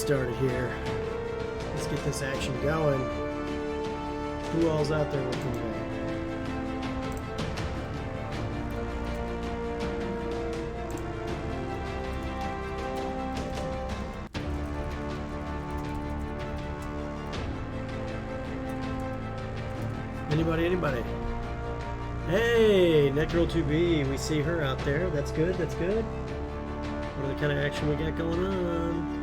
started here. Let's get this action going. Who all's out there with me today? Anybody? Hey, NetGirl2B, we see her out there. That's good, that's good. What are the kind of action we got going on?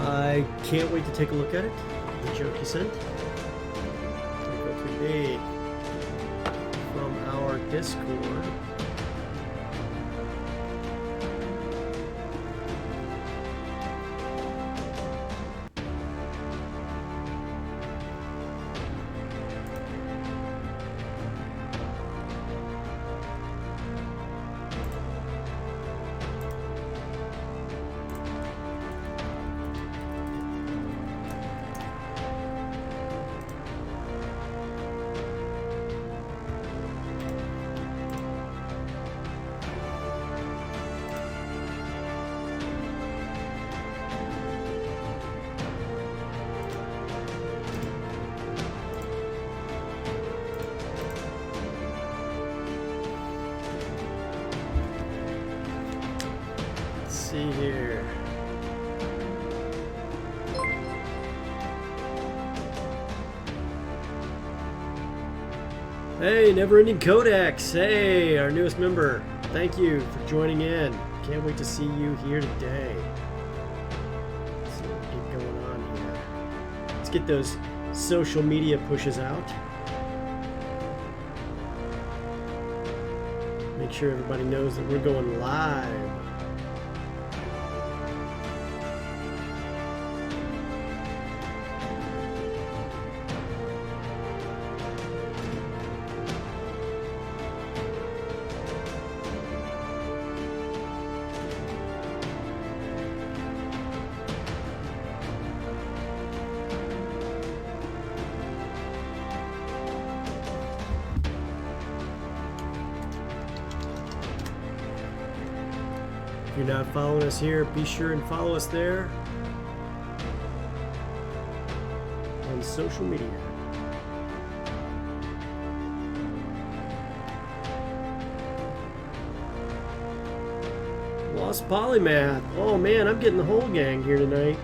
I can't wait to take a look at it. The joke you sent. From our Discord. See here. Hey, Never Ending Codex. Hey, our newest member. Thank you for joining in. Can't wait to see you here today. Let's see what we get going on here. Let's get those social media pushes out. Make sure everybody knows that we're going live. If you're not following us here, be sure and follow us there on social media. Lost Polymath. Oh man, I'm getting the whole gang here tonight.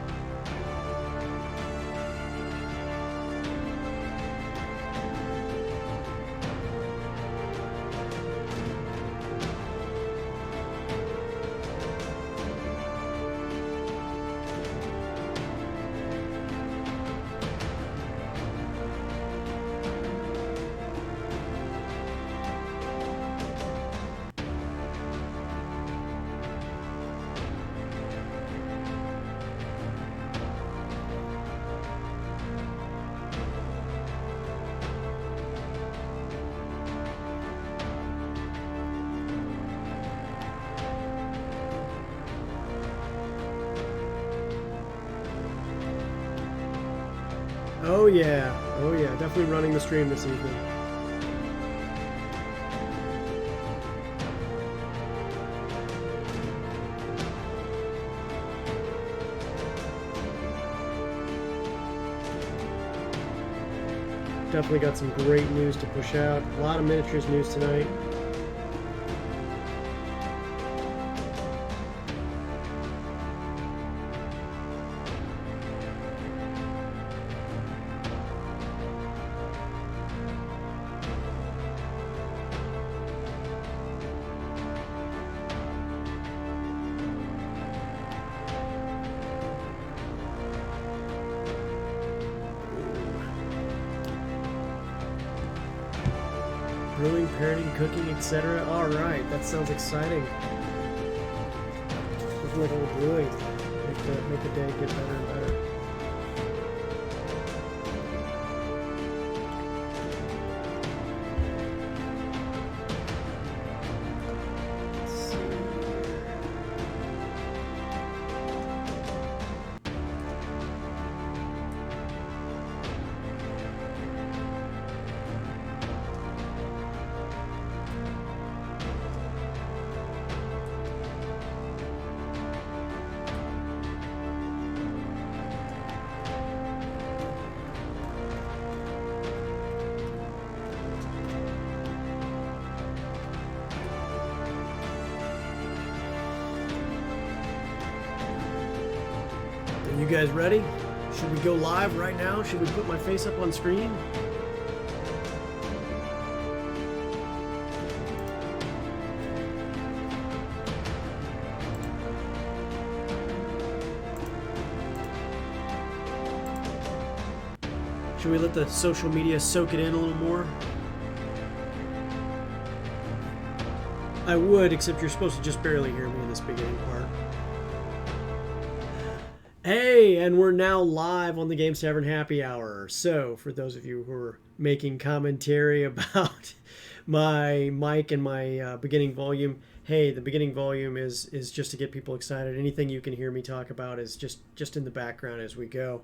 Oh yeah, definitely running the stream this evening. Definitely got some great news to push out. A lot of miniatures news tonight. Brewing, parenting, cooking, etc. Alright, that sounds exciting. Looking like we're brewing. Make the day get better and better. Let's see here. You guys ready? Should we go live right now? Should we put my face up on screen? Should we let the social media soak it in a little more? I would, except you're supposed to just barely hear me in this beginning part. Hey, and we're now live on the Games Tavern Happy Hour. So, for those of you who are making commentary about my mic and my beginning volume, hey, the beginning volume is just to get people excited. Anything you can hear me talk about is just in the background as we go.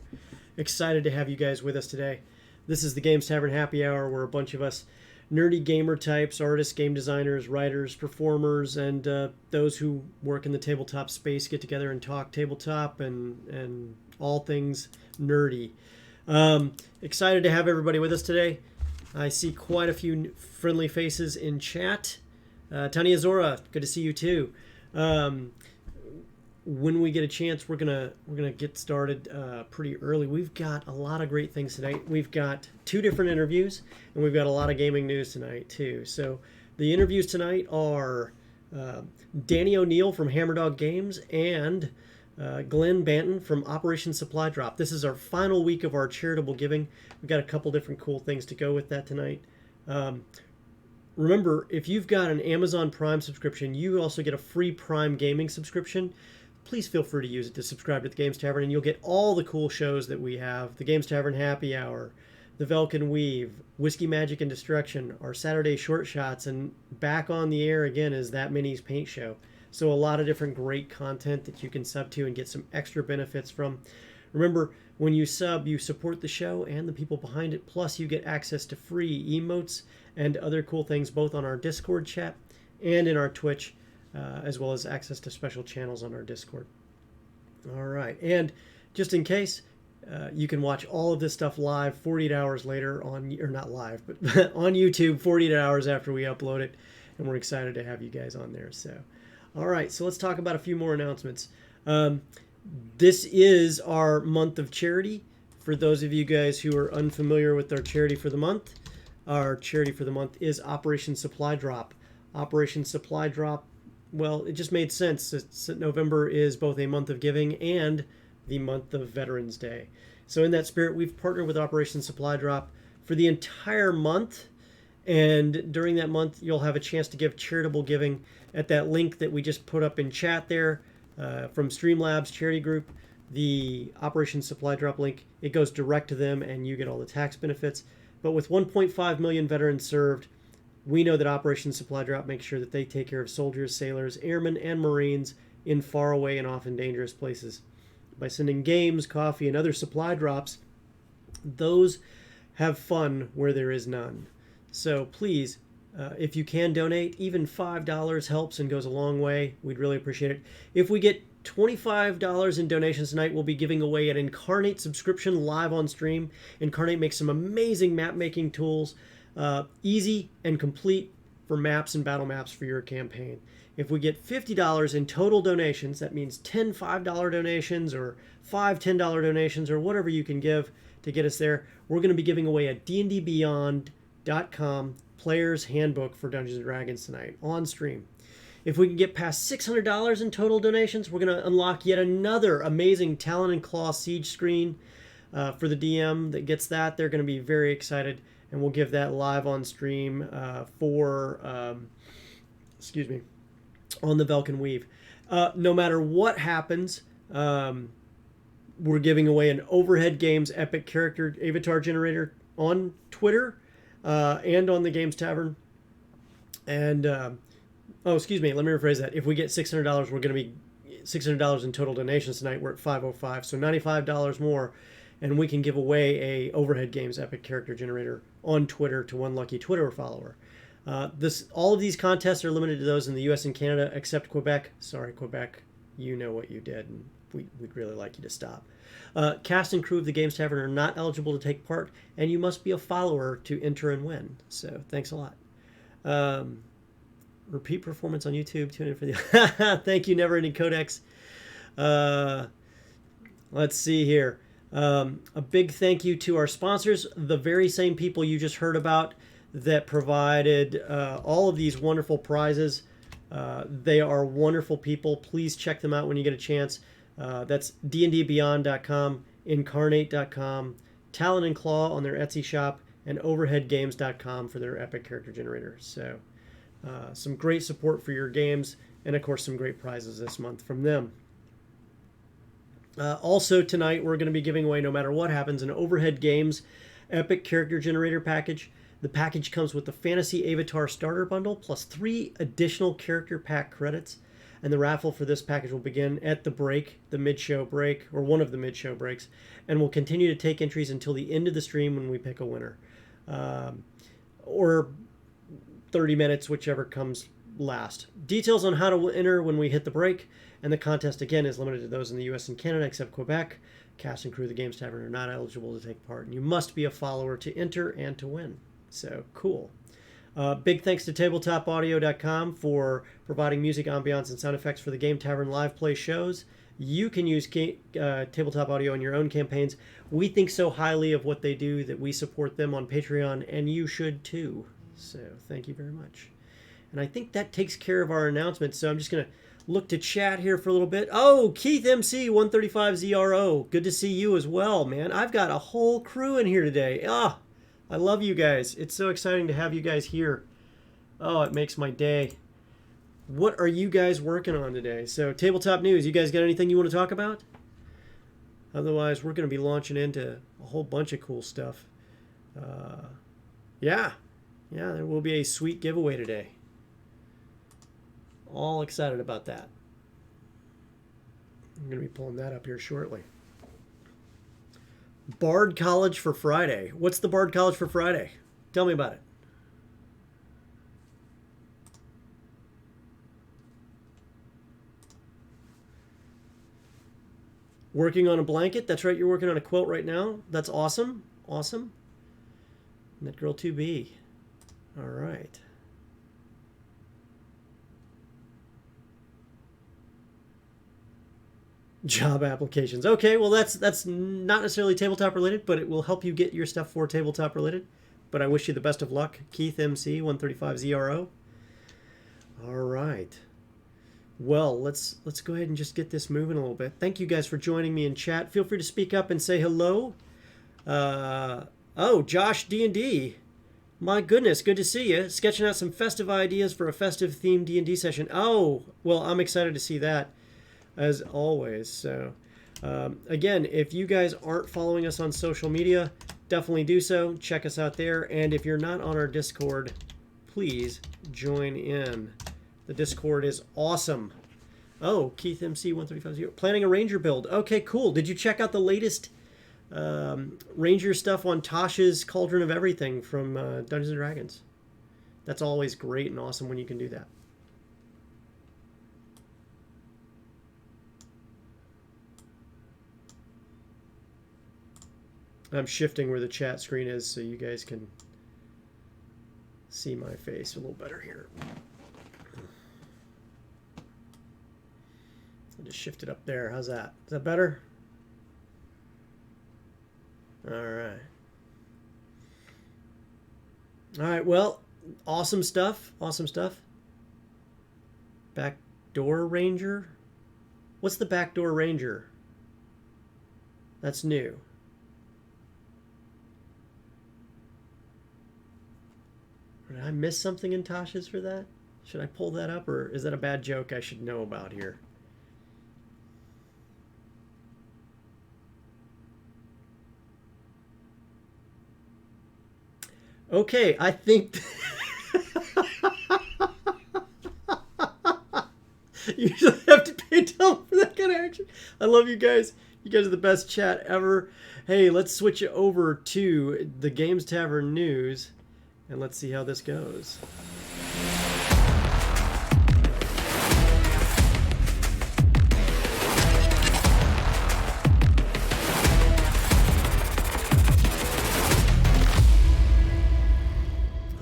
Excited to have you guys with us today. This is the Games Tavern Happy Hour, where a bunch of us nerdy gamer types, artists, game designers, writers, performers, and those who work in the tabletop space get together and talk tabletop and all things nerdy. Excited to have everybody with us today. I see quite a few friendly faces in chat. Tanya Zora, good to see you too. When we get a chance, we're gonna get started pretty early. We've got a lot of great things tonight. We've got 2 different interviews, and we've got a lot of gaming news tonight too. So the interviews tonight are Danny O'Neill from Hammerdog Games and Glenn Banton from Operation Supply Drop. This is our final week of our charitable giving. We've got a couple different cool things to go with that tonight. Remember, if you've got an Amazon Prime subscription, you also get a free Prime Gaming subscription. Please feel free to use it to subscribe to the Games Tavern, and you'll get all the cool shows that we have. The Games Tavern Happy Hour, the Velkin Weave, Whiskey Magic and Destruction, our Saturday Short Shots, and back on the air again is That Minis Paint Show. So a lot of different great content that you can sub to and get some extra benefits from. Remember, when you sub, you support the show and the people behind it, plus you get access to free emotes and other cool things both on our Discord chat and in our Twitch, as well as access to special channels on our Discord. All right, and just in case, you can watch all of this stuff live 48 hours later on, or not live, but on YouTube 48 hours after we upload it, and we're excited to have you guys on there. So, all right, so let's talk about a few more announcements. This is our month of charity. For those of you guys who are unfamiliar with our charity for the month is Operation Supply Drop. Operation Supply Drop, well, it just made sense. November is both a month of giving and the month of Veterans Day. So in that spirit, we've partnered with Operation Supply Drop for the entire month. And during that month, you'll have a chance to give charitable giving at that link that we just put up in chat there from Streamlabs Charity Group. The Operation Supply Drop link, it goes direct to them and you get all the tax benefits. But with 1.5 million veterans served, we know that Operation Supply Drop makes sure that they take care of soldiers, sailors, airmen, and Marines in faraway and often dangerous places. By sending games, coffee, and other supply drops, those have fun where there is none. So please, if you can donate, even $5 helps and goes a long way. We'd really appreciate it. If we get $25 in donations tonight, we'll be giving away an Incarnate subscription live on stream. Incarnate makes some amazing map-making tools. Easy and complete for maps and battle maps for your campaign. If we get $50 in total donations, that means 10 $5 donations or 5 $10 donations or whatever you can give to get us there, we're going to be giving away a dndbeyond.com player's handbook for Dungeons & Dragons tonight on stream. If we can get past $600 in total donations, we're going to unlock yet another amazing Talon and Claw Siege screen for the DM that gets that. They're going to be very excited. And we'll give that live on stream on the Velkin Weave. No matter what happens, we're giving away an Overhead Games epic character avatar generator on Twitter and on the Games Tavern. And, let me rephrase that. If we get $600, we're going to be $600 in total donations tonight. We're at $505, so $95 more. And we can give away a Overhead Games epic character generator on Twitter to one lucky Twitter follower. All of these contests are limited to those in the U.S. and Canada, except Quebec. Sorry, Quebec, you know what you did, and we'd really like you to stop. Cast and crew of the Games Tavern are not eligible to take part, and you must be a follower to enter and win. So thanks a lot. Repeat performance on YouTube. Tune in for the... Thank you, Never Ending Codex. Let's see here. A big thank you to our sponsors, the very same people you just heard about that provided all of these wonderful prizes. They are wonderful people. Please check them out when you get a chance. That's dndbeyond.com, incarnate.com, Talon and Claw on their Etsy shop, and overheadgames.com for their epic character generator. So some great support for your games, and of course some great prizes this month from them. Also tonight we're going to be giving away, no matter what happens, an Overhead Games epic character generator package. The package comes with the Fantasy Avatar starter bundle plus 3 additional character pack credits. And the raffle for this package will begin at the break, the mid-show break, or one of the mid-show breaks, and will continue to take entries until the end of the stream when we pick a winner. Or 30 minutes, whichever comes last. Details on how to enter when we hit the break, and the contest again is limited to those in the US and Canada except Quebec. Cast and crew of the Games Tavern are not eligible to take part, and you must be a follower to enter and to win. So cool. Big thanks to tabletopaudio.com for providing music, ambiance, and sound effects for the Game Tavern live play shows. You can use Tabletop Audio in your own campaigns. We think so highly of what they do that we support them on Patreon, and you should too. So thank you very much. And I think that takes care of our announcements. So I'm just going to look to chat here for a little bit. Oh, Keith MC 135ZRO. Good to see you as well, man. I've got a whole crew in here today. I love you guys. It's so exciting to have you guys here. Oh, it makes my day. What are you guys working on today? So, tabletop news. You guys got anything you want to talk about? Otherwise, we're going to be launching into a whole bunch of cool stuff. Yeah, there will be a sweet giveaway today. All excited about that. I'm going to be pulling that up here shortly. Bard College for Friday. What's the Bard College for Friday? Tell me about it. Working on a blanket. That's right, you're working on a quilt right now. That's awesome. Awesome. Net Girl 2B. All right. Job applications. Okay, well that's not necessarily tabletop related, but it will help you get your stuff for tabletop related. But I wish you the best of luck, Keith MC 135ZRO. All right. Well, let's go ahead and just get this moving a little bit. Thank you guys for joining me in chat. Feel free to speak up and say hello. Oh, Josh D&D. My goodness, good to see you. Sketching out some festive ideas for a festive themed D&D session. Oh, well, I'm excited to see that, as always. So, again, if you guys aren't following us on social media, definitely do so. Check us out there. And if you're not on our Discord, please join in. The Discord is awesome. Oh, Keith MC 135. Planning a Ranger build. Okay, cool. Did you check out the latest Ranger stuff on Tasha's Cauldron of Everything from Dungeons & Dragons? That's always great and awesome when you can do that. I'm shifting where the chat screen is so you guys can see my face a little better here. I'll just shift it up there. How's that? Is that better? All right. All right, well, awesome stuff. Awesome stuff. Backdoor Ranger? What's the Backdoor Ranger? That's new. Did I miss something in Tasha's for that? Should I pull that up, or is that a bad joke I should know about here? Okay, I think... You usually have to pay double for that kind of action. I love you guys. You guys are the best chat ever. Hey, let's switch it over to the Games Tavern news, and let's see how this goes.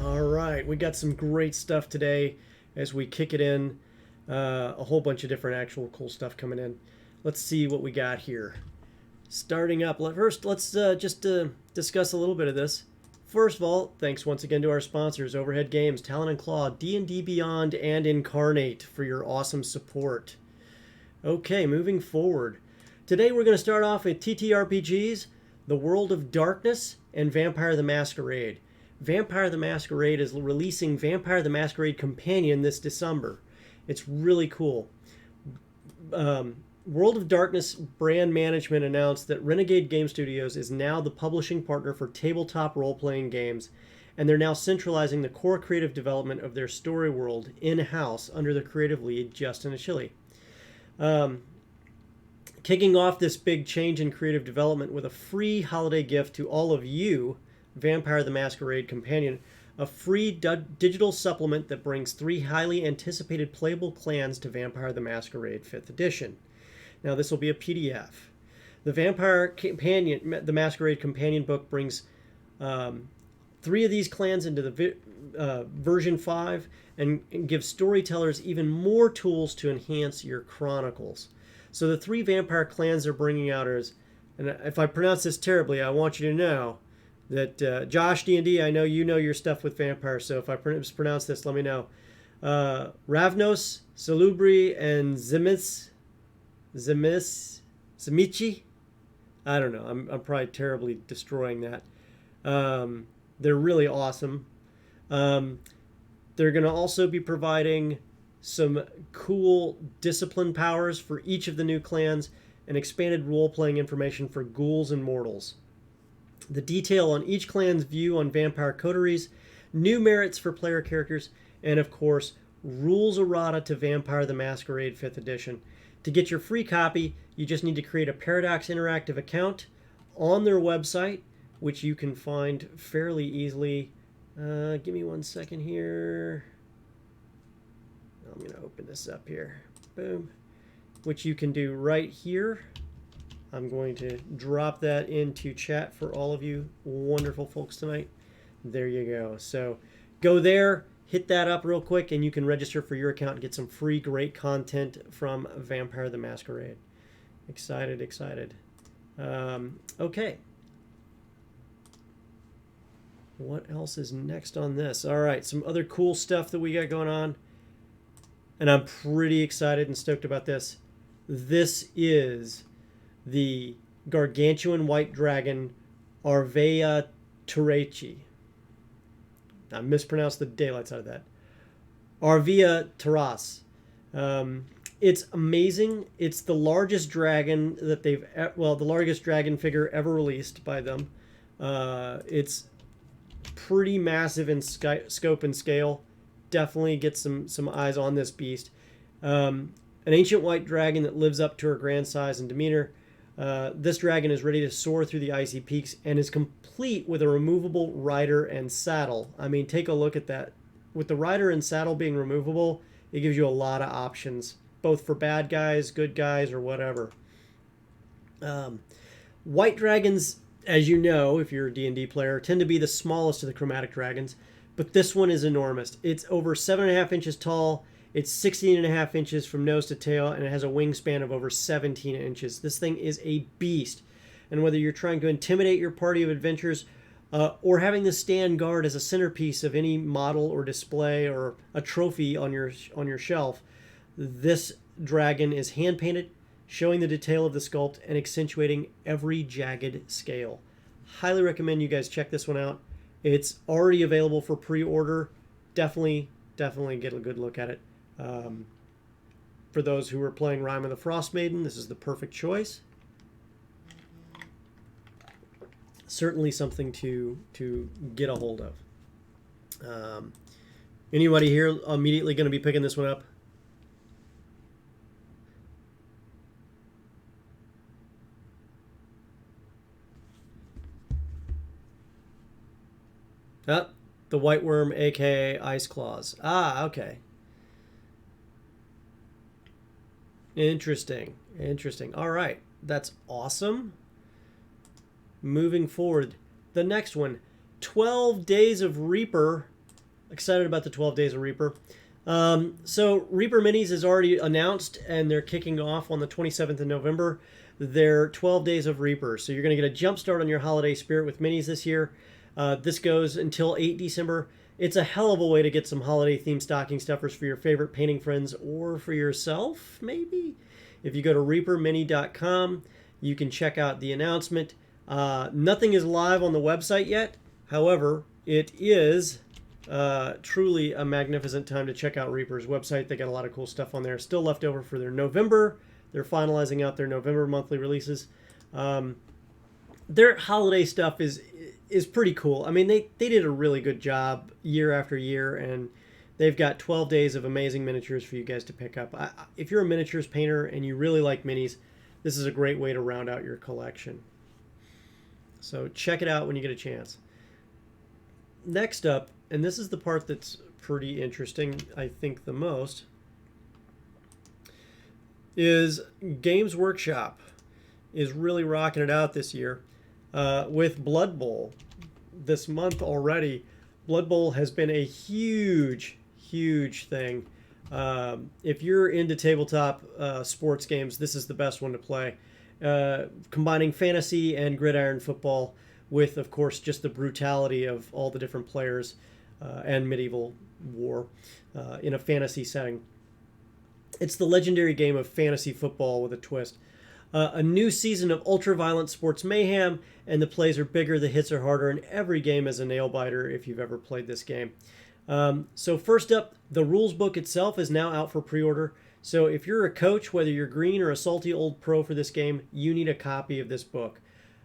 All right, we got some great stuff today as we kick it in. A whole bunch of different actual cool stuff coming in. Let's see what we got here. starting up. First, let's just discuss a little bit of this. First of all, thanks once again to our sponsors, Overhead Games, Talon and Claw, D&D Beyond, and Incarnate for your awesome support. Okay, moving forward. Today we're going to start off with TTRPGs, The World of Darkness, and Vampire the Masquerade. Vampire the Masquerade is releasing Vampire the Masquerade Companion this December. It's really cool. World of Darkness brand management announced that Renegade Game Studios is now the publishing partner for tabletop role-playing games, and they're now centralizing the core creative development of their story world in-house under the creative lead, Justin Achille. Kicking off this big change in creative development with a free holiday gift to all of you, Vampire the Masquerade Companion, a free digital supplement that brings 3 highly anticipated playable clans to Vampire the Masquerade 5th edition. Now this will be a PDF. The the Masquerade Companion book brings 3 of these clans into the version 5 and gives storytellers even more tools to enhance your chronicles. So the 3 vampire clans they're bringing out is, and if I pronounce this terribly, I want you to know that Josh D&D, I know you know your stuff with vampires, so if I mispronounce this, let me know. Ravnos, Salubri, and Zimichi? I don't know. I'm probably terribly destroying that. They're really awesome. They're going to also be providing some cool discipline powers for each of the new clans and expanded role-playing information for ghouls and mortals. The detail on each clan's view on vampire coteries, new merits for player characters, and of course, rules errata to Vampire the Masquerade 5th edition. To get your free copy, you just need to create a Paradox Interactive account on their website, which you can find fairly easily. Give me 1 second here. I'm going to open this up here. Boom. Which you can do right here. I'm going to drop that into chat for all of you wonderful folks tonight. There you go. So go there, hit that up real quick, and you can register for your account and get some free great content from Vampire the Masquerade. Excited, excited. Okay. What else is next on this? All right, some other cool stuff that we got going on. And I'm pretty excited and stoked about this. This is the Gargantuan White Dragon Arvea Turechi. I mispronounced the daylights out of that. Arvea Taras. It's amazing. It's the largest dragon that the largest dragon figure ever released by them. It's pretty massive in scope and scale. Definitely get some eyes on this beast. An ancient white dragon that lives up to her grand size and demeanor. This dragon is ready to soar through the icy peaks and is complete with a removable rider and saddle. I mean, take a look at that. With the rider and saddle being removable, it gives you a lot of options, both for bad guys, good guys, or whatever. White dragons, as you know, if you're a D&D player, tend to be the smallest of the chromatic dragons, but this one is enormous. It's over 7.5 inches tall. It's 16.5 inches from nose to tail, and it has a wingspan of over 17 inches. This thing is a beast. And whether you're trying to intimidate your party of adventurers or having this stand guard as a centerpiece of any model or display or a trophy on your shelf, this dragon is hand-painted, showing the detail of the sculpt and accentuating every jagged scale. Highly recommend you guys check this one out. It's already available for pre-order. Definitely get a good look at it. For those who are playing Rime of the Frost Maiden, this is the perfect choice. Certainly something to get a hold of. Anybody here immediately going to be picking this one up? The White Worm, aka Ice Claws. Okay. Interesting. All right. That's awesome. Moving forward. The next one, 12 Days of Reaper. Excited about the 12 Days of Reaper. So Reaper Minis is already announced, and they're kicking off on the 27th of November. They're 12 days of Reaper. So you're going to get a jump start on your holiday spirit with minis this year. This goes until 8 December. It's a hell of a way to get some holiday themed stocking stuffers for your favorite painting friends or for yourself, maybe. If you go to reapermini.com, you can check out the announcement. Nothing is live on the website yet. However, it is truly a magnificent time to check out Reaper's website. They got a lot of cool stuff on there. Still left over for their November. They're finalizing out their November monthly releases. Their holiday stuff is pretty cool. I mean, they did a really good job year after year, and they've got 12 days of amazing miniatures for you guys to pick up. If you're a miniatures painter and you really like minis, this is a great way to round out your collection. So check it out when you get a chance. Next up, and this is the part that's pretty interesting, I think the most, is Games Workshop is really rocking it out this year with Blood Bowl. This month already, Blood Bowl has been a huge thing. If you're into tabletop sports games, this is the best one to play. Combining fantasy and gridiron football with, of course, just the brutality of all the different players and medieval war in a fantasy setting. It's the legendary game of fantasy football with a twist. A new season of ultra-violent sports mayhem, and the plays are bigger, the hits are harder, and every game is a nail-biter if you've ever played this game. So first up, the rules book itself is now out for pre-order. So if you're a coach, whether you're green or a salty old pro for this game, you need a copy of this book.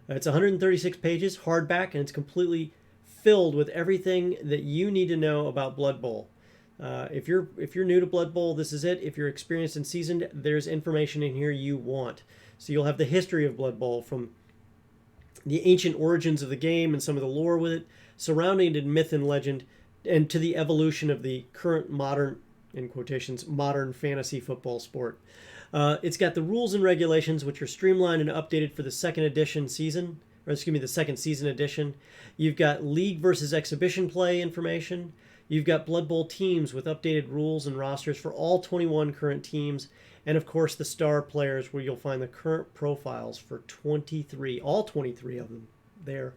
It's 136 pages, hardback, and it's completely filled with everything that you need to know about Blood Bowl. If you're new to Blood Bowl, this is it. If you're experienced and seasoned, there's information in here you want. So you'll have the history of Blood Bowl, from the ancient origins of the game and some of the lore with it, surrounding it in myth and legend, and to the evolution of the current modern, in quotations, modern fantasy football sport. It's got the rules and regulations, which are streamlined and updated for the second season edition. You've got league versus exhibition play information. You've got Blood Bowl teams with updated rules and rosters for all 21 current teams. And of course, the star players, where you'll find the current profiles for all 23 of them there.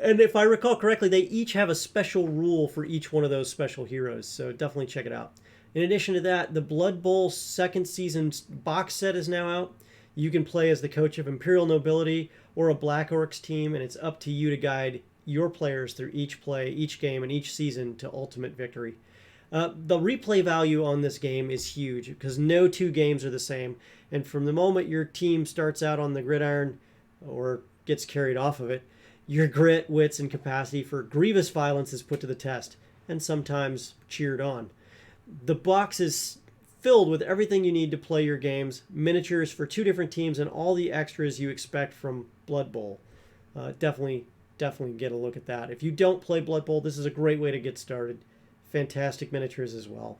And if I recall correctly, they each have a special rule for each one of those special heroes. So definitely check it out. In addition to that, the Blood Bowl second season box set is now out. You can play as the coach of Imperial Nobility or a Black Orcs team, and it's up to you to guide your players through each play, each game, and each season to ultimate victory. The replay value on this game is huge because no two games are the same. And from the moment your team starts out on the gridiron or gets carried off of it, your grit, wits, and capacity for grievous violence is put to the test and sometimes cheered on. The box is filled with everything you need to play your games, miniatures for 2 different teams, and all the extras you expect from Blood Bowl. Definitely get a look at that. If you don't play Blood Bowl, this is a great way to get started. Fantastic miniatures as well.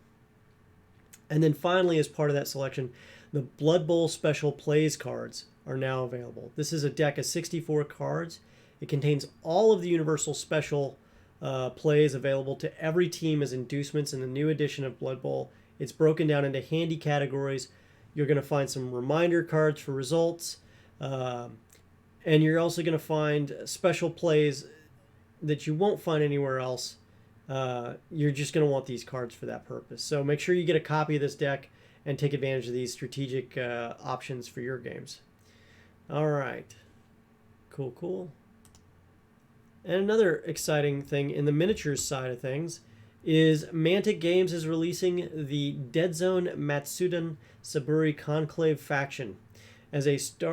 And then finally, as part of that selection, the Blood Bowl Special Plays cards are now available. This is a deck of 64 cards. It contains all of the Universal Special plays available to every team as inducements in the new edition of Blood Bowl. It's broken down into handy categories. You're going to find some reminder cards for results. And you're also going to find special plays that you won't find anywhere else. You're just going to want these cards for that purpose. So make sure you get a copy of this deck and take advantage of these strategic options for your games. All right. Cool. And another exciting thing in the miniatures side of things is Mantic Games is releasing the Dead Zone Matsudan Saburi Conclave faction as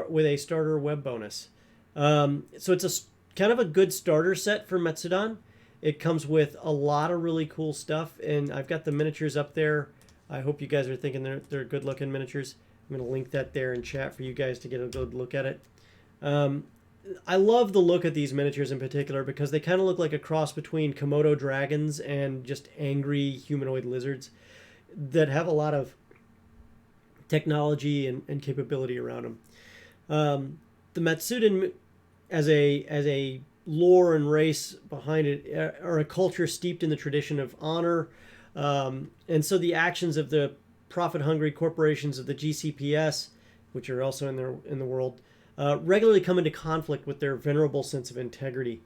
with a starter web bonus. So it's a kind of a good starter set for Matsudan. It comes with a lot of really cool stuff, and I've got the miniatures up there. I hope you guys are thinking they're good looking miniatures. I'm going to link that there in chat for you guys to get a good look at it. I love the look of these miniatures in particular because they kind of look like a cross between Komodo dragons and just angry humanoid lizards that have a lot of technology and capability around them. The Matsudan, as a lore and race behind it, are a culture steeped in the tradition of honor, And so the actions of the profit-hungry corporations of the GCPS, which are also in the world, regularly come into conflict with their venerable sense of integrity.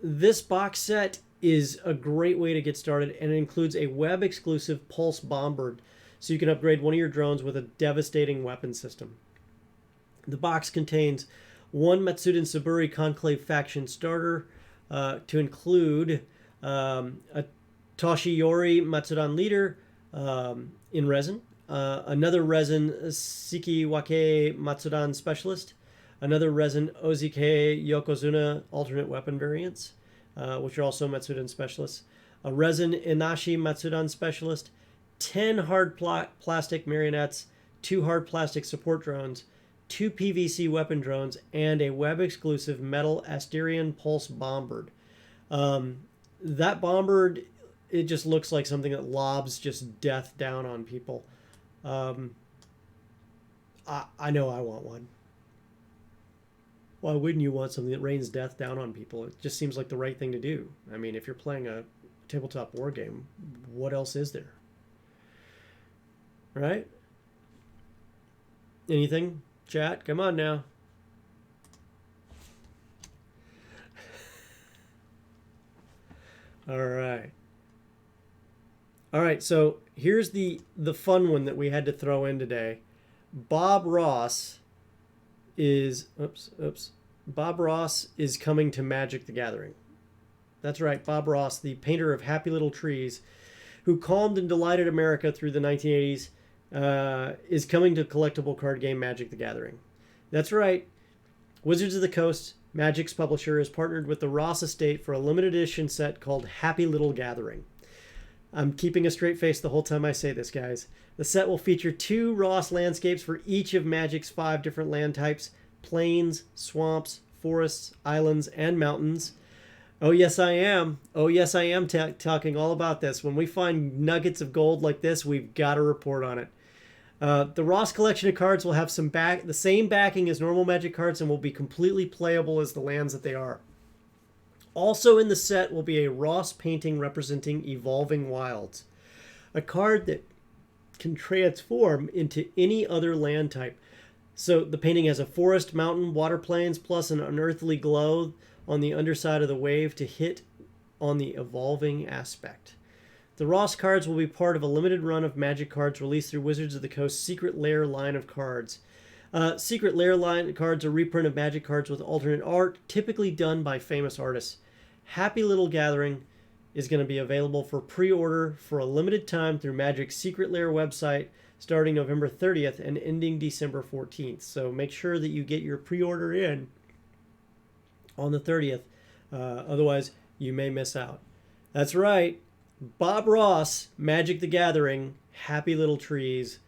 This box set is a great way to get started, and it includes a web-exclusive pulse bombard, so you can upgrade one of your drones with a devastating weapon system. The box contains one Matsudan Saburi Conclave faction starter to include a Toshiyori Matsudan leader in resin, another resin Shikiwake Matsudan specialist, another resin Ozike Yokozuna alternate weapon variants, which are also Matsudan specialists, a resin Inashi Matsudan specialist, 10 hard plastic marionettes, 2 hard plastic support drones, 2 PVC weapon drones, and a web-exclusive metal Asterian Pulse Bombard. That Bombard, it just looks like something that lobs just death down on people. I know I want one. Why wouldn't you want something that rains death down on people? It just seems like the right thing to do. I mean, if you're playing a tabletop war game, what else is there? Right? Anything? Chat, come on now. All right. All right, so here's the fun one that we had to throw in today. Bob Ross is Bob Ross is coming to Magic the Gathering. That's right, Bob Ross, the painter of Happy Little Trees, who calmed and delighted America through the 1980s, is coming to collectible card game Magic the Gathering. That's right. Wizards of the Coast, Magic's publisher, has partnered with the Ross estate for a limited edition set called Happy Little Gathering. I'm keeping a straight face the whole time I say this, guys. The set will feature 2 Ross landscapes for each of Magic's 5 different land types: plains, swamps, forests, islands, and mountains. Oh, yes, I am. Oh, yes, I am talking all about this. When we find nuggets of gold like this, we've got to report on it. The Ross collection of cards will have the same backing as normal Magic cards and will be completely playable as the lands that they are. Also in the set will be a Ross painting representing Evolving Wilds, a card that can transform into any other land type. So the painting has a forest, mountain, water plains, plus an unearthly glow on the underside of the wave to hit on the evolving aspect. The Ross cards will be part of a limited run of Magic cards released through Wizards of the Coast Secret Lair line of cards. Secret Lair line cards are a reprint of Magic cards with alternate art, typically done by famous artists. Happy Little Gathering is going to be available for pre-order for a limited time through Magic's Secret Lair website starting November 30th and ending December 14th. So make sure that you get your pre-order in on the 30th. Otherwise, you may miss out. That's right. Bob Ross, Magic the Gathering, Happy Little Trees.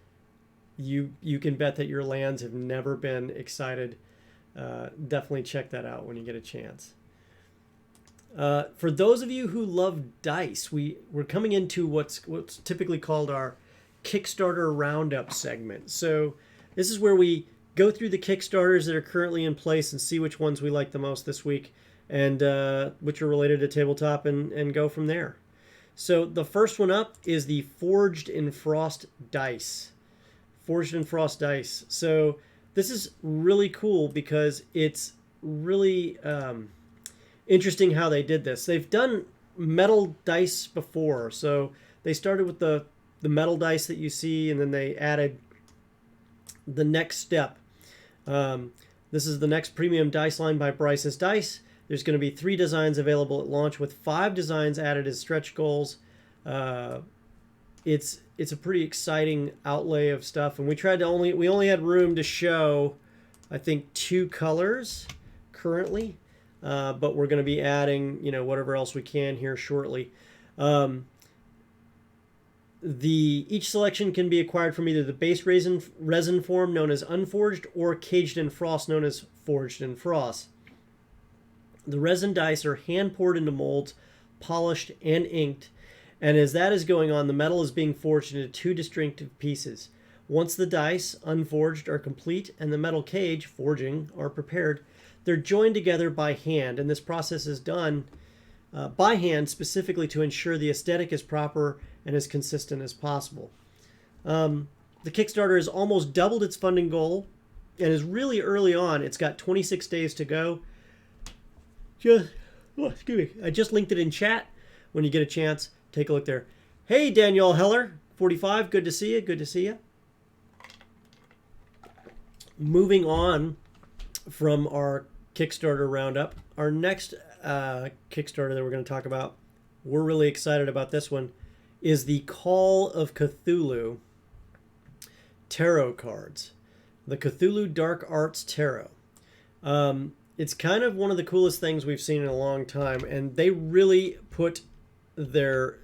You can bet that your lands have never been excited. Definitely check that out when you get a chance. For those of you who love dice, we're coming into what's typically called our Kickstarter Roundup segment. So this is where we go through the Kickstarters that are currently in place and see which ones we like the most this week and which are related to tabletop and go from there. So the first one up is the Forged in Frost dice. Forged in Frost dice. So this is really cool because it's really interesting how they did this. They've done metal dice before. So they started with the metal dice that you see, and then they added the next step. This is the next premium dice line by Bryce's Dice. There's going to be 3 designs available at launch with 5 designs added as stretch goals. It's a pretty exciting outlay of stuff, and we only had room to show, I think, 2 colors currently, but we're going to be adding, whatever else we can here shortly. Each selection can be acquired from either the base resin form known as Unforged or Caged in Frost known as Forged in Frost. The resin dice are hand poured into molds, polished and inked, and as that is going on, the metal is being forged into 2 distinctive pieces. Once the dice, unforged, are complete and the metal cage, forging, are prepared, they're joined together by hand, and this process is done by hand specifically to ensure the aesthetic is proper and as consistent as possible. The Kickstarter has almost doubled its funding goal and is really early on. It's got 26 days to go. I just linked it in chat. When you get a chance, take a look there. Hey, Danielle Heller, 45. Good to see you. Good to see you. Moving on from our Kickstarter roundup, our next Kickstarter that we're going to talk about, we're really excited about this one, is the Call of Cthulhu tarot cards. The Cthulhu Dark Arts Tarot. It's kind of one of the coolest things we've seen in a long time, and they really put the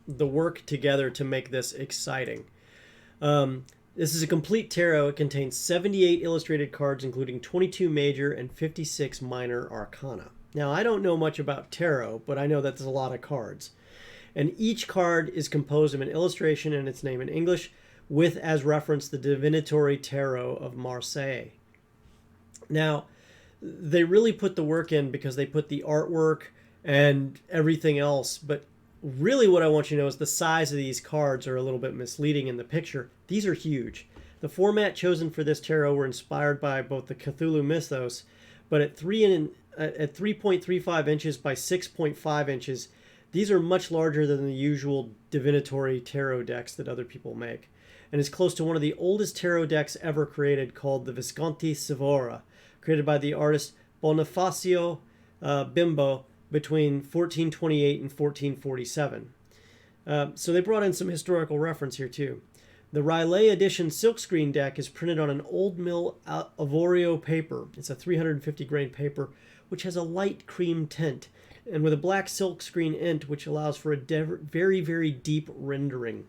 work together to make this exciting. This is a complete tarot. It contains 78 illustrated cards, including 22 major and 56 minor arcana. Now, I don't know much about tarot, but I know that there's a lot of cards. And each card is composed of an illustration and its name in English, with as reference the Divinatory Tarot of Marseille. Now, they really put the work in because they put the artwork and everything else, but really what I want you to know is the size of these cards are a little bit misleading in the picture. These are huge. The format chosen for this tarot were inspired by both the Cthulhu mythos, but at 3.35 inches by 6.5 inches, these are much larger than the usual divinatory tarot decks that other people make, and is close to one of the oldest tarot decks ever created, called the Visconti Savora, created by the artist Bonifacio Bimbo between 1428 and 1447. So they brought in some historical reference here too. The Riley edition silkscreen deck is printed on an old mill avorio paper. It's a 350 grain paper, which has a light cream tint, and with a black silkscreen int, which allows for a very, very deep rendering.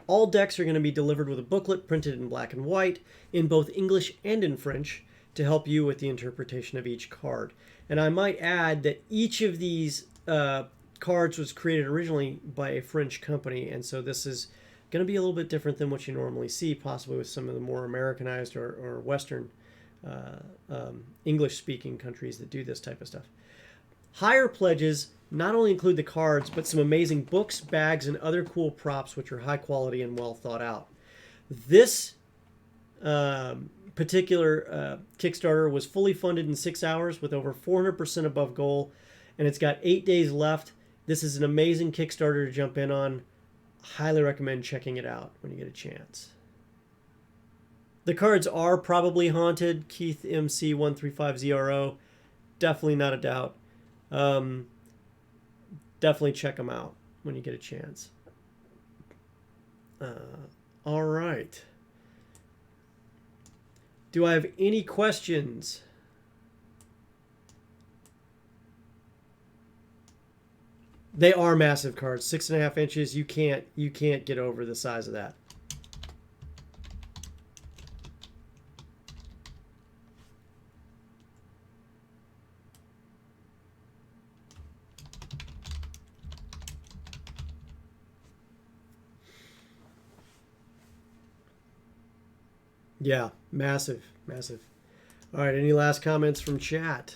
All decks are going to be delivered with a booklet printed in black and white, in both English and in French, to help you with the interpretation of each card. And I might add that each of these cards was created originally by a French company, and so this is going to be a little bit different than what you normally see, possibly with some of the more Americanized or Western English-speaking countries that do this type of stuff. Higher pledges not only include the cards, but some amazing books, bags, and other cool props, which are high quality and well thought out. This particular Kickstarter was fully funded in 6 hours with over 400% above goal, and it's got 8 days left. This is an amazing Kickstarter to jump in on. Highly recommend checking it out when you get a chance. The cards are probably haunted. Keith MC135ZRO. Definitely not a doubt. Definitely check them out when you get a chance. All right. Do I have any questions? They are massive cards, 6.5 inches. You can't get over the size of that. Yeah, massive, massive. All right, any last comments from chat?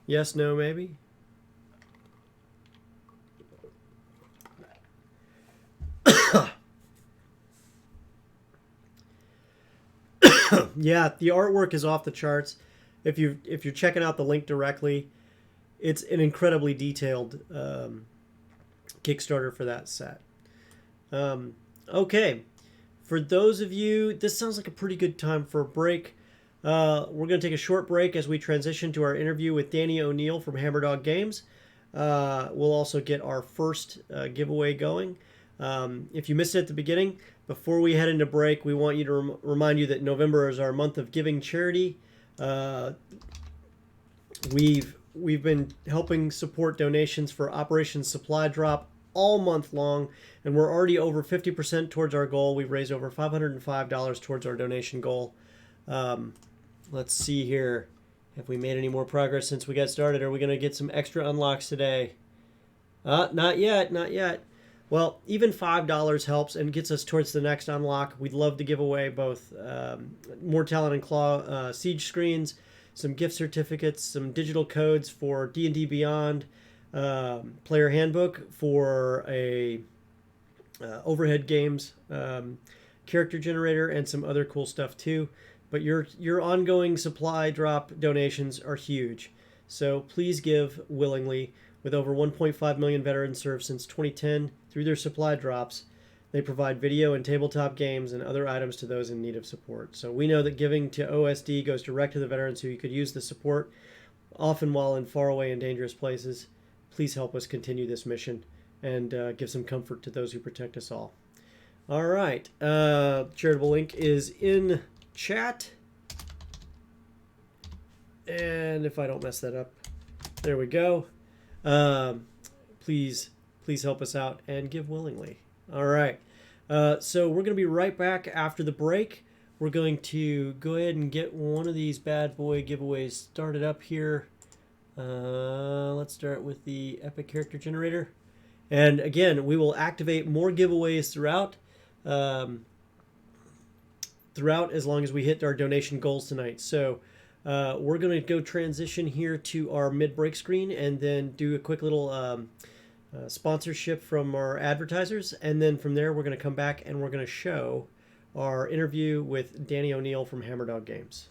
Yes, no, maybe? Yeah, the artwork is off the charts. If you're checking out the link directly, it's an incredibly detailed Kickstarter for that set. Okay. For those of you, this sounds like a pretty good time for a break. We're going to take a short break as we transition to our interview with Danny O'Neill from Hammerdog Games. We'll also get our first giveaway going. If you missed it at the beginning, before we head into break, we want you to remind you that November is our month of giving charity. We've been helping support donations for Operation Supply Drop all month long, and we're already over 50% towards our goal. We've raised over $505 towards our donation goal. Let's see here. Have we made any more progress since we got started? Are we going to get some extra unlocks today? Not yet, not yet. Well, even $5 helps and gets us towards the next unlock. We'd love to give away both More Talent and Claw siege screens, some gift certificates, some digital codes for D&D Beyond, player handbook for a overhead games character generator, and some other cool stuff too. But your ongoing supply drop donations are huge, so please give willingly. With over 1.5 million veterans served since 2010 through their supply drops, they provide video and tabletop games and other items to those in need of support. So we know that giving to OSD goes direct to the veterans who could use the support, often while in faraway and dangerous places. Please help us continue this mission and give some comfort to those who protect us all. All right. Charitable link is in chat. And if I don't mess that up, there we go. Please help us out and give willingly. All right. So we're going to be right back after the break. We're going to go ahead and get one of these bad boy giveaways started up here. Let's start with the Epic Character Generator. And again, we will activate more giveaways throughout as long as we hit our donation goals tonight. So we're going to go transition here to our mid-break screen and then do a quick little sponsorship from our advertisers. And then from there, we're going to come back and we're going to show our interview with Danny O'Neill from Hammerdog Games.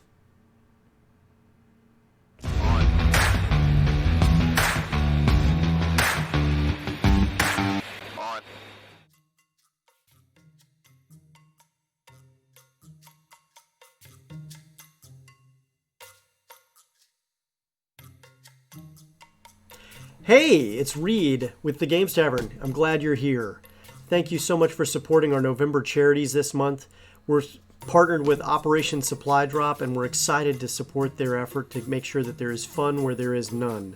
Hey, it's Reid with the Games Tavern. I'm glad you're here. Thank you so much for supporting our November charities this month. We're partnered with Operation Supply Drop, and we're excited to support their effort to make sure that there is fun where there is none.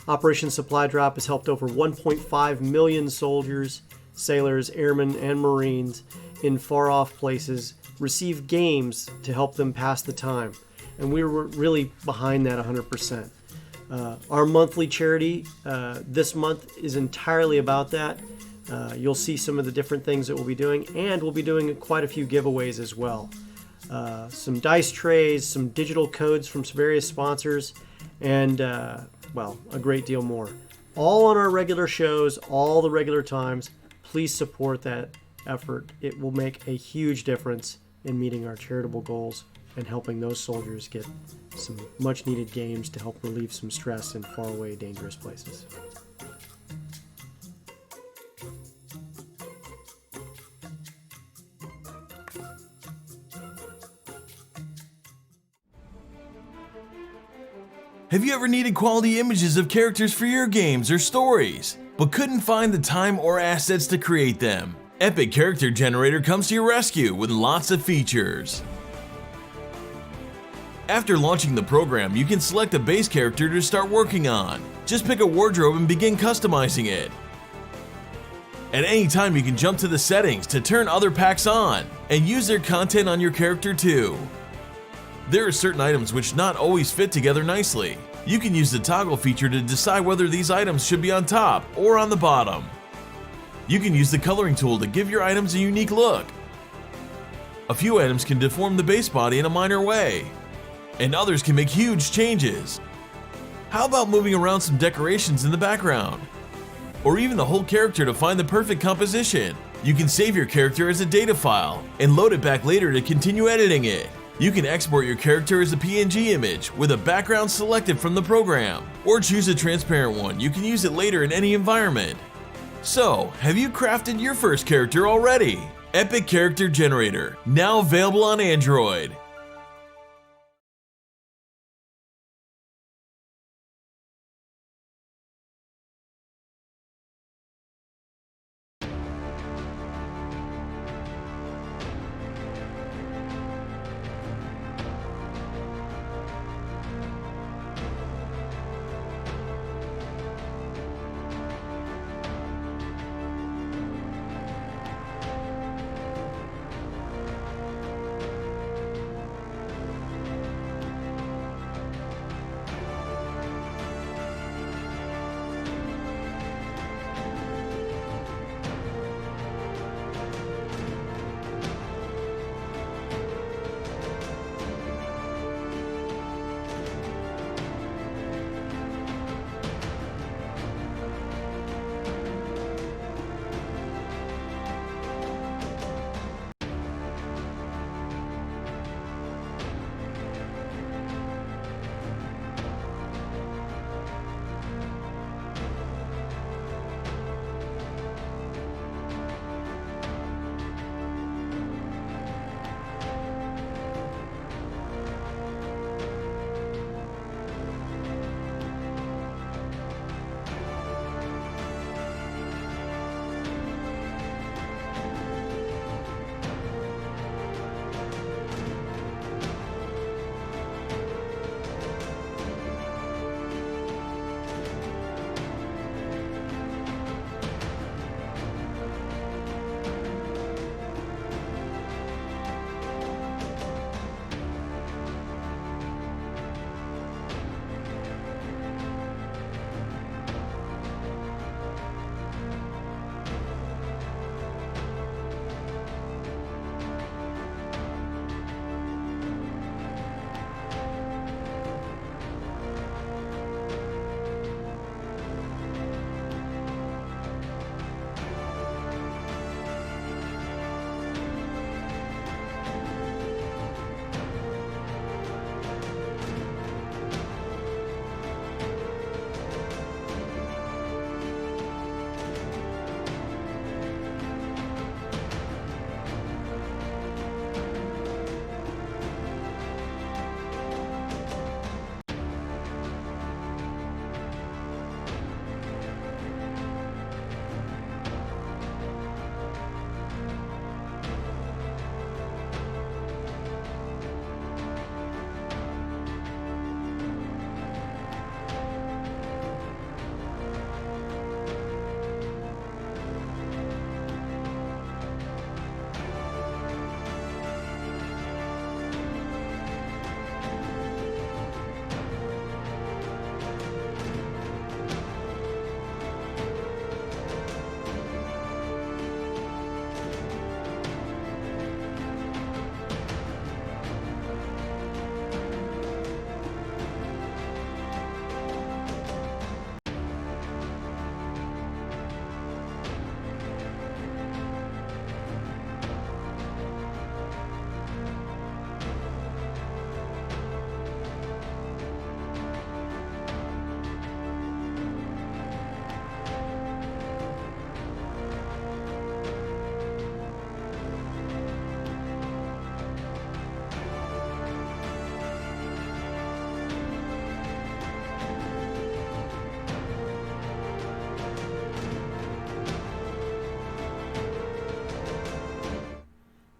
Operation Supply Drop has helped over 1.5 million soldiers, sailors, airmen, and Marines in far-off places receive games to help them pass the time. And we were really behind that 100%. Our monthly charity this month is entirely about that. You'll see some of the different things that we'll be doing, and we'll be doing quite a few giveaways as well. Some dice trays, some digital codes from some various sponsors, and, well, a great deal more. All on our regular shows, all the regular times. Please support that effort. It will make a huge difference in meeting our charitable goals and helping those soldiers get some much needed games to help relieve some stress in faraway, dangerous places. Have you ever needed quality images of characters for your games or stories, but couldn't find the time or assets to create them? Epic Character Generator comes to your rescue with lots of features. After launching the program, you can select a base character to start working on. Just pick a wardrobe and begin customizing it. At any time, you can jump to the settings to turn other packs on and use their content on your character too. There are certain items which not always fit together nicely. You can use the toggle feature to decide whether these items should be on top or on the bottom. You can use the coloring tool to give your items a unique look. A few items can deform the base body in a minor way, and others can make huge changes. How about moving around some decorations in the background? Or even the whole character to find the perfect composition? You can save your character as a data file and load it back later to continue editing it. You can export your character as a PNG image with a background selected from the program, or choose a transparent one. You can use it later in any environment. So, have you crafted your first character already? Epic Character Generator, now available on Android.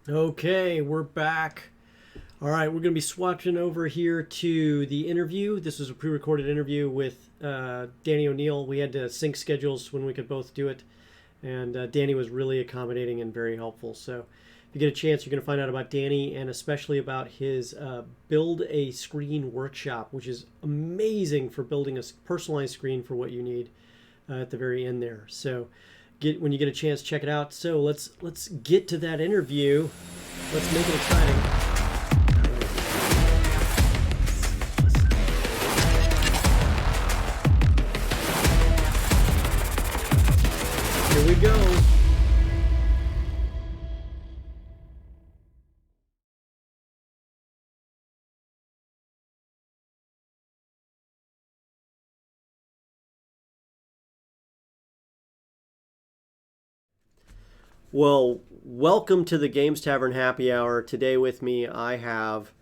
Okay, we're back. All right, we're going to be swatching over here to the interview. This was a pre-recorded interview with Danny O'Neill. We had to sync schedules when we could both do it, and Danny was really accommodating and very helpful. So if you get a chance, you're going to find out about Danny and especially about his Build a Screen workshop, which is amazing for building a personalized screen for what you need at the very end there. So when you get a chance, check it out. So let's get to that interview. Let's make it exciting. Here we go. Well, welcome to the Games Tavern Happy Hour. Today with me, I have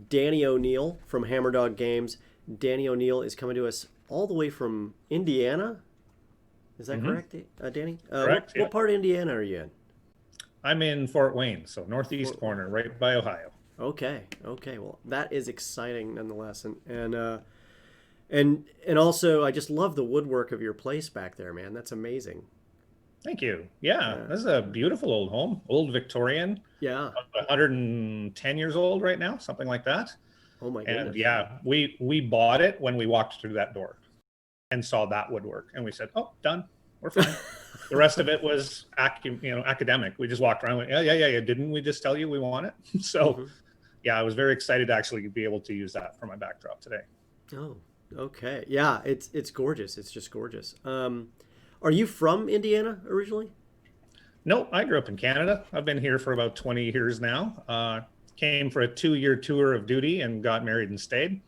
Danny O'Neill from Hammerdog Games. Danny O'Neill is coming to us all the way from Indiana. Is that correct, Danny? Correct. What part of Indiana are you in? I'm in Fort Wayne, so northeast corner, right by Ohio. Okay. Well, that is exciting nonetheless, and also I just love the woodwork of your place back there, man. That's amazing. Thank you. Yeah, this is a beautiful old home, old Victorian. Yeah. 110 years old right now, something like that. Oh my goodness. And yeah, we bought it when we walked through that door and saw that woodwork, and we said, "Oh, done. We're fine." The rest of it was academic. We just walked around and went, yeah. Didn't we just tell you we want it? So yeah, I was very excited to actually be able to use that for my backdrop today. Oh, okay. Yeah, it's gorgeous. It's just gorgeous. Are you from Indiana originally? No, I grew up in Canada. I've been here for about 20 years now. Came for a 2-year tour of duty and got married and stayed.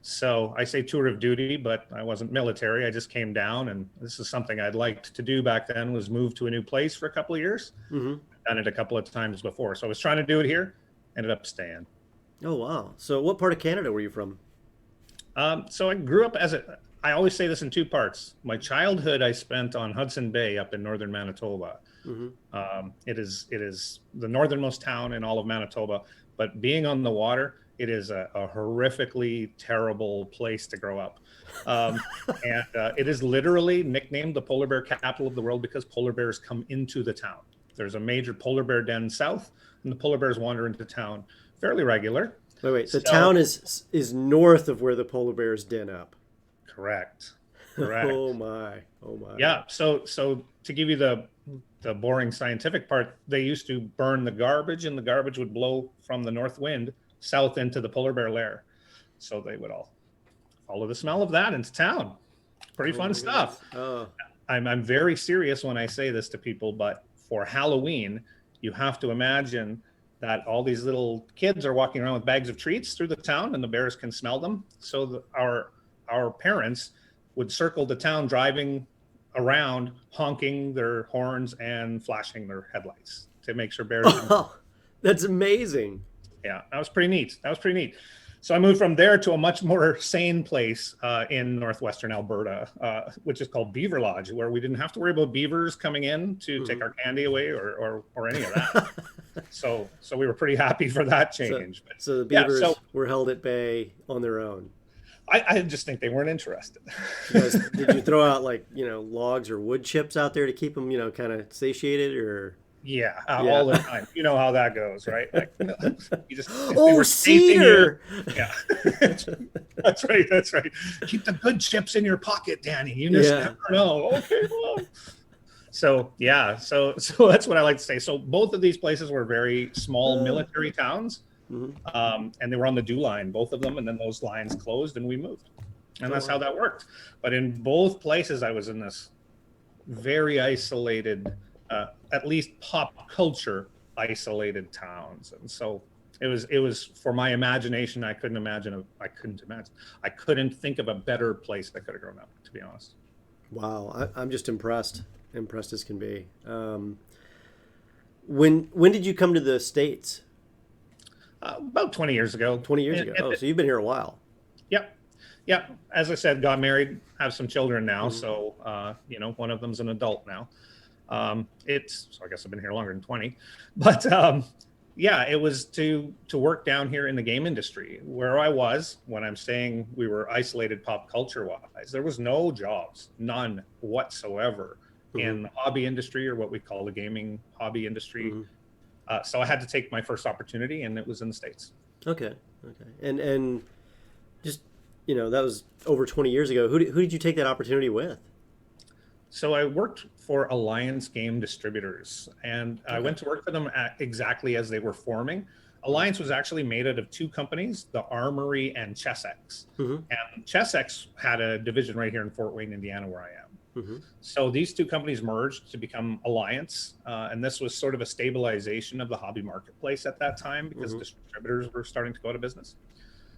So I say tour of duty, but I wasn't military. I just came down, and this is something I'd liked to do back then, was move to a new place for a couple of years. Done it a couple of times before. So I was trying to do it here, ended up staying. Oh, wow. So what part of Canada were you from? So I grew up I always say this in two parts. My childhood I spent on Hudson Bay up in northern Manitoba. It is the northernmost town in all of Manitoba, but being on the water, it is a horrifically terrible place to grow up. And it is literally nicknamed the polar bear capital of the world because polar bears come into the town. There's a major polar bear den south, and the polar bears wander into town fairly regular. Wait. The town is north of where the polar bears den up. Correct. Oh my. Yeah. So to give you the boring scientific part, they used to burn the garbage, and the garbage would blow from the north wind south into the polar bear lair. So they would all follow the smell of that into town. Pretty fun stuff. Oh. I'm very serious when I say this to people, but for Halloween, you have to imagine that all these little kids are walking around with bags of treats through the town, and the bears can smell them. So our parents would circle the town, driving around, honking their horns and flashing their headlights to make sure bears. Oh, that's amazing. Yeah, that was pretty neat. So I moved from there to a much more sane place in northwestern Alberta, which is called Beaver Lodge, where we didn't have to worry about beavers coming in to take our candy away or any of that. So we were pretty happy for that change. So the beavers were held at bay on their own. I just think they weren't interested. Did you throw out logs or wood chips out there to keep them kind of satiated or? Yeah, all the time. You know how that goes, right? Like, you just cedar. Yeah, that's right. Keep the good chips in your pocket, Danny. You just never know. Okay, well. So that's what I like to say. So both of these places were very small military towns, and they were on the dew line, both of them, and then those lines closed, and we moved, and that's how that worked. But in both places, I was in this very isolated. At least pop culture isolated towns, and so it was for my imagination. I couldn't think of a better place I could have grown up, to be honest. Wow, I'm just impressed as can be. When did you come to the States? About 20 years ago. 20 years ago. Oh, so you've been here a while. Yep. As I said, got married, have some children now. So one of them's an adult now. So I guess I've been here longer than 20, but yeah, it was to work down here in the game industry where I was when I'm saying we were isolated pop culture wise. There was no jobs, none whatsoever in the hobby industry, or what we call the gaming hobby industry. So I had to take my first opportunity, and it was in the States. Okay. And just, that was over 20 years ago. Who did you take that opportunity with? So I worked for Alliance Game Distributors, and I went to work for them exactly as they were forming. Alliance was actually made out of two companies, the Armory and Chessex. And Chessex had a division right here in Fort Wayne, Indiana, where I am. So these two companies merged to become Alliance, and this was sort of a stabilization of the hobby marketplace at that time, because distributors were starting to go out of business.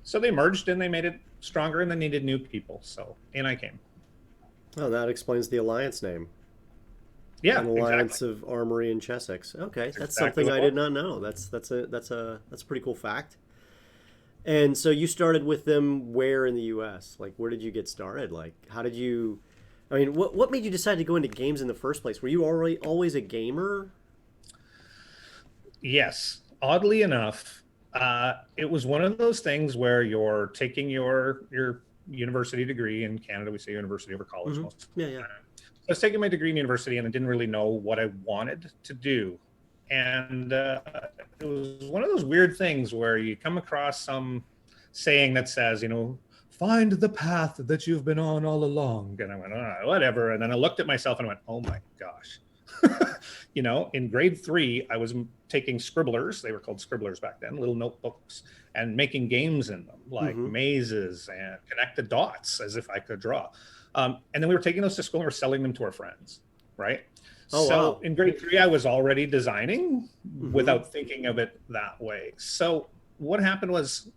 So they merged and they made it stronger, and they needed new people. So in I came. Oh, that explains the Alliance name. Yeah, An alliance exactly. of Armory and Chessex. Okay, that's exactly something what I it did was. not know. That's a pretty cool fact. And so you started with them where in the U.S.? Like, where did you get started? Like, how did you? I mean, what made you decide to go into games in the first place? Were you already always a gamer? Yes, oddly enough, it was one of those things where you're taking your university degree in Canada. We say university over college most of Yeah, the yeah. time. I was taking my degree in university, and I didn't really know what I wanted to do. And it was one of those weird things where you come across some saying that says, find the path that you've been on all along. And I went, whatever. And then I looked at myself and I went, oh my gosh. In grade 3, I was taking scribblers. They were called scribblers back then, little notebooks, and making games in them, like mazes and connect the dots as if I could draw. And then we were taking those to school and we were selling them to our friends, right? Oh, So wow. in grade 3, I was already designing without thinking of it that way. So what happened was,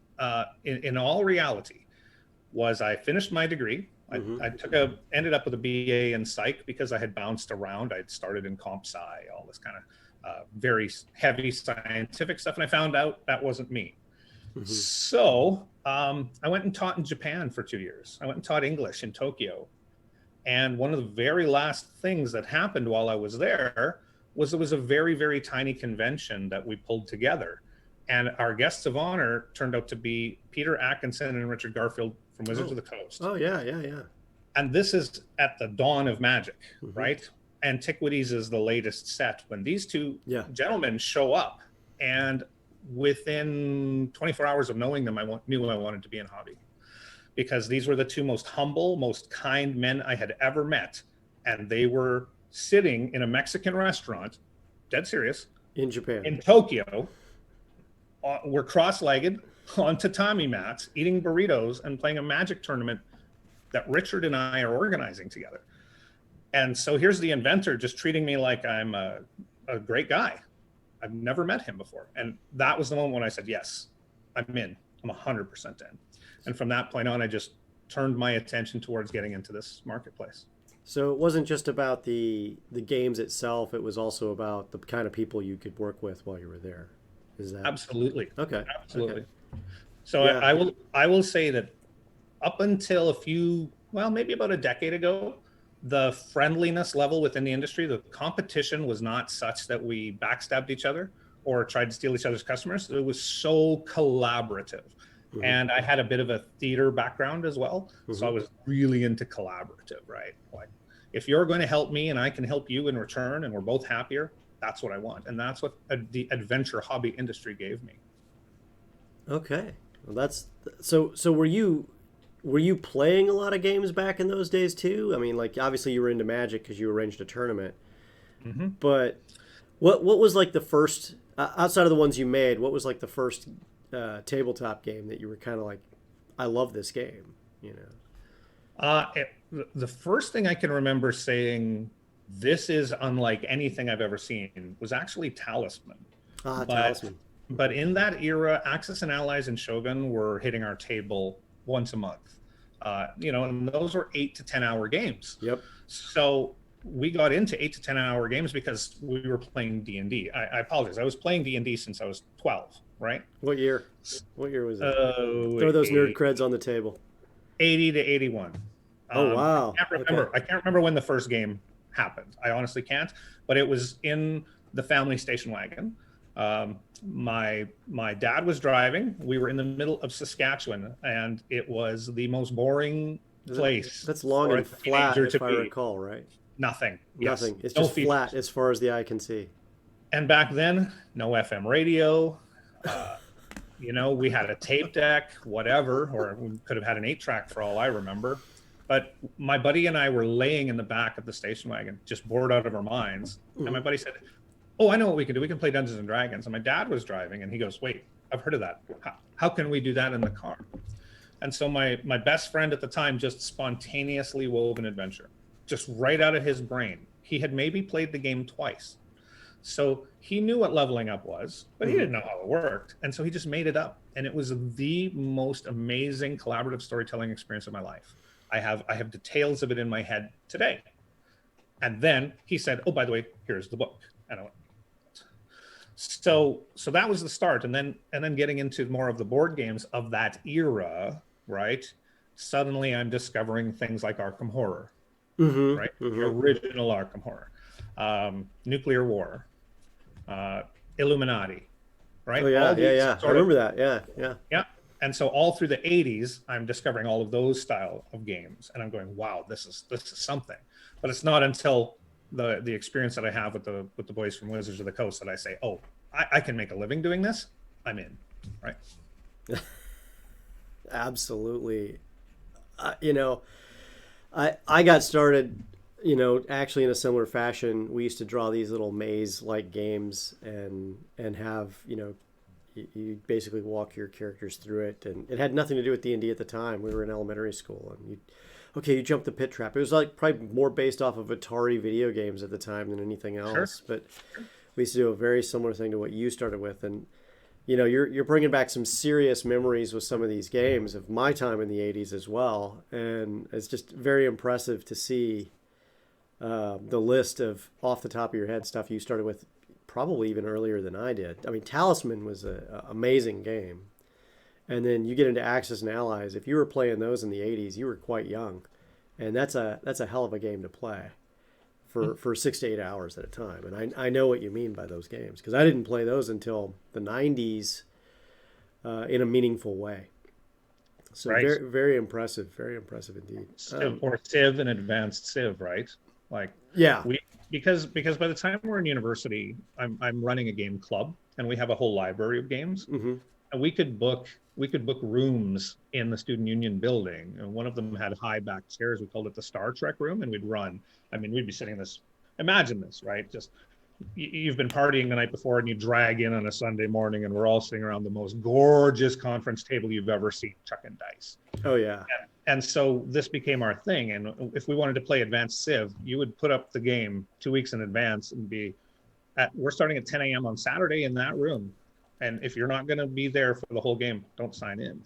in all reality, was I finished my degree. I ended up with a BA in psych because I had bounced around. I'd started in comp sci, all this kind of very heavy scientific stuff, and I found out that wasn't me. So I went and taught in Japan for 2 years. I went and taught English in Tokyo. And one of the very last things that happened while I was there was a very, very tiny convention that we pulled together. And our guests of honor turned out to be Peter Atkinson and Richard Garfield from Wizards of the Coast. Oh, yeah. And this is at the dawn of Magic, right? Antiquities is the latest set. When these two gentlemen show up, and within 24 hours of knowing them, I knew I wanted to be in hobby, because these were the two most humble, most kind men I had ever met. And they were sitting in a Mexican restaurant, dead serious, In Japan. in Tokyo. We're cross-legged on tatami mats, eating burritos and playing a Magic tournament that Richard and I are organizing together. And so here's the inventor just treating me like I'm a great guy. I've never met him before. And that was the moment when I said, yes, I'm in. I'm 100% in. And from that point on, I just turned my attention towards getting into this marketplace. So it wasn't just about the games itself, it was also about the kind of people you could work with while you were there. Is that Absolutely. Okay? Absolutely. Okay. So Yeah. I will say that up until maybe about a decade ago, the friendliness level within the industry, the competition was not such that we backstabbed each other or tried to steal each other's customers. It was so collaborative. And I had a bit of a theater background as well. So I was really into collaborative, right? Like, if you're going to help me and I can help you in return and we're both happier, that's what I want. And that's what the adventure hobby industry gave me. Okay. Well, that's so. So were you playing a lot of games back in those days too? I mean, like obviously you were into Magic because you arranged a tournament. But what was like the first outside of the ones you made? What was like the first tabletop game that you were kind of like, I love this game, The first thing I can remember saying, this is unlike anything I've ever seen, was actually Talisman. Talisman. But in that era, Axis and Allies and Shogun were hitting our table once a month. And those were 8 to 10 hour games. Yep. So we got into 8 to 10 hour games because we were playing D&D. I apologize. I was playing D&D since I was 12, right? What year? What year was it? Throw those nerd creds on the table. 80 to 81. Oh, wow. I can't remember. Okay. I can't remember when the first game happened. I honestly can't. But it was in the family station wagon. My dad was driving. We were in the middle of Saskatchewan, and it was the most boring place. That's long for and a flat, teenager if to I be. recall, right? Nothing. Yes. Nothing. It's No just flat features. as far as the eye can see. And back then, no FM radio. Uh, we had a tape deck, whatever, or we could have had an 8-track for all I remember. But my buddy and I were laying in the back of the station wagon, just bored out of our minds. And my buddy said, "Oh, I know what we can do. We can play Dungeons and Dragons." And my dad was driving, and he goes, "Wait, I've heard of that. How can we do that in the car?" And so my best friend at the time just spontaneously wove an adventure, just right out of his brain. He had maybe played the game twice. So he knew what leveling up was, but he didn't know how it worked. And so he just made it up. And it was the most amazing collaborative storytelling experience of my life. I have details of it in my head today. And then he said, "Oh, by the way, here's the book." And I went, so that was the start. And then getting into more of the board games of that era, right? Suddenly I'm discovering things like Arkham Horror, right? The original Arkham Horror, Nuclear War, Illuminati, right? Oh yeah. I remember that. Yeah. And so all through the 80s, I'm discovering all of those style of games, and I'm going, wow, this is something. But it's not until the experience that I have with the boys from Wizards of the Coast that I say, oh, I can make a living doing this. I'm in, right? Absolutely. I got started, actually in a similar fashion. We used to draw these little maze-like games and have, you basically walk your characters through it, and it had nothing to do with D&D at the time. We were in elementary school, and you jump the pit trap. It was like probably more based off of Atari video games at the time than anything else. Sure. But we used to do a very similar thing to what you started with, and you're bringing back some serious memories with some of these games of my time in the 80s as well, and it's just very impressive to see the list of off the top of your head stuff you started with probably even earlier than I did. I mean, Talisman was an amazing game. And then you get into Axis and Allies. If you were playing those in the 80s, you were quite young. And that's a hell of a game to play for 6 to 8 hours at a time. And I know what you mean by those games, because I didn't play those until the 90s in a meaningful way. So right. Very, very impressive indeed. Or Civ and Advanced Civ, right? Like, yeah. Because by the time we're in university, I'm running a game club, and we have a whole library of games. And we could book rooms in the student union building, and one of them had high back chairs. We called it the Star Trek room, and we'd run. I mean, we'd be sitting this. Imagine this, right? Just you've been partying the night before, and you drag in on a Sunday morning, and we're all sitting around the most gorgeous conference table you've ever seen, chucking dice. Oh yeah. And so this became our thing. And if we wanted to play Advanced Civ, you would put up the game 2 weeks in advance and we're starting at 10 a.m. on Saturday in that room. And if you're not going to be there for the whole game, don't sign in.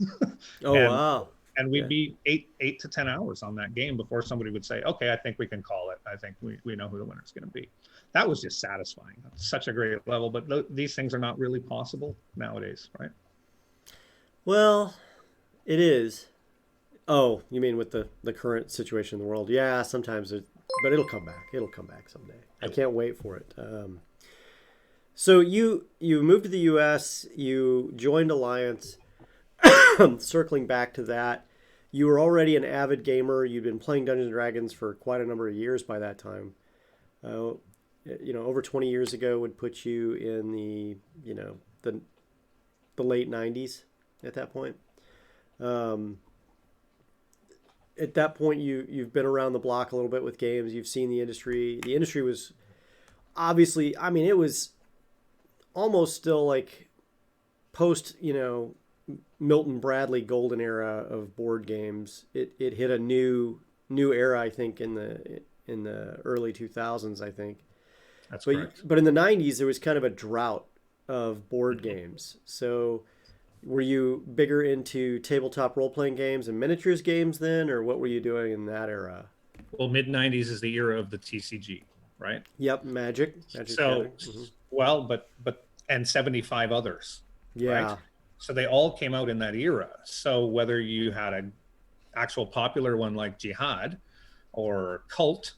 Wow. And we'd be 8 to 10 hours on that game before somebody would say, okay, I think we can call it. I think we know who the winner's going to be. That was just satisfying. Such a great level. But these things are not really possible nowadays, right? Well, it is. Oh, you mean with the current situation in the world? Yeah, sometimes, but it'll come back. It'll come back someday. I can't wait for it. So you moved to the U.S., you joined Alliance. Circling back to that, you were already an avid gamer. You'd been playing Dungeons & Dragons for quite a number of years by that time. Over 20 years ago would put you in the late 90s at that point. At that point, you've been around the block a little bit with games. You've seen the industry. The industry was obviously, I mean, it was almost still like post, Milton Bradley golden era of board games. It hit a new era, I think, in the early 2000s, I think. That's correct. But in the 90s, there was kind of a drought of board games. So were you bigger into tabletop role-playing games and miniatures games then, or what were you doing in that era? Well, mid-90s is the era of the TCG, right? Yep, Magic. So, well, but and 75 others. Yeah. Right? So they all came out in that era. So whether you had an actual popular one like Jihad or Cult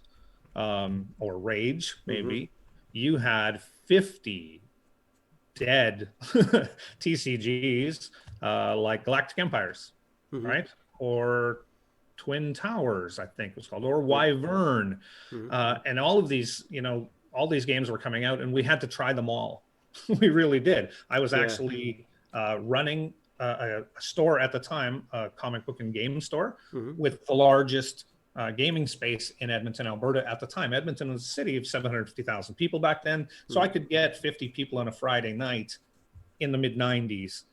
or Rage, maybe, you had 50 dead TCGs like Galactic Empires, right? Or Twin Towers, I think it was called, or Wyvern. And all of these, all these games were coming out, and we had to try them all. We really did. I was actually running a store at the time, a comic book and game store, with the largest gaming space in Edmonton, Alberta at the time. Edmonton was a city of 750,000 people back then. So I could get 50 people on a Friday night in the mid 90s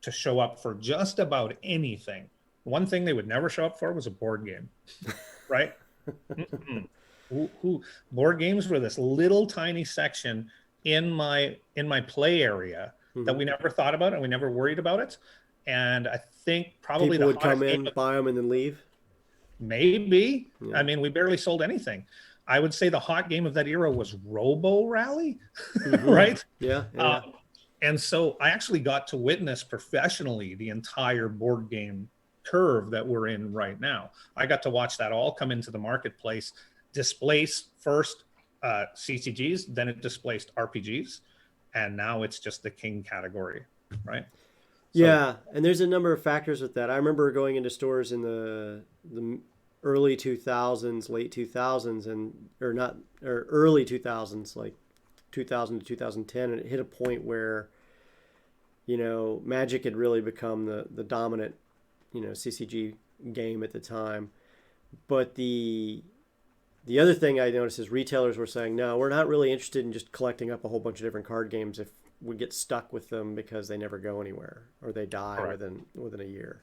to show up for just about anything. One thing they would never show up for was a board game, right? Board games were this little tiny section in my play area that we never thought about, and we never worried about it. And I think probably people would come in, buy them, and then leave. Maybe. I mean, we barely sold anything. I would say the hot game of that era was Robo Rally, right? Yeah. And so I actually got to witness professionally the entire board game curve that we're in right now. I got to watch that all come into the marketplace, displace first CCGs, then it displaced RPGs, and now it's just the king category, right? Yeah, and there's a number of factors with that. I remember going into stores in the early 2000s, late 2000s, or early 2000s, like 2000 to 2010, and it hit a point where, Magic had really become the dominant, CCG game at the time. But the other thing I noticed is retailers were saying, no, we're not really interested in just collecting up a whole bunch of different card games if we get stuck with them because they never go anywhere or they die within a year.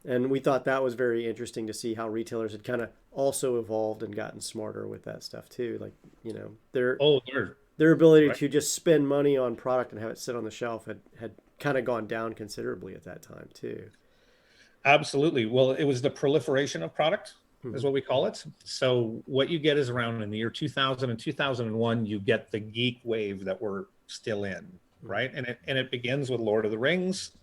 And we thought that was very interesting to see how retailers had kind of also evolved and gotten smarter with that stuff too. Like, their ability to just spend money on product and have it sit on the shelf had kind of gone down considerably at that time too. Absolutely. Well, it was the proliferation of product is what we call it. So what you get is around in the year 2000 and 2001, you get the geek wave that we're still in, right? And it begins with Lord of the Rings,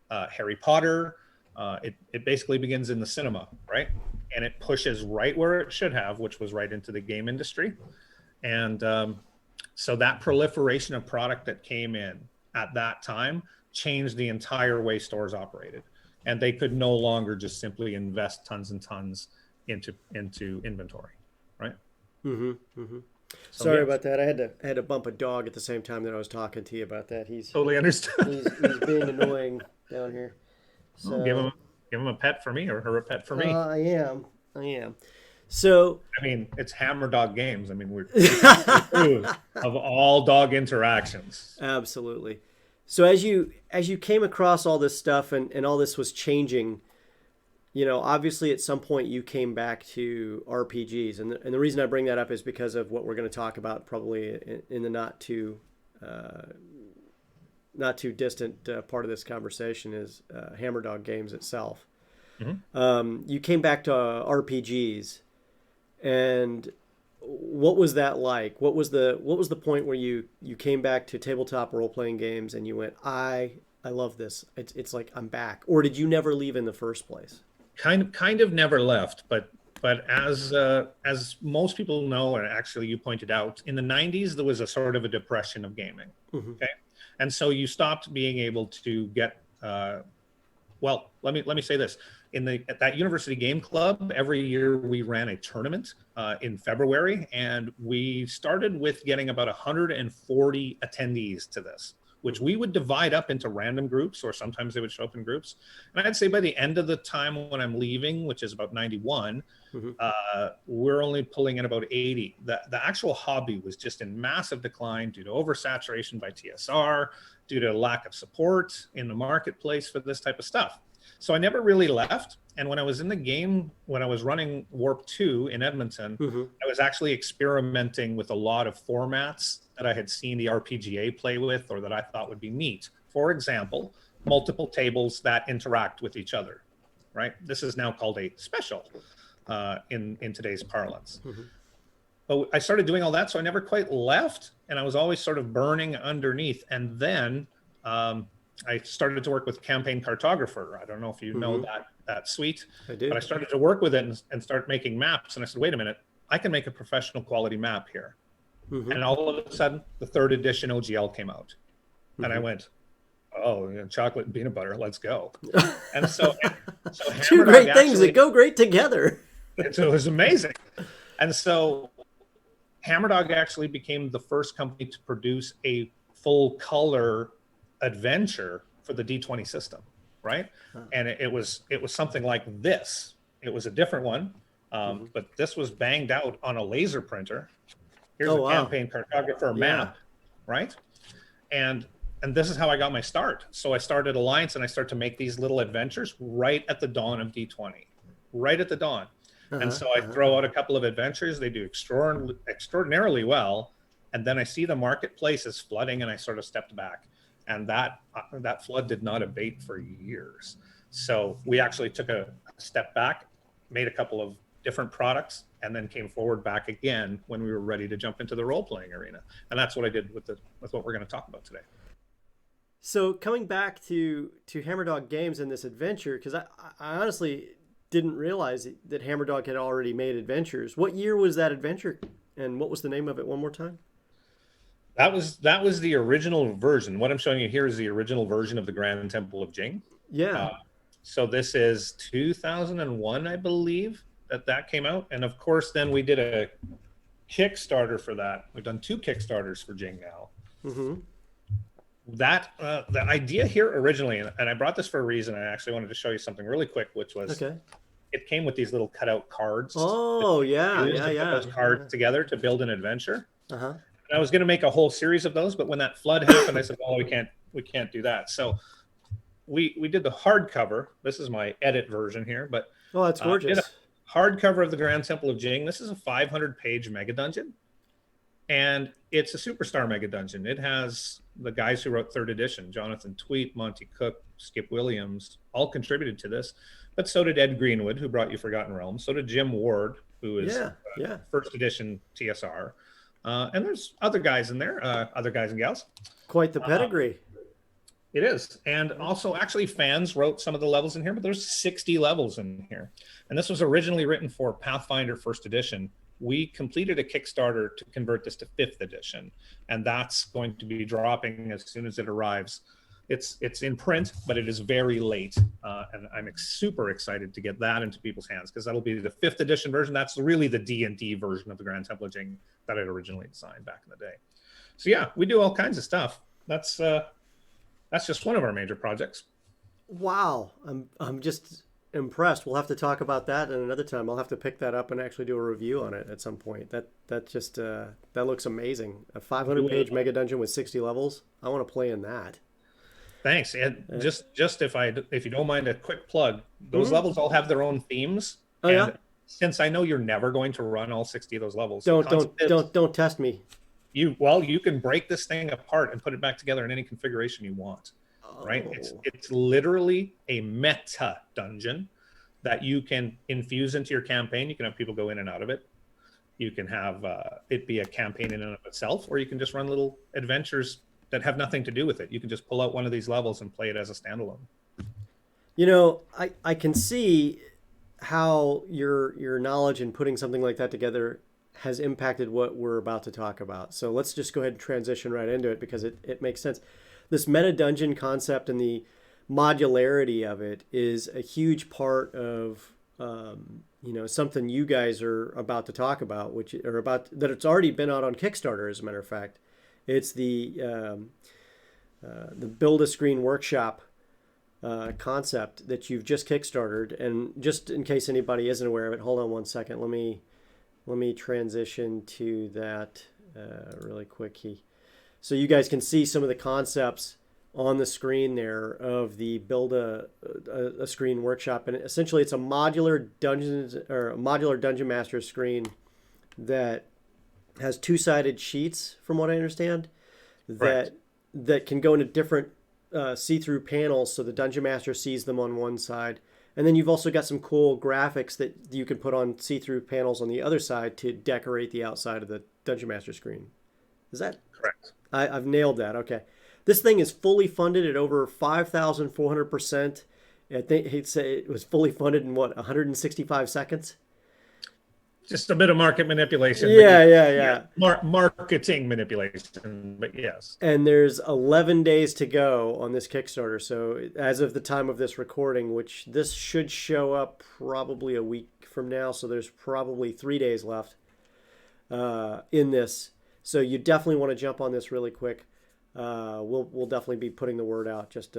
Harry Potter. It basically begins in the cinema, right? And it pushes right where it should have, which was right into the game industry. And so that proliferation of product that came in at that time changed the entire way stores operated. And they could no longer just simply invest tons and tons into inventory, right? Sorry about that. I had to bump a dog at the same time that I was talking to you about that. He's totally understood. He's being annoying down here. So give him a pet for me, or her a pet for me. I am. So I mean, it's Hammerdog Games. I mean, we're of all dog interactions. Absolutely. So as you came across all this stuff and all this was changing, obviously at some point you came back to RPGs, and the reason I bring that up is because of what we're going to talk about probably in the not too distant part of this conversation is Hammerdog Games itself. You came back to RPGs, and what was that like? What was the point where you came back to tabletop role-playing games and you went, I love this. It's like I'm back. Or did you never leave in the first place? Kind of never left, but as most people know, and actually you pointed out, in the 90s there was a sort of a depression of gaming. Okay, and so you stopped being able to get. Well, let me say this: at that University Game Club, every year we ran a tournament in February, and we started with getting about 140 attendees to this, which we would divide up into random groups, or sometimes they would show up in groups. And I'd say by the end of the time when I'm leaving, which is about 91, we're only pulling in about 80. The actual hobby was just in massive decline due to oversaturation by TSR, due to lack of support in the marketplace for this type of stuff. So I never really left. And when I was in the game, when I was running Warp 2 in Edmonton, I was actually experimenting with a lot of formats that I had seen the RPGA play with, or that I thought would be neat. For example, multiple tables that interact with each other, right? This is now called a special in today's parlance. But I started doing all that, so I never quite left, and I was always sort of burning underneath. And then I started to work with Campaign Cartographer. I don't know if you know that suite. I do. But I started to work with it and start making maps. And I said, wait a minute, I can make a professional quality map here. And all of a sudden, the 3rd edition OGL came out. And I went, oh, chocolate and peanut butter, let's go. And so Two great things that go great together. It was amazing. And so Hammerdog actually became the first company to produce a full color adventure for the D20 system, right? And it was something like this. It was a different one, but this was banged out on a laser printer. Here's a campaign cartographer map, right? And this is how I got my start. So I started Alliance, and I started to make these little adventures right at the dawn of D20, right at the dawn. And so I throw out a couple of adventures. They do extraordinarily well. And then I see the marketplace is flooding, and I sort of stepped back. And that flood did not abate for years. So we actually took a step back, made a couple of different products, and then came forward back again when we were ready to jump into the role-playing arena. And that's what I did with what we're going to talk about today. So coming back to Hammerdog Games and this adventure, because I honestly didn't realize that Hammerdog had already made adventures. What year was that adventure, and what was the name of it one more time? That was the original version. What I'm showing you here is the original version of the Grand Temple of Jing. Yeah. So this is 2001, I believe, that came out. And of course, then we did a Kickstarter for that. We've done 2 Kickstarters for Jing now. Mm-hmm. That the idea here originally, and I brought this for a reason. I actually wanted to show you something really quick, which was it came with these little cutout cards. Oh, yeah. Put those cards together to build an adventure. Uh-huh. And I was going to make a whole series of those, but when that flood happened, I said, "Oh, we can't do that." So we did the hardcover. This is my edit version here, but that's gorgeous. Hardcover of the Grand Temple of Jing. This is a 500-page mega dungeon, and it's a superstar mega dungeon. It has the guys who wrote 3rd edition, Jonathan Tweet, Monty Cook, Skip Williams, all contributed to this. But so did Ed Greenwood, who brought you Forgotten Realms. So did Jim Ward, who is 1st edition TSR. And there's other guys in there, other guys and gals. Quite the pedigree. It is. And also, actually, fans wrote some of the levels in here, but there's 60 levels in here. And this was originally written for Pathfinder 1st edition. We completed a Kickstarter to convert this to 5th edition, and that's going to be dropping as soon as it arrives. It's in print, but it is very late, and I'm super excited to get that into people's hands, because that'll be the 5th edition version. That's really the D&D version of the Grand Temple of Jing that I'd originally designed back in the day. So yeah, we do all kinds of stuff. That's just one of our major projects. Wow, I'm just impressed. We'll have to talk about that in another time. I'll have to pick that up and actually do a review on it at some point. That looks amazing. A 500-page mega dungeon with 60 levels. I want to play in that. Thanks. And just if you don't mind a quick plug, those levels all have their own themes. Oh, yeah. Since I know you're never going to run all 60 of those levels, don't test me. You can break this thing apart and put it back together in any configuration you want. Right? It's literally a meta dungeon that you can infuse into your campaign. You can have people go in and out of it. You can have it be a campaign in and of itself, or you can just run little adventures that have nothing to do with it. You can just pull out one of these levels and play it as a standalone. You know, I can see how your knowledge in putting something like that together has impacted what we're about to talk about. So let's just go ahead and transition right into it, because it makes sense. This meta dungeon concept and the modularity of it is a huge part of something you guys are about to talk about, that it's already been out on Kickstarter, as a matter of fact. It's the Build a Screen Workshop concept that you've just Kickstarted. And just in case anybody isn't aware of it, hold on one second. Let me transition to that really quick. So you guys can see some of the concepts on the screen there of the Build a Screen Workshop. And essentially it's a modular Dungeon Master screen that has 2-sided sheets, from what I understand, that can go into different see-through panels, so the Dungeon Master sees them on one side. And then you've also got some cool graphics that you can put on see-through panels on the other side to decorate the outside of the Dungeon Master screen. Is that correct? I've nailed that. Okay. This thing is fully funded at over 5,400%. I think he'd say it was fully funded in 165 seconds? Just a bit of market manipulation. Yeah. Marketing manipulation, but yes. And there's 11 days to go on this Kickstarter. So as of the time of this recording, which this should show up probably a week from now, so there's probably 3 days left in this. So you definitely want to jump on this really quick. We'll definitely be putting the word out just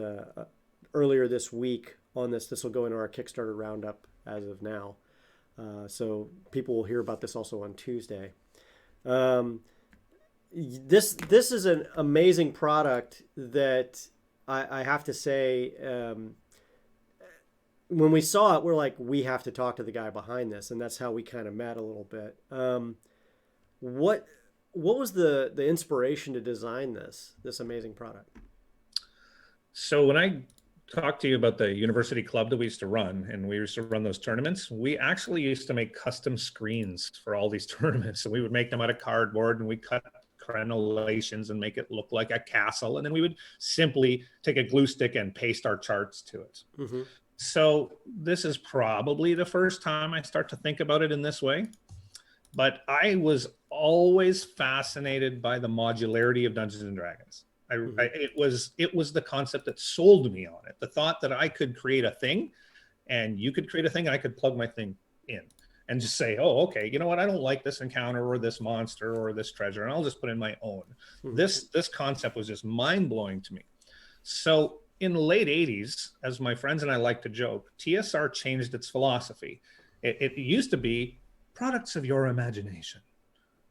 earlier this week on this. This will go into our Kickstarter roundup as of now. So people will hear about this also on Tuesday. This is an amazing product that I have to say, when we saw it, we're like, we have to talk to the guy behind this, and that's how we kind of met a little bit. What was the inspiration to design this amazing product? So when I talked to you about the university club that we used to run, and we used to run those tournaments, we actually used to make custom screens for all these tournaments. So we would make them out of cardboard, and we cut crenellations and make it look like a castle. And then we would simply take a glue stick and paste our charts to it. Mm-hmm. So this is probably the first time I start to think about it in this way. But I was always fascinated by the modularity of Dungeons and Dragons. It was the concept that sold me on it. The thought that I could create a thing, and you could create a thing, and I could plug my thing in and just say, oh, okay, you know what? I don't like this encounter or this monster or this treasure, and I'll just put in my own. Mm-hmm. This concept was just mind blowing to me. So in the late 80s, as my friends and I like to joke, TSR changed its philosophy. It used to be products of your imagination.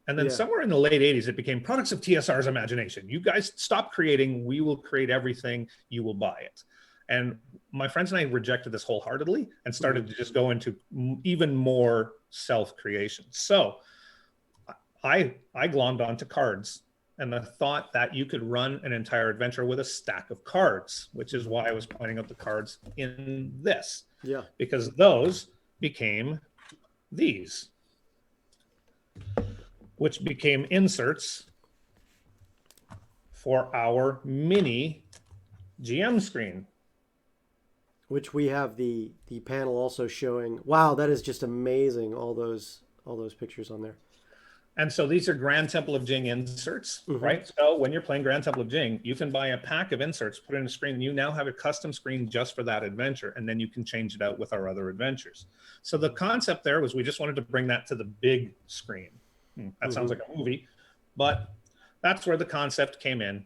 And then somewhere in the late 80s, it became products of TSR's imagination. You guys stop creating, we will create everything, you will buy it. And my friends and I rejected this wholeheartedly and started to just go into even more self-creation. So I glommed onto cards, and the thought that you could run an entire adventure with a stack of cards, which is why I was pointing out the cards in this. Yeah. Because those became these, which became inserts for our mini GM screen. Which we have the panel also showing. Wow, that is just amazing, all those pictures on there. And so these are Grand Temple of Jing inserts, right? So when you're playing Grand Temple of Jing, you can buy a pack of inserts, put it in a screen, and you now have a custom screen just for that adventure, and then you can change it out with our other adventures. So the concept there was we just wanted to bring that to the big screen. That sounds like a movie, but that's where the concept came in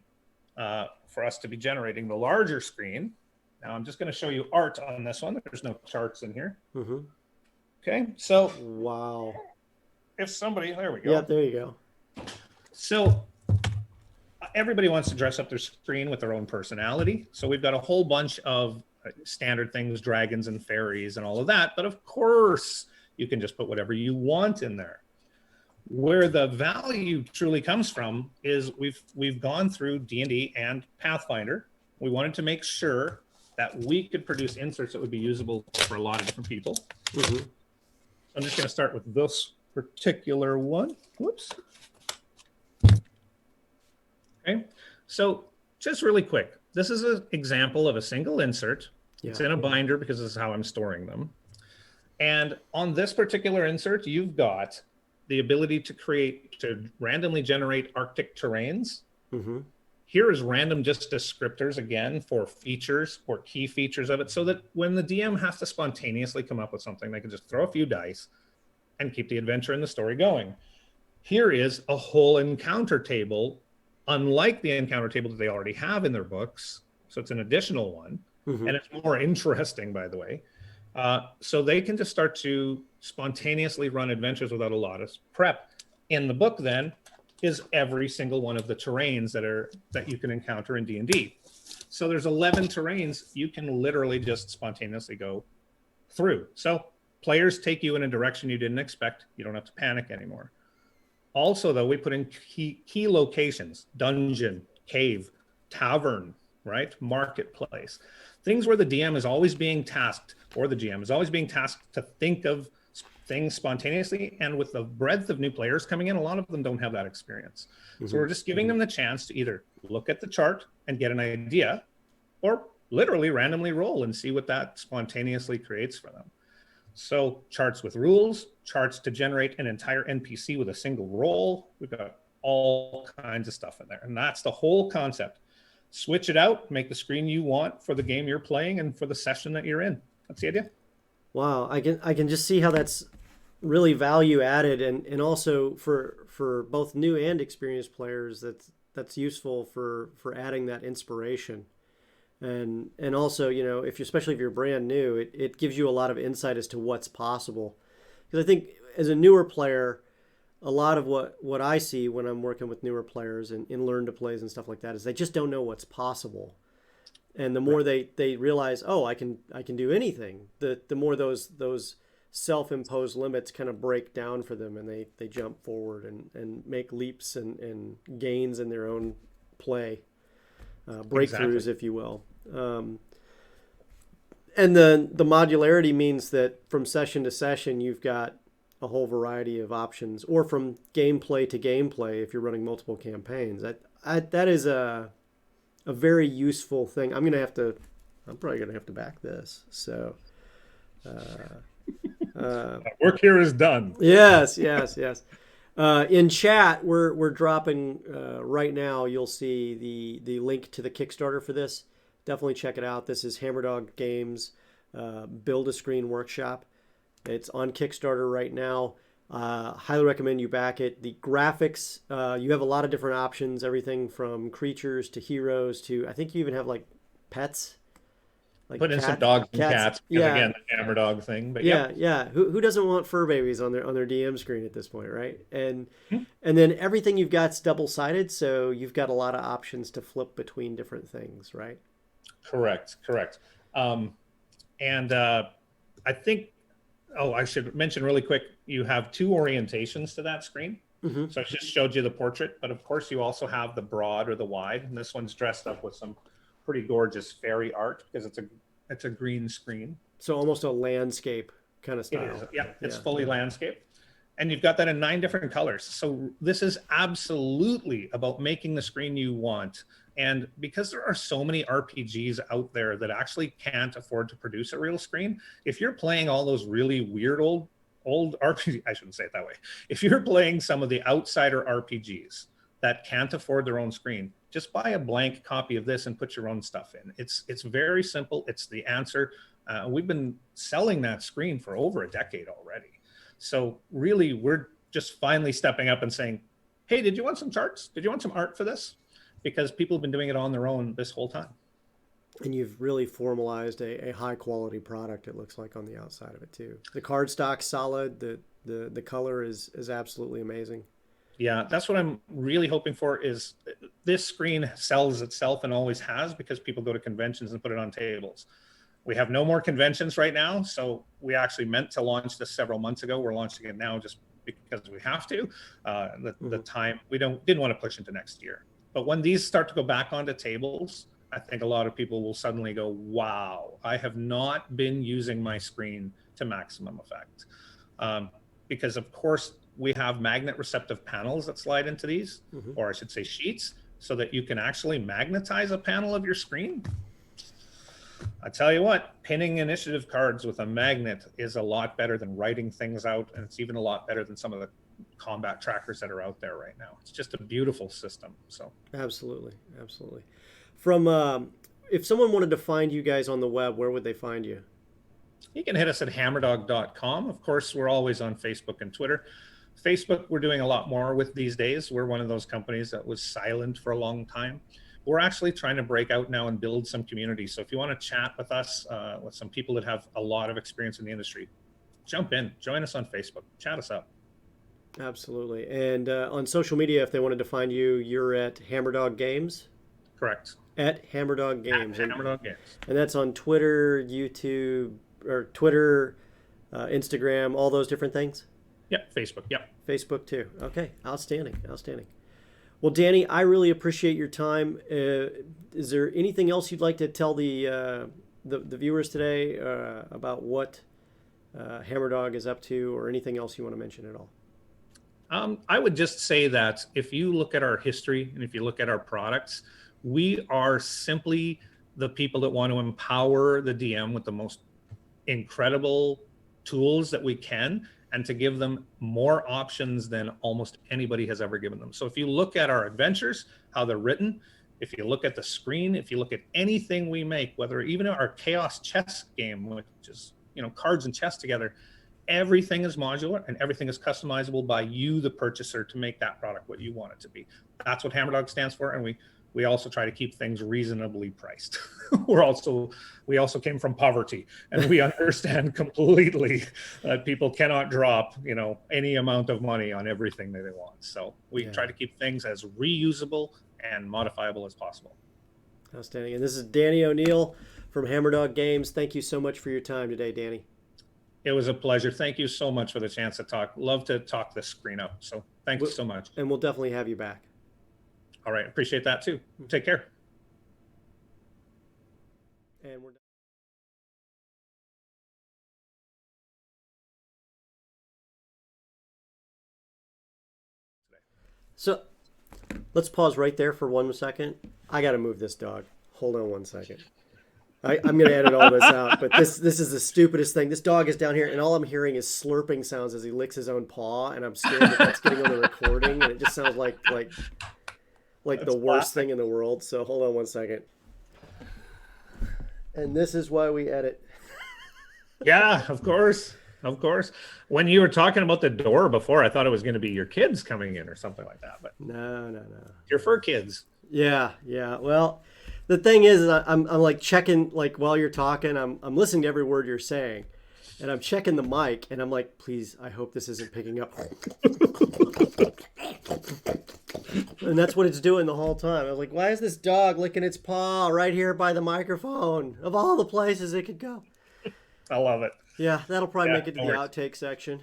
for us to be generating the larger screen. Now I'm just going to show you art on this one. There's no charts in here. Okay, so wow. If somebody, there we go. Yeah, there you go. So everybody wants to dress up their screen with their own personality. So we've got a whole bunch of standard things, dragons and fairies and all of that. But of course, you can just put whatever you want in there. Where the value truly comes from is we've gone through D&D and Pathfinder. We wanted to make sure that we could produce inserts that would be usable for a lot of different people. I'm just going to start with this particular one. Whoops. Okay, so just really quick, this is an example of a single insert. It's in a binder because this is how I'm storing them. And on this particular insert, you've got the ability to randomly generate Arctic terrains. Here is random just descriptors, again, for features or key features of it, so that when the DM has to spontaneously come up with something, they can just throw a few dice and keep the adventure and the story going. Here is a whole encounter table, unlike the encounter table that they already have in their books. So it's an additional one, and it's more interesting, by the way. So they can just start to spontaneously run adventures without a lot of prep. In the book, then, is every single one of the terrains that you can encounter in D&D. So there's 11 terrains you can literally just spontaneously go through. So players take you in a direction you didn't expect. You don't have to panic anymore. Also, though, we put in key locations: dungeon, cave, tavern, right? Marketplace. Things where the DM is always being tasked, or the GM is always being tasked to think of things spontaneously. And with the breadth of new players coming in, a lot of them don't have that experience. So we're just giving them the chance to either look at the chart and get an idea, or literally randomly roll and see what that spontaneously creates for them. So charts with rules, charts to generate an entire NPC with a single roll. We've got all kinds of stuff in there. And that's the whole concept. Switch it out, make the screen you want for the game you're playing and for the session that you're in. That's the idea. Wow, I can just see how that's really value added, and also for both new and experienced players, that's useful for adding that inspiration. And also, you know, especially if you're brand new, it gives you a lot of insight as to what's possible. Because I think as a newer player, a lot of what I see when I'm working with newer players and in learn to plays and stuff like that is they just don't know what's possible. And the more they realize, oh, I can do anything, the more those self-imposed limits kind of break down for them, and they jump forward and make leaps and gains in their own play, breakthroughs, exactly, if you will. And then the modularity means that from session to session, you've got a whole variety of options, or from gameplay to gameplay if you're running multiple campaigns. That is a very useful thing. I'm probably gonna have to back this. So work here is done. Yes. In chat, we're dropping right now. You'll see the link to the Kickstarter for this. Definitely check it out. This is Hammerdog Games Build a Screen Workshop. It's on Kickstarter right now. Highly recommend you back it. The graphics, you have a lot of different options, everything from creatures to heroes to, I think you even have like pets. Like put in some dogs and cats. Yeah. Again, the Hammerdog thing. But yeah. Who doesn't want fur babies on their DM screen at this point, right? And then everything you've got's double-sided, so you've got a lot of options to flip between different things, right? Correct. And I think, I should mention really quick, you have two orientations to that screen. Mm-hmm. So I just showed you the portrait, but of course you also have the broad or the wide, and this one's dressed up with some pretty gorgeous fairy art because it's a green screen. So almost a landscape kind of style. It is. Yeah, it's fully landscape. And you've got that in 9 different colors. So this is absolutely about making the screen you want. And because there are so many RPGs out there that actually can't afford to produce a real screen, if you're playing all those really weird old RPGs, I shouldn't say it that way. If you're playing some of the outsider RPGs that can't afford their own screen, just buy a blank copy of this and put your own stuff in. It's very simple. It's the answer. We've been selling that screen for over a decade already. So really, we're just finally stepping up and saying, hey, did you want some charts? Did you want some art for this? Because people have been doing it on their own this whole time. And you've really formalized a high quality product, it looks like, on the outside of it too. The cardstock's solid, the color is absolutely amazing. Yeah, that's what I'm really hoping for, is this screen sells itself and always has, because people go to conventions and put it on tables. We have no more conventions right now, so we actually meant to launch this several months ago. We're launching it now just because we have to. The time, we didn't want to push into next year. But when these start to go back onto tables, I think a lot of people will suddenly go, wow, I have not been using my screen to maximum effect. Because of course we have magnet receptive panels that slide into these, or I should say sheets, so that you can actually magnetize a panel of your screen. I tell you what, pinning initiative cards with a magnet is a lot better than writing things out, and it's even a lot better than some of the combat trackers that are out there right now. It's just a beautiful system. So absolutely. From if someone wanted to find you guys on the web, where would they find you? You can hit us at hammerdog.com. Of course, we're always on Facebook and Twitter. Facebook, we're doing a lot more with these days. We're one of those companies that was silent for a long time. We're actually trying to break out now and build some community. So if you want to chat with us, with some people that have a lot of experience in the industry, jump in, join us on Facebook, chat us up. Absolutely. And on social media, if they wanted to find you, you're at Hammerdog Games? Correct. At Hammerdog Games. At Hammerdog Games. And that's on Twitter, YouTube, or Twitter, Instagram, all those different things? Yep, Facebook, yep. Facebook too. Okay, outstanding. Well, Danny, I really appreciate your time. Is there anything else you'd like to tell the viewers today about what Hammerdog is up to, or anything else you want to mention at all? I would just say that if you look at our history and if you look at our products, we are simply the people that want to empower the DM with the most incredible tools that we can, and to give them more options than almost anybody has ever given them. So if you look at our adventures, how they're written, if you look at the screen, if you look at anything we make, whether even our chaos chess game, which is, cards and chess together, everything is modular and everything is customizable by you, the purchaser, to make that product what you want it to be. That's what Hammerdog stands for. And we also try to keep things reasonably priced. we also came from poverty, and we understand completely that people cannot drop, any amount of money on everything that they want. So we try to keep things as reusable and modifiable as possible. Outstanding. And this is Danny O'Neill from Hammerdog Games. Thank you so much for your time today, Danny. It was a pleasure. Thank you so much for the chance to talk. Love to talk this screen up. So thank you so much. And we'll definitely have you back. All right. Appreciate that too. Take care. And we're So let's pause right there for 1 second. I got to move this dog. Hold on 1 second. I'm going to edit all this out, but this is the stupidest thing. This dog is down here, and all I'm hearing is slurping sounds as he licks his own paw, and I'm scared that that's getting on the recording, and it just sounds like the worst thing in the world. So hold on 1 second. And this is why we edit. Yeah, of course. Of course. When you were talking about the door before, I thought it was going to be your kids coming in or something like that. But no. Your fur kids. Yeah. Well, the thing is, I'm like checking, like while you're talking, I'm listening to every word you're saying, and I'm checking the mic, and I'm like, please, I hope this isn't picking up. And that's what it's doing the whole time. I was like, why is this dog licking its paw right here by the microphone of all the places it could go? I love it. Yeah, that'll probably make it to the outtake section.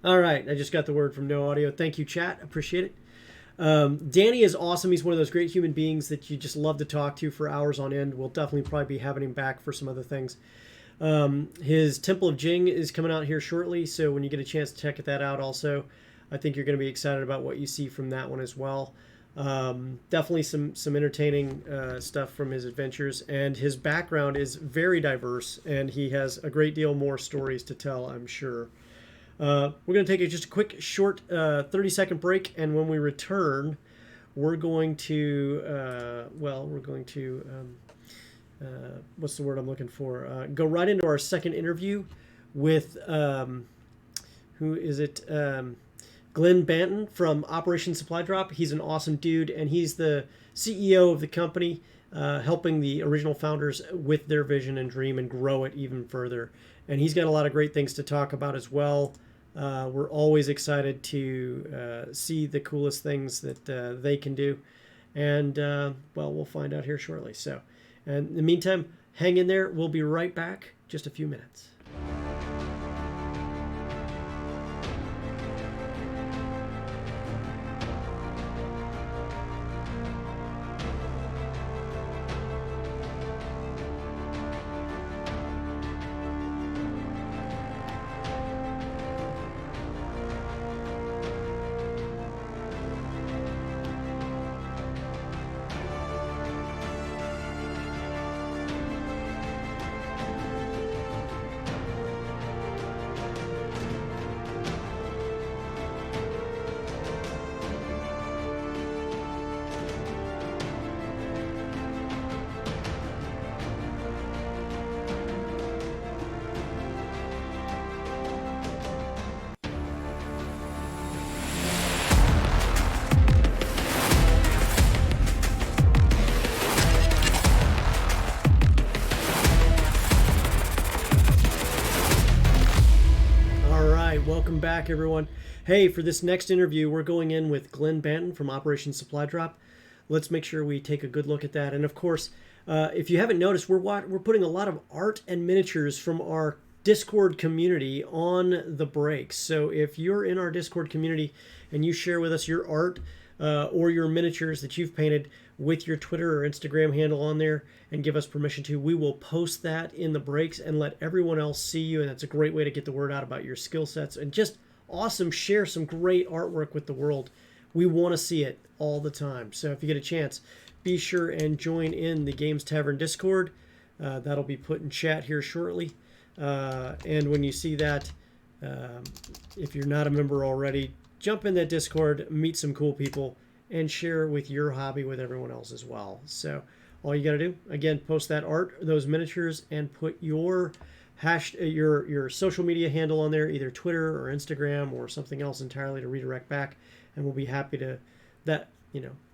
All right, I just got the word from No Audio. Thank you, chat. Appreciate it. Danny is awesome. He's one of those great human beings that you just love to talk to for hours on end. We'll definitely probably be having him back for some other things. His Temple of Jing is coming out here shortly, so when you get a chance to check that out also, I think you're going to be excited about what you see from that one as well. Definitely some entertaining stuff from his adventures, and his background is very diverse, and he has a great deal more stories to tell, I'm sure. We're going to take just a quick, short 30-second break, and when we return, we're going to, what's the word I'm looking for? Go right into our second interview with, who is it? Glenn Banton from Operation Supply Drop. He's an awesome dude, and he's the CEO of the company, helping the original founders with their vision and dream and grow it even further. And he's got a lot of great things to talk about as well. We're always excited to see the coolest things that they can do. And, we'll find out here shortly. So, and in the meantime, hang in there. We'll be right back. Just a few minutes. Welcome back, everyone. Hey, for this next interview, we're going in with Glenn Banton from Operation Supply Drop. let's make sure we take a good look at that. And of course, if you haven't noticed, we're putting a lot of art and miniatures from our Discord community on the breaks. So if you're in our Discord community and you share with us your art or your miniatures that you've painted with your Twitter or Instagram handle on there and give us permission to, we will post that in the breaks and let everyone else see you. And that's a great way to get the word out about your skill sets and just awesome, share some great artwork with the world. We want to see it all the time. So if you get a chance, be sure and join in the Games Tavern Discord. That'll be put in chat here shortly. And when you see that, if you're not a member already, jump in that Discord, meet some cool people, and share with your hobby with everyone else as well. So all you got to do, again, post that art, those miniatures, and put your your social media handle on there, either Twitter or Instagram or something else entirely to redirect back, and we'll be happy to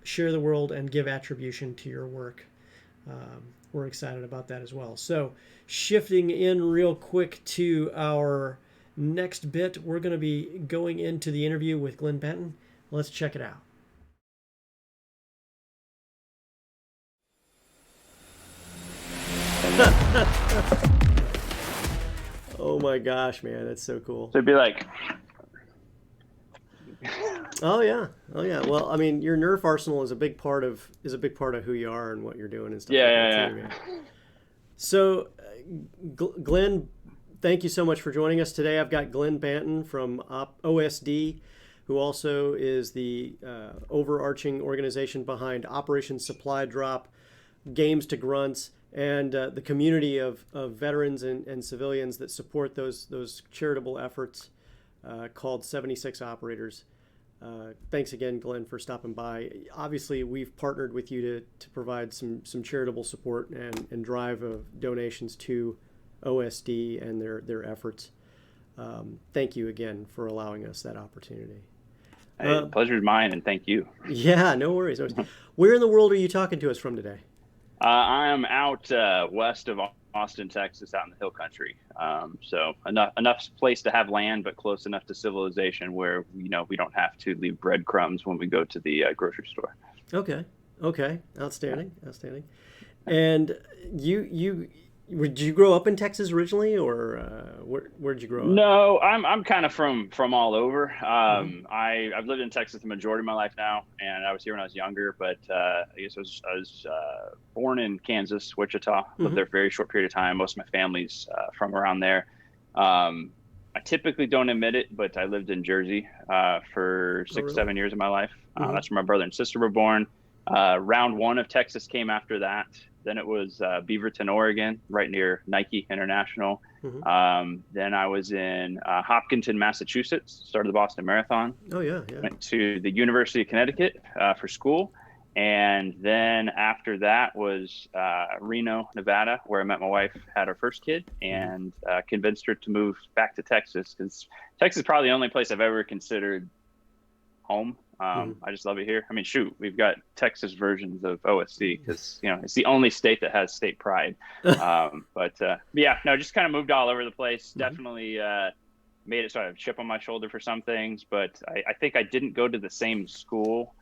share the world and give attribution to your work. We're excited about that as well. So shifting in real quick to our next bit, we're going to be going into the interview with Glenn Banton. Let's check it out. Oh my gosh, man, that's so cool. So it'd be like, oh yeah. Well, I mean, your Nerf arsenal is a big part of who you are and what you're doing and stuff. Yeah. Too, man. So, Glenn, thank you so much for joining us today. I've got Glenn Banton from OSD, who also is the overarching organization behind Operation Supply Drop, Games to Grunts, and the community of veterans and civilians that support those charitable efforts called 76 Operators. Thanks again, Glenn, for stopping by. Obviously, we've partnered with you to provide some charitable support and drive of donations to OSD and their efforts. Thank you again for allowing us that opportunity. Hey, pleasure's mine, and thank you. Yeah, no worries. Where in the world are you talking to us from today? I am out west of Austin, Texas, out in the hill country. So enough place to have land, but close enough to civilization where we don't have to leave breadcrumbs when we go to the grocery store. Okay. Outstanding. And did you grow up in Texas originally, or where'd you grow up? No, I'm kind of from all over. I've lived in Texas the majority of my life now, and I was here when I was younger. But I guess I was born in Kansas, Wichita. Lived there for a very short period of time. Most of my family's from around there. I typically don't admit it, but I lived in Jersey for 7 years of my life. That's where my brother and sister were born. Round one of Texas came after that. Then it was Beaverton, Oregon, right near Nike International. Then I was in Hopkinton, Massachusetts, started the Boston Marathon. Oh, yeah. Went to the University of Connecticut for school. And then after that was Reno, Nevada, where I met my wife, had our first kid, and convinced her to move back to Texas, because Texas is probably the only place I've ever considered home. I just love it here. I mean, shoot, we've got Texas versions of OSC because, it's the only state that has state pride. But just kind of moved all over the place. Definitely made it sort of chip on my shoulder for some things. But I think I didn't go to the same school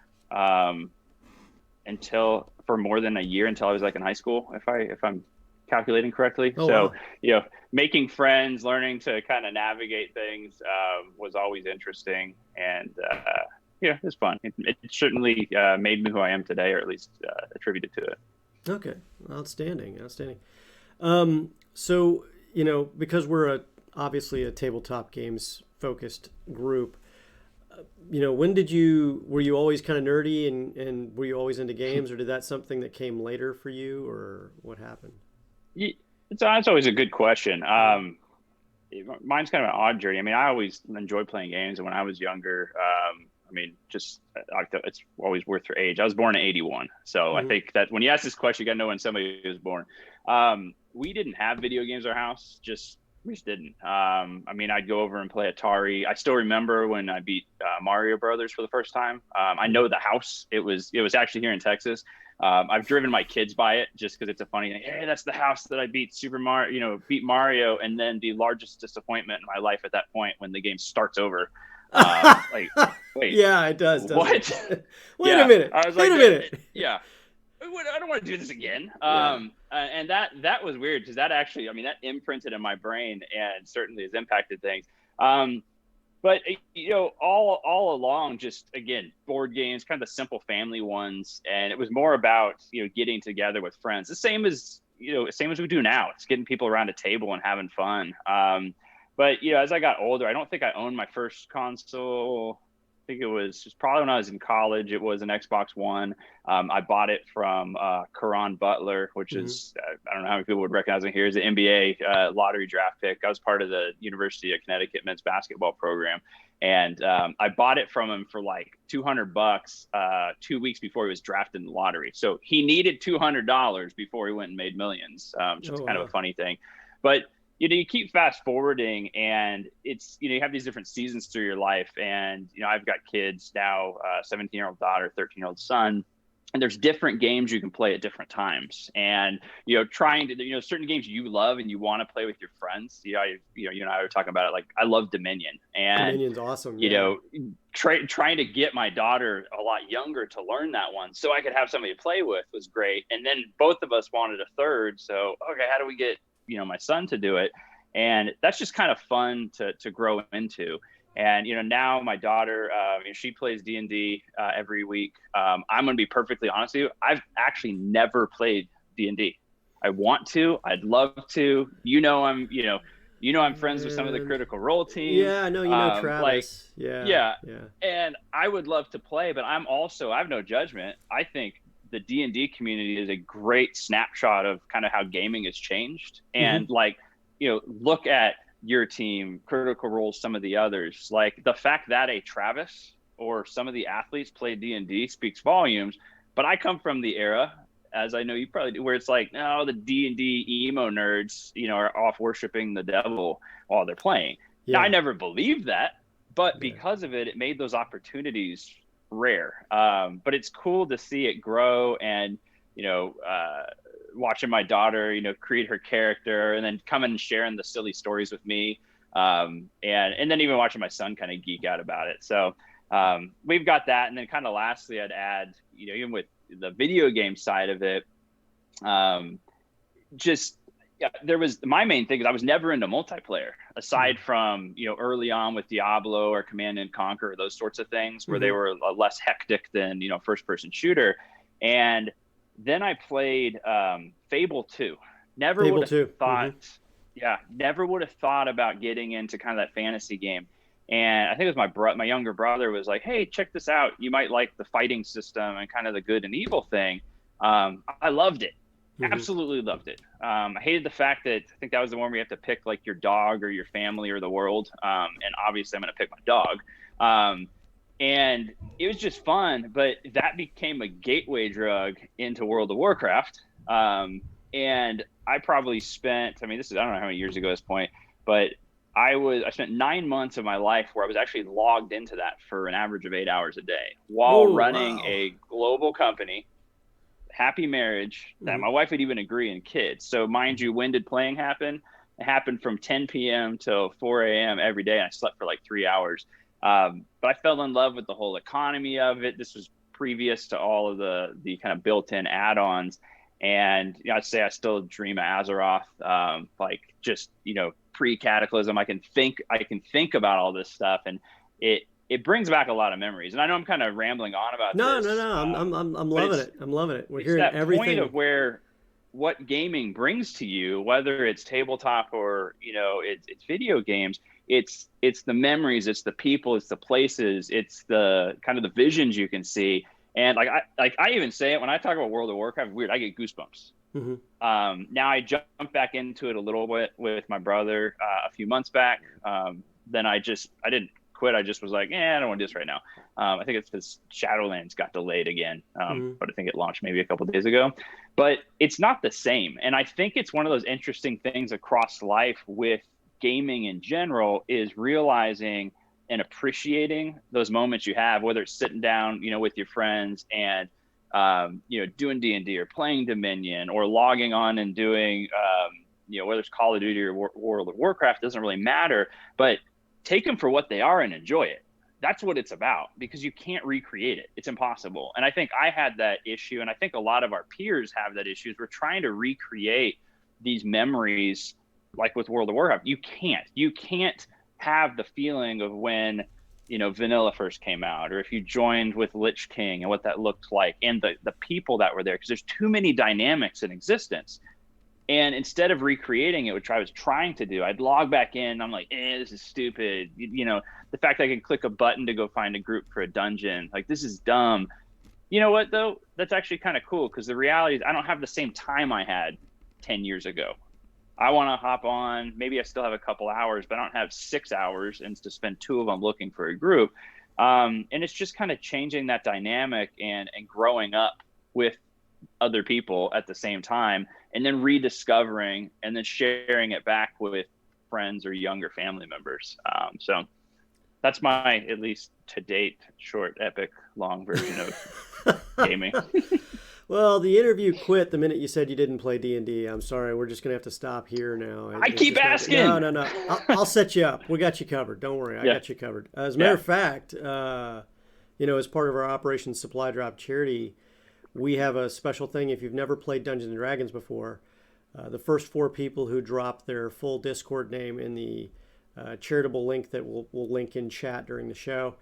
until for more than a year, until I was like in high school, if I'm calculating correctly. Wow. Making friends, learning to kind of navigate things was always interesting. And it's fun. It certainly made me who I am today, or at least attributed to it. Okay, outstanding. So, because we're obviously a tabletop games focused group, when were you always kind of nerdy and were you always into games, or did that something that came later for you, or what happened? It's always a good question. Mine's kind of an odd journey. I mean, I always enjoyed playing games, and when I was younger, it's always worth your age. I was born in 81. So I think that when you ask this question, you got to know when somebody was born. We didn't have video games in our house. We just didn't. I'd go over and play Atari. I still remember when I beat Mario Brothers for the first time. I know the house. It was actually here in Texas. I've driven my kids by it just because it's a funny thing. Hey, that's the house that I beat beat Mario. And then the largest disappointment in my life at that point, when the game starts over, Like, wait, Yeah, it does. what? Wait a minute. I was Wait like, a minute. yeah. I don't want to do this again. Yeah. And that was weird because that actually, I mean, that imprinted in my brain and certainly has impacted things. But all along, just again, board games, kind of the simple family ones, and it was more about getting together with friends, the same as we do now. It's getting people around a table and having fun. But as I got older, I don't think I owned my first console. I think it was probably when I was in college. It was an Xbox One. I bought it from Karan Butler, which is, I don't know how many people would recognize it here, is an NBA lottery draft pick. I was part of the University of Connecticut men's basketball program. And I bought it from him for like $200 2 weeks before he was drafted in the lottery. So he needed $200 before he went and made millions, which is kind of a funny thing. But you keep fast forwarding, and it's you have these different seasons through your life, and I've got kids now, 17-year-old daughter, 13-year-old son, and there's different games you can play at different times, and trying to certain games you love and you want to play with your friends. You and I were talking about it. Like, I love Dominion, and Dominion's awesome. Trying to get my daughter a lot younger to learn that one so I could have somebody to play with was great. And then both of us wanted a third, so okay, how do we get my son to do it? And that's just kind of fun to grow into. And now my daughter, she plays D&D every week. I'm going to be perfectly honest with you, I've actually never played D&D. I want to. I'd love to. I'm friends with some of the Critical Role teams. Yeah, I know Travis. Yeah. And I would love to play, but I have no judgment. I think the D&D community is a great snapshot of kind of how gaming has changed. And look at your team, Critical Role, some of the others. Like, the fact that a Travis or some of the athletes play D&D speaks volumes. But I come from the era, as I know you probably do, where it's like, no, the D&D emo nerds, are off worshiping the devil while they're playing. Yeah. Now, I never believed that, but because of it, it made those opportunities rare. But it's cool to see it grow, and watching my daughter create her character, and then coming and sharing the silly stories with me, and then even watching my son kind of geek out about it. So we've got that. And then kind of lastly, I'd add even with the video game side of it, there was my main thing is I was never into multiplayer, aside from early on with Diablo or Command and Conquer, those sorts of things where they were less hectic than first person shooter. And then I played Fable 2. Never would have thought about getting into kind of that fantasy game. And I think it was my younger brother was like, hey, check this out, you might like the fighting system and kind of the good and evil thing. I loved it. Absolutely loved it. I hated the fact that I think that was the one where you have to pick like your dog or your family or the world. And obviously I'm going to pick my dog. And it was just fun, but that became a gateway drug into World of Warcraft. And I probably spent, I don't know how many years ago at this point, but I spent 9 months of my life where I was actually logged into that for an average of 8 hours a day while running a global company, happy marriage, that my wife would even agree, and kids. So mind you, when did playing happen? It happened from 10 p.m. till 4 a.m. every day. And I slept for like 3 hours. But I fell in love with the whole economy of it. This was previous to all of the kind of built-in add-ons. And I'd say I still dream of Azeroth, pre-Cataclysm. I can think about all this stuff, and it brings back a lot of memories. And I know I'm kind of rambling on about this. No. I'm loving it. I'm loving it. We're hearing that everything. Point of what gaming brings to you, whether it's tabletop or it's video games. It's the memories, it's the people, it's the places, it's the kind of the visions you can see. And I even say it when I talk about World of Warcraft, weird, I get goosebumps. Now I jumped back into it a little bit with my brother a few months back. Then I didn't quit. I just was like, I don't want to do this right now. I think it's because Shadowlands got delayed again, but I think it launched maybe a couple of days ago. But it's not the same. And I think it's one of those interesting things across life with gaming in general, is realizing and appreciating those moments you have, whether it's sitting down, with your friends and, doing D&D or playing Dominion or logging on and doing, whether it's Call of Duty or World of Warcraft, doesn't really matter, but take them for what they are and enjoy it. that's what it's about, because you can't recreate it. It's impossible. And I think I had that issue, and I think a lot of our peers have that issue, is we're trying to recreate these memories like with World of Warcraft. You can't have the feeling of when, vanilla first came out, or if you joined with Lich King and what that looked like, and the people that were there, because there's too many dynamics in existence. And instead of recreating it, which I was trying to do, I'd log back in. I'm like, this is stupid. The fact that I can click a button to go find a group for a dungeon, like, this is dumb. You know what, though? That's actually kind of cool, because the reality is I don't have the same time I had 10 years ago. I want to hop on. Maybe I still have a couple hours, but I don't have 6 hours and to spend 2 of them looking for a group. And it's just kind of changing that dynamic and growing up with other people at the same time, and then rediscovering and then sharing it back with friends or younger family members. So that's my, at least to date, short, epic, long version of gaming. Well, the interview quit the minute you said you didn't play D&D. I'm sorry. We're just going to have to stop here now. I keep asking. No. I'll set you up. We got you covered. Don't worry. I got you covered. As a matter of fact, as part of our Operation Supply Drop charity, we have a special thing. If you've never played Dungeons & Dragons before, the first 4 people who drop their full Discord name in the charitable link that we'll link in chat during the show,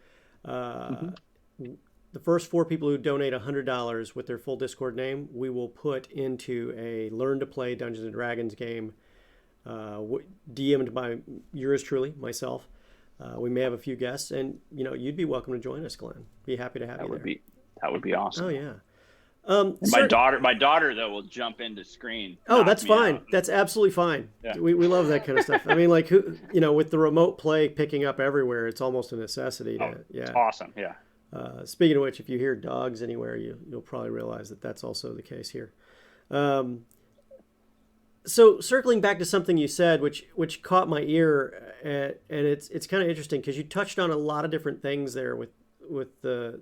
the first 4 people who donate $100 with their full Discord name, we will put into a Learn to Play Dungeons & Dragons game, DM'd by yours truly, myself. We may have a few guests, and you'd be welcome to join us, Glenn. Be happy to have you there. That would be awesome. Oh yeah. My daughter though will jump into screen. Oh, that's fine. That's absolutely fine. Yeah. We love that kind of stuff. I mean, like, with the remote play picking up everywhere, it's almost a necessity. It's awesome. Yeah. Speaking of which, if you hear dogs anywhere, you'll probably realize that that's also the case here. So circling back to something you said, which caught my ear, and it's kind of interesting because you touched on a lot of different things there with the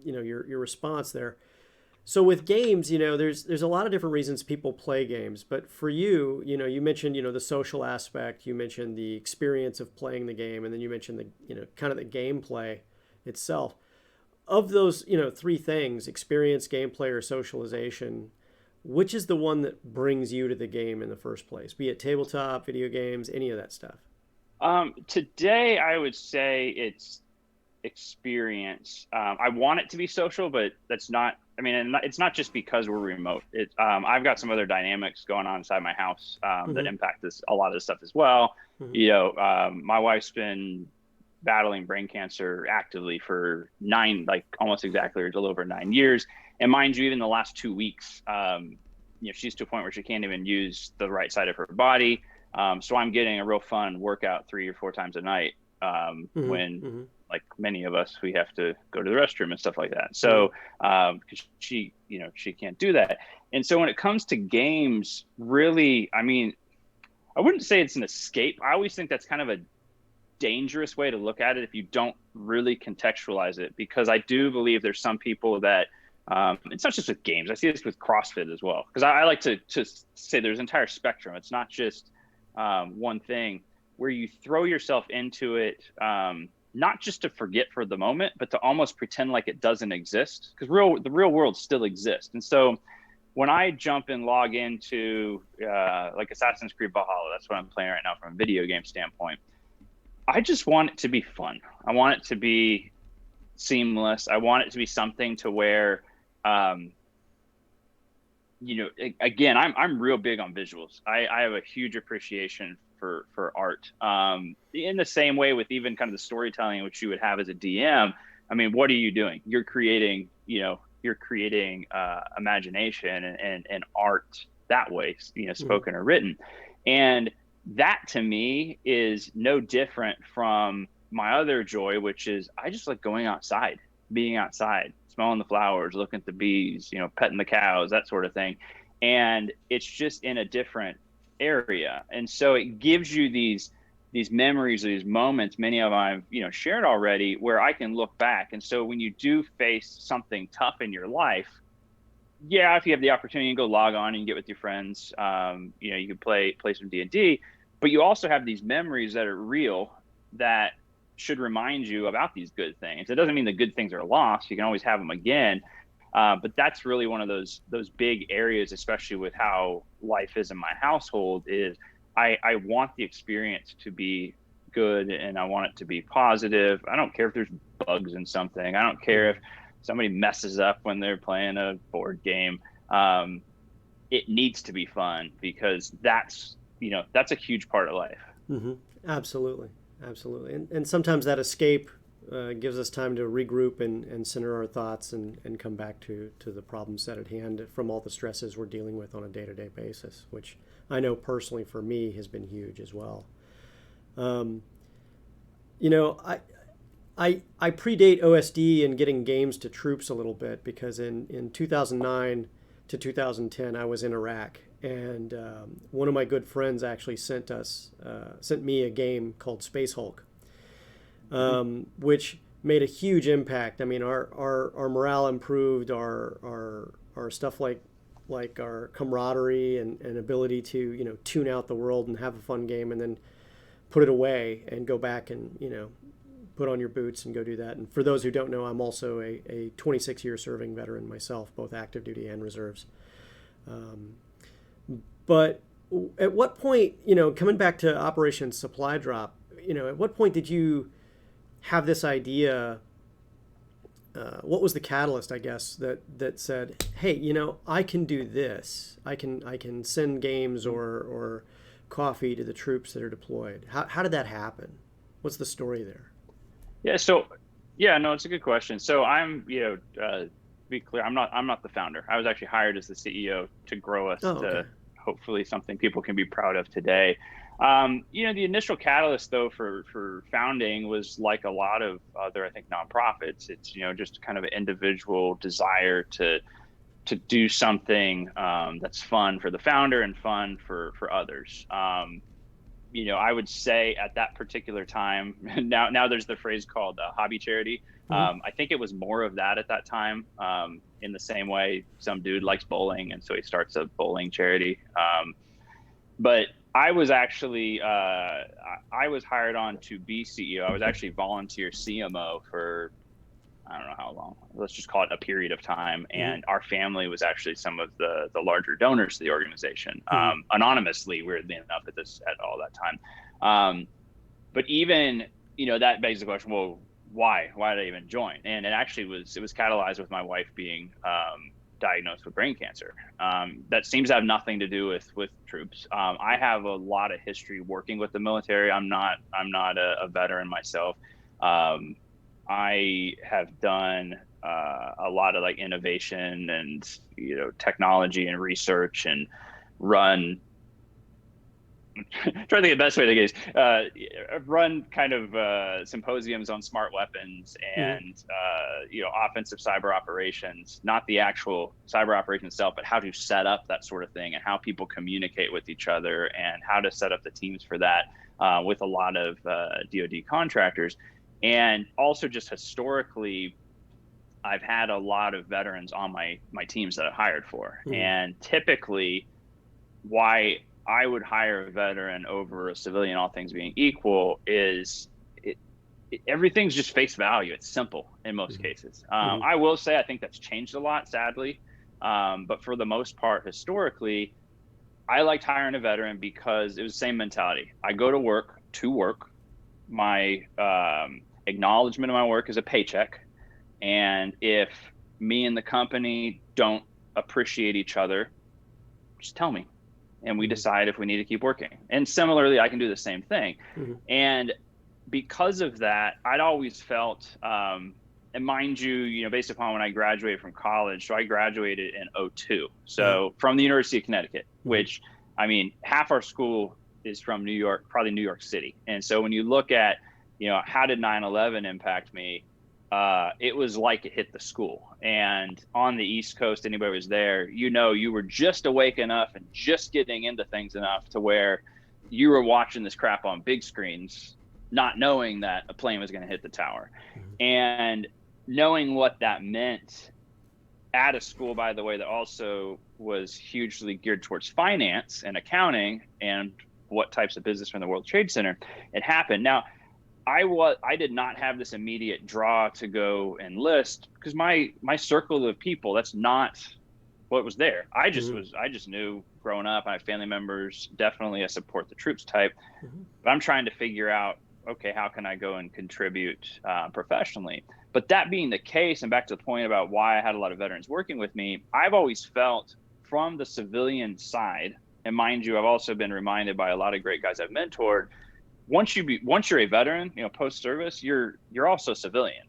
your response there. So with games, there's a lot of different reasons people play games, but for you, you mentioned, the social aspect, you mentioned the experience of playing the game, and then you mentioned the, kind of the gameplay itself. Of those, 3 things, experience, gameplay, or socialization, which is the one that brings you to the game in the first place? Be it tabletop, video games, any of that stuff. Today, I would say it's experience. I want it to be social, but that's not. I mean, it's not just because we're remote. I've got some other dynamics going on inside my house that impact a lot of this stuff as well. My wife's been battling brain cancer actively for almost exactly, or a little over 9 years. And mind you, even the last 2 weeks, she's to a point where she can't even use the right side of her body. So I'm getting a real fun workout 3 or 4 times a night when, like many of us, we have to go to the restroom and stuff like that. So because she can't do that. And so when it comes to games, really, I mean, I wouldn't say it's an escape. I always think that's kind of a dangerous way to look at it if you don't really contextualize it, because I do believe there's some people that it's not just with games. I see this with CrossFit as well, because I like to say there's an entire spectrum. It's not just one thing where you throw yourself into it, not just to forget for the moment, but to almost pretend like it doesn't exist, because the real world still exists. And so when I jump and log into like Assassin's Creed Valhalla, that's what I'm playing right now from a video game standpoint, I just want it to be fun. I want it to be seamless. I want it to be something to where, again, I'm real big on visuals. I have a huge appreciation for art. In the same way with even kind of the storytelling, which you would have as a DM. I mean, what are you doing? You're creating, imagination and art that way, spoken or written. And that to me is no different from my other joy, which is I just like going outside, being outside, smelling the flowers, looking at the bees, petting the cows, that sort of thing. And it's just in a different area. And so it gives you these memories, these moments, many of them I've, shared already, where I can look back. And so when you do face something tough in your life, if you have the opportunity to go log on and get with your friends, you can play some D&D, but you also have these memories that are real that should remind you about these good things. It doesn't mean the good things are lost. You can always have them again. But that's really one of those big areas, especially with how life is in my household, is I want the experience to be good, and I want it to be positive. I don't care if there's bugs in something. I don't care if somebody messes up when they're playing a board game. It needs to be fun, because that's a huge part of life. Mm-hmm. Absolutely. And sometimes that escape gives us time to regroup and center our thoughts and come back to the problem set at hand from all the stresses we're dealing with on a day-to-day basis, which I know personally for me has been huge as well. I predate OSD and getting games to troops a little bit, because in 2009 to 2010 I was in Iraq, and one of my good friends actually sent me a game called Space Hulk, which made a huge impact. I mean, our morale improved, our stuff like our camaraderie and ability to tune out the world and have a fun game, and then put it away and go back and put on your boots and go do that. And for those who don't know, I'm also a 26-year serving veteran myself, both active duty and reserves. But at what point, coming back to Operation Supply Drop, at what point did you have this idea? What was the catalyst, I guess, that said, hey, I can do this. I can send games or coffee to the troops that are deployed. How did that happen? What's the story there? Yeah, no, it's a good question. So I'm, to be clear, I'm not the founder. I was actually hired as the CEO to grow us to hopefully something people can be proud of today. The initial catalyst, though, for founding was like a lot of other, I think, nonprofits. It's, just kind of an individual desire to do something that's fun for the founder and fun for others. I would say at that particular time, now there's the phrase called hobby charity. I think it was more of that at that time, in the same way some dude likes bowling, and so he starts a bowling charity. But I was actually, I was hired on to be CEO. I was actually volunteer CMO for, I don't know how long, let's just call it a period of time. And our family was actually some of the larger donors to the organization, anonymously, weirdly enough, at all that time. But even, that begs the question, well, why did I even join? And it actually was catalyzed with my wife being diagnosed with brain cancer. That seems to have nothing to do with troops. I have a lot of history working with the military. I'm not a veteran myself. I have done a lot of innovation and technology and research, and run. Trying to think of the best way to get this. Run kind of symposiums on smart weapons and offensive cyber operations. Not the actual cyber operation itself, but how to set up that sort of thing, and how people communicate with each other, and how to set up the teams for that with a lot of DoD contractors. And also just historically, I've had a lot of veterans on my teams that I've hired for. And typically why I would hire a veteran over a civilian, all things being equal, is everything's just face value. It's simple in most cases. I will say I think that's changed a lot, sadly. But for the most part, historically, I liked hiring a veteran because it was the same mentality. I go to work. My acknowledgement of my work is a paycheck. And if me and the company don't appreciate each other, just tell me, and we decide if we need to keep working. And similarly, I can do the same thing. And because of that, I'd always felt, and mind you, based upon when I graduated from college, so I graduated in 2002. So from the University of Connecticut, which, I mean, half our school is from New York, probably New York City. And so when you look at, how did 9/11 impact me? It was like it hit the school. And on the East Coast, anybody who was there, you were just awake enough and just getting into things enough to where you were watching this crap on big screens, not knowing that a plane was going to hit the tower. And knowing what that meant at a school, by the way, that also was hugely geared towards finance and accounting and what types of business from the World Trade Center, it happened. Now, I did not have this immediate draw to go enlist because my circle of people, that's not what was there. I just knew growing up, I have family members, definitely a support the troops type, but I'm trying to figure out, okay, how can I go and contribute professionally? But that being the case, and back to the point about why I had a lot of veterans working with me, I've always felt from the civilian side, and mind you, I've also been reminded by a lot of great guys I've mentored, once you're a veteran, post-service, you're also a civilian,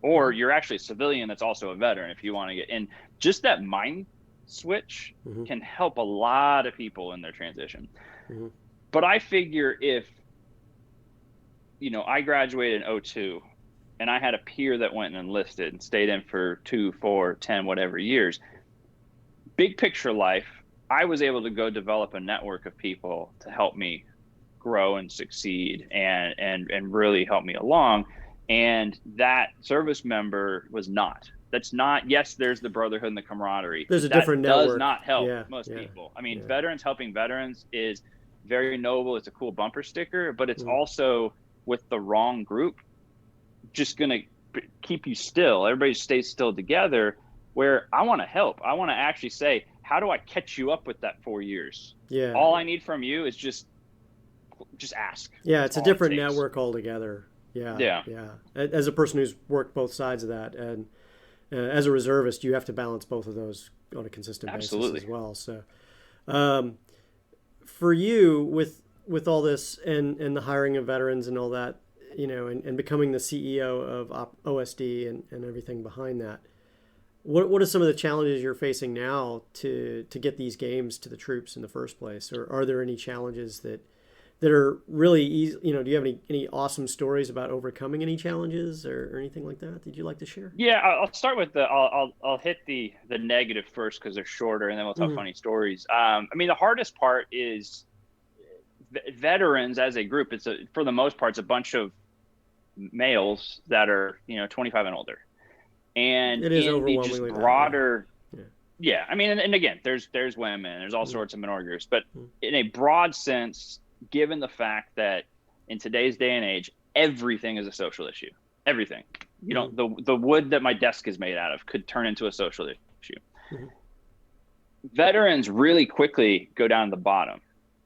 or you're actually a civilian that's also a veteran if you want to get in. Just that mind switch can help a lot of people in their transition. But I figure if I graduated in 2002 and I had a peer that went and enlisted and stayed in for 2, 4, 10, whatever years, big picture life, I was able to go develop a network of people to help me grow and succeed and really help me along. And that service member was not. That's not, yes, there's the brotherhood and the camaraderie. There's a different network. Does not help most people. I mean, veterans helping veterans is very noble. It's a cool bumper sticker, but it's also with the wrong group, just going to keep you still. Everybody stays still together, where I want to help. I want to actually say, how do I catch you up with that 4 years? Yeah. All I need from you is just ask. Yeah. It's a different network altogether. Yeah. As a person who's worked both sides of that, and as a reservist, you have to balance both of those on a consistent basis as well. So, for you, with all this and the hiring of veterans and all that, and becoming the CEO of OSD and everything behind that, what are some of the challenges you're facing now to get these games to the troops in the first place? Or are there any challenges that are really easy? Do you have any awesome stories about overcoming any challenges or anything like that you'd like to share? Yeah, I'll start with I'll hit the negative first because they're shorter, and then we'll tell funny stories. I mean, the hardest part is veterans as a group. For the most part, it's a bunch of males that are 25 and older, and it is overwhelmingly just broader. Yeah, I mean, and again, there's women, there's all sorts of minority groups, but in a broad sense, given the fact that in today's day and age, everything is a social issue. Everything. The wood that my desk is made out of could turn into a social issue. Veterans really quickly go down to the bottom.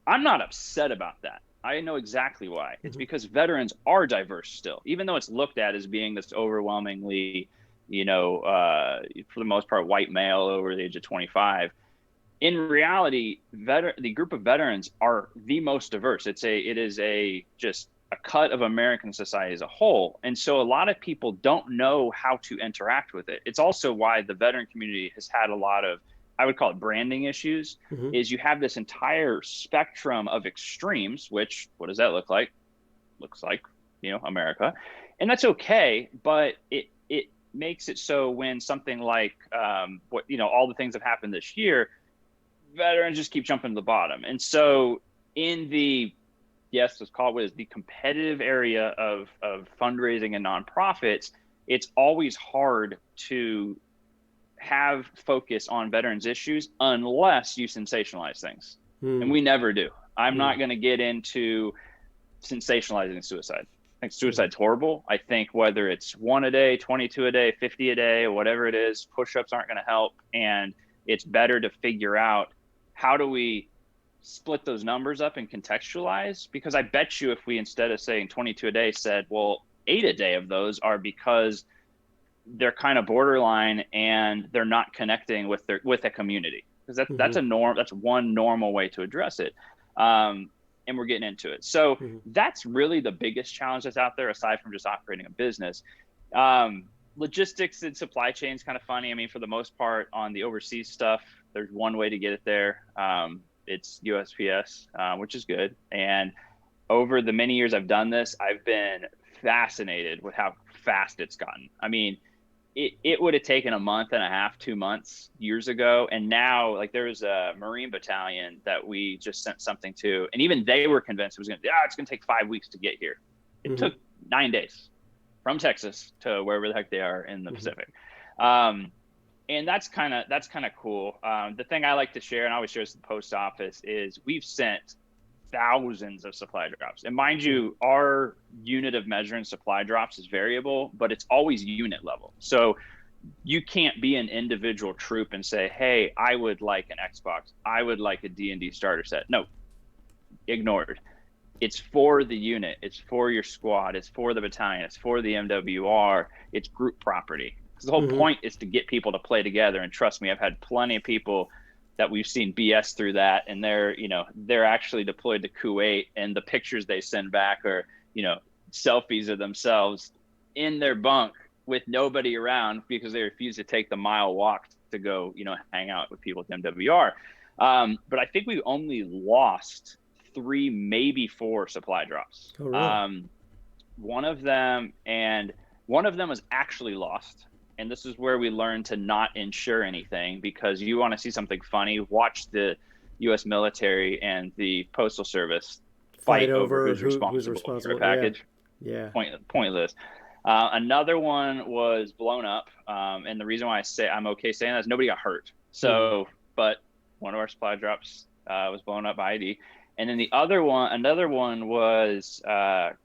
I'm not upset about that. I know exactly why. It's because veterans are diverse still, even though it's looked at as being this overwhelmingly, for the most part, white male over the age of 25. In reality, the group of veterans are the most diverse. It is just a cut of American society as a whole. And so a lot of people don't know how to interact with it. It's also why the veteran community has had a lot of, I would call it branding issues, is you have this entire spectrum of extremes, which, what does that look like? Looks like, America. And that's okay, but it makes it so when something like, all the things that happened this year, veterans just keep jumping to the bottom. And so in the, let's call it what is the competitive area of fundraising and nonprofits, it's always hard to have focus on veterans issues unless you sensationalize things. And we never do. I'm not going to get into sensationalizing suicide. I think suicide's horrible. I think whether it's 1 a day, 22 a day, 50 a day, or whatever it is, push-ups aren't going to help. And it's better to figure out, how do we split those numbers up and contextualize? Because I bet you if we, instead of saying 22 a day, said, well, 8 a day of those are because they're kind of borderline and they're not connecting with a community. Because that's a norm. That's one normal way to address it. And we're getting into it. So that's really the biggest challenge that's out there, aside from just operating a business. Logistics and supply chain is kind of funny. I mean, for the most part, on the overseas stuff, there's one way to get it there. It's USPS, which is good. And over the many years I've done this, I've been fascinated with how fast it's gotten. I mean, it would have taken a month and a half, 2 months years ago. And now, like, there was a Marine battalion that we just sent something to, and even they were convinced it's going to take 5 weeks to get here. It took 9 days from Texas to wherever the heck they are in the Pacific. And that's kind of cool. The thing I like to share, and I always share this to the post office, is we've sent thousands of supply drops. And mind you, our unit of measuring supply drops is variable, but it's always unit level. So you can't be an individual troop and say, hey, I would like an Xbox, I would like a D&D starter set. No, ignored. It's for the unit, it's for your squad, it's for the battalion, it's for the MWR, it's group property. Because the whole point is to get people to play together. And trust me, I've had plenty of people that we've seen BS through that, and they're actually deployed to Kuwait, and the pictures they send back are, selfies of themselves in their bunk with nobody around because they refuse to take the mile walk to go, hang out with people at MWR. But I think we only lost 3, maybe 4 supply drops. Oh, really? One of them was actually lost. And this is where we learned to not insure anything, because you want to see something funny, watch the U.S. military and the Postal Service fight over who's responsible for a package. Yeah. Pointless. Another one was blown up. And the reason why I say I'm okay saying that is nobody got hurt. So, but one of our supply drops was blown up by ID. And then another one was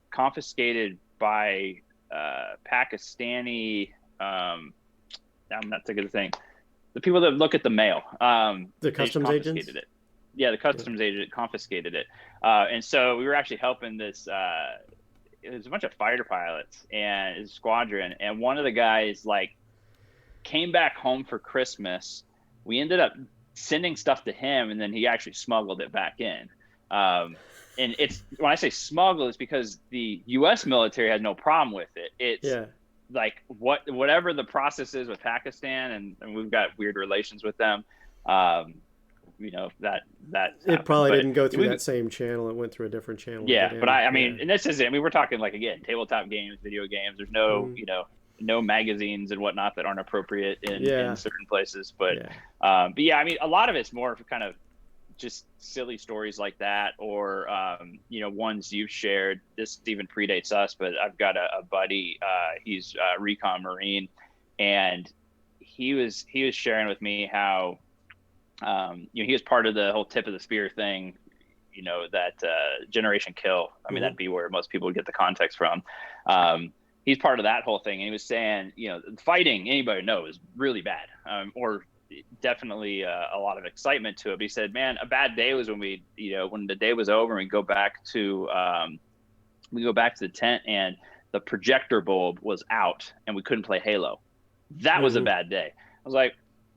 confiscated by Pakistani. I'm not thinking of the thing. The people that look at the mail. The customs agents? Yeah, the customs agent confiscated it. And so we were actually helping this. It was a bunch of fighter pilots and his squadron. And one of the guys came back home for Christmas. We ended up sending stuff to him, and then he actually smuggled it back in. And it's, when I say smuggle, it's because the U.S. military has no problem with it. It's whatever the process is with Pakistan, and we've got weird relations with them. That it probably didn't go through that same channel. It went through a different channel. Yeah, but I mean, and this is it. I mean, we're talking again, tabletop games, video games. There's no, no magazines and whatnot that aren't appropriate in certain places. But yeah, I mean, a lot of it's more kind of just silly stories like that, or ones you've shared. This even predates us, but I've got a buddy, he's a recon Marine, and he was sharing with me how he was part of the whole tip of the spear thing, that Generation Kill. I mean, that'd be where most people would get the context from. He's part of that whole thing, and he was saying, fighting, anybody knows, is really bad, or definitely a lot of excitement to it. But he said, man, a bad day was when when the day was over and we go back to the tent and the projector bulb was out and we couldn't play Halo. That was a bad day. I was like,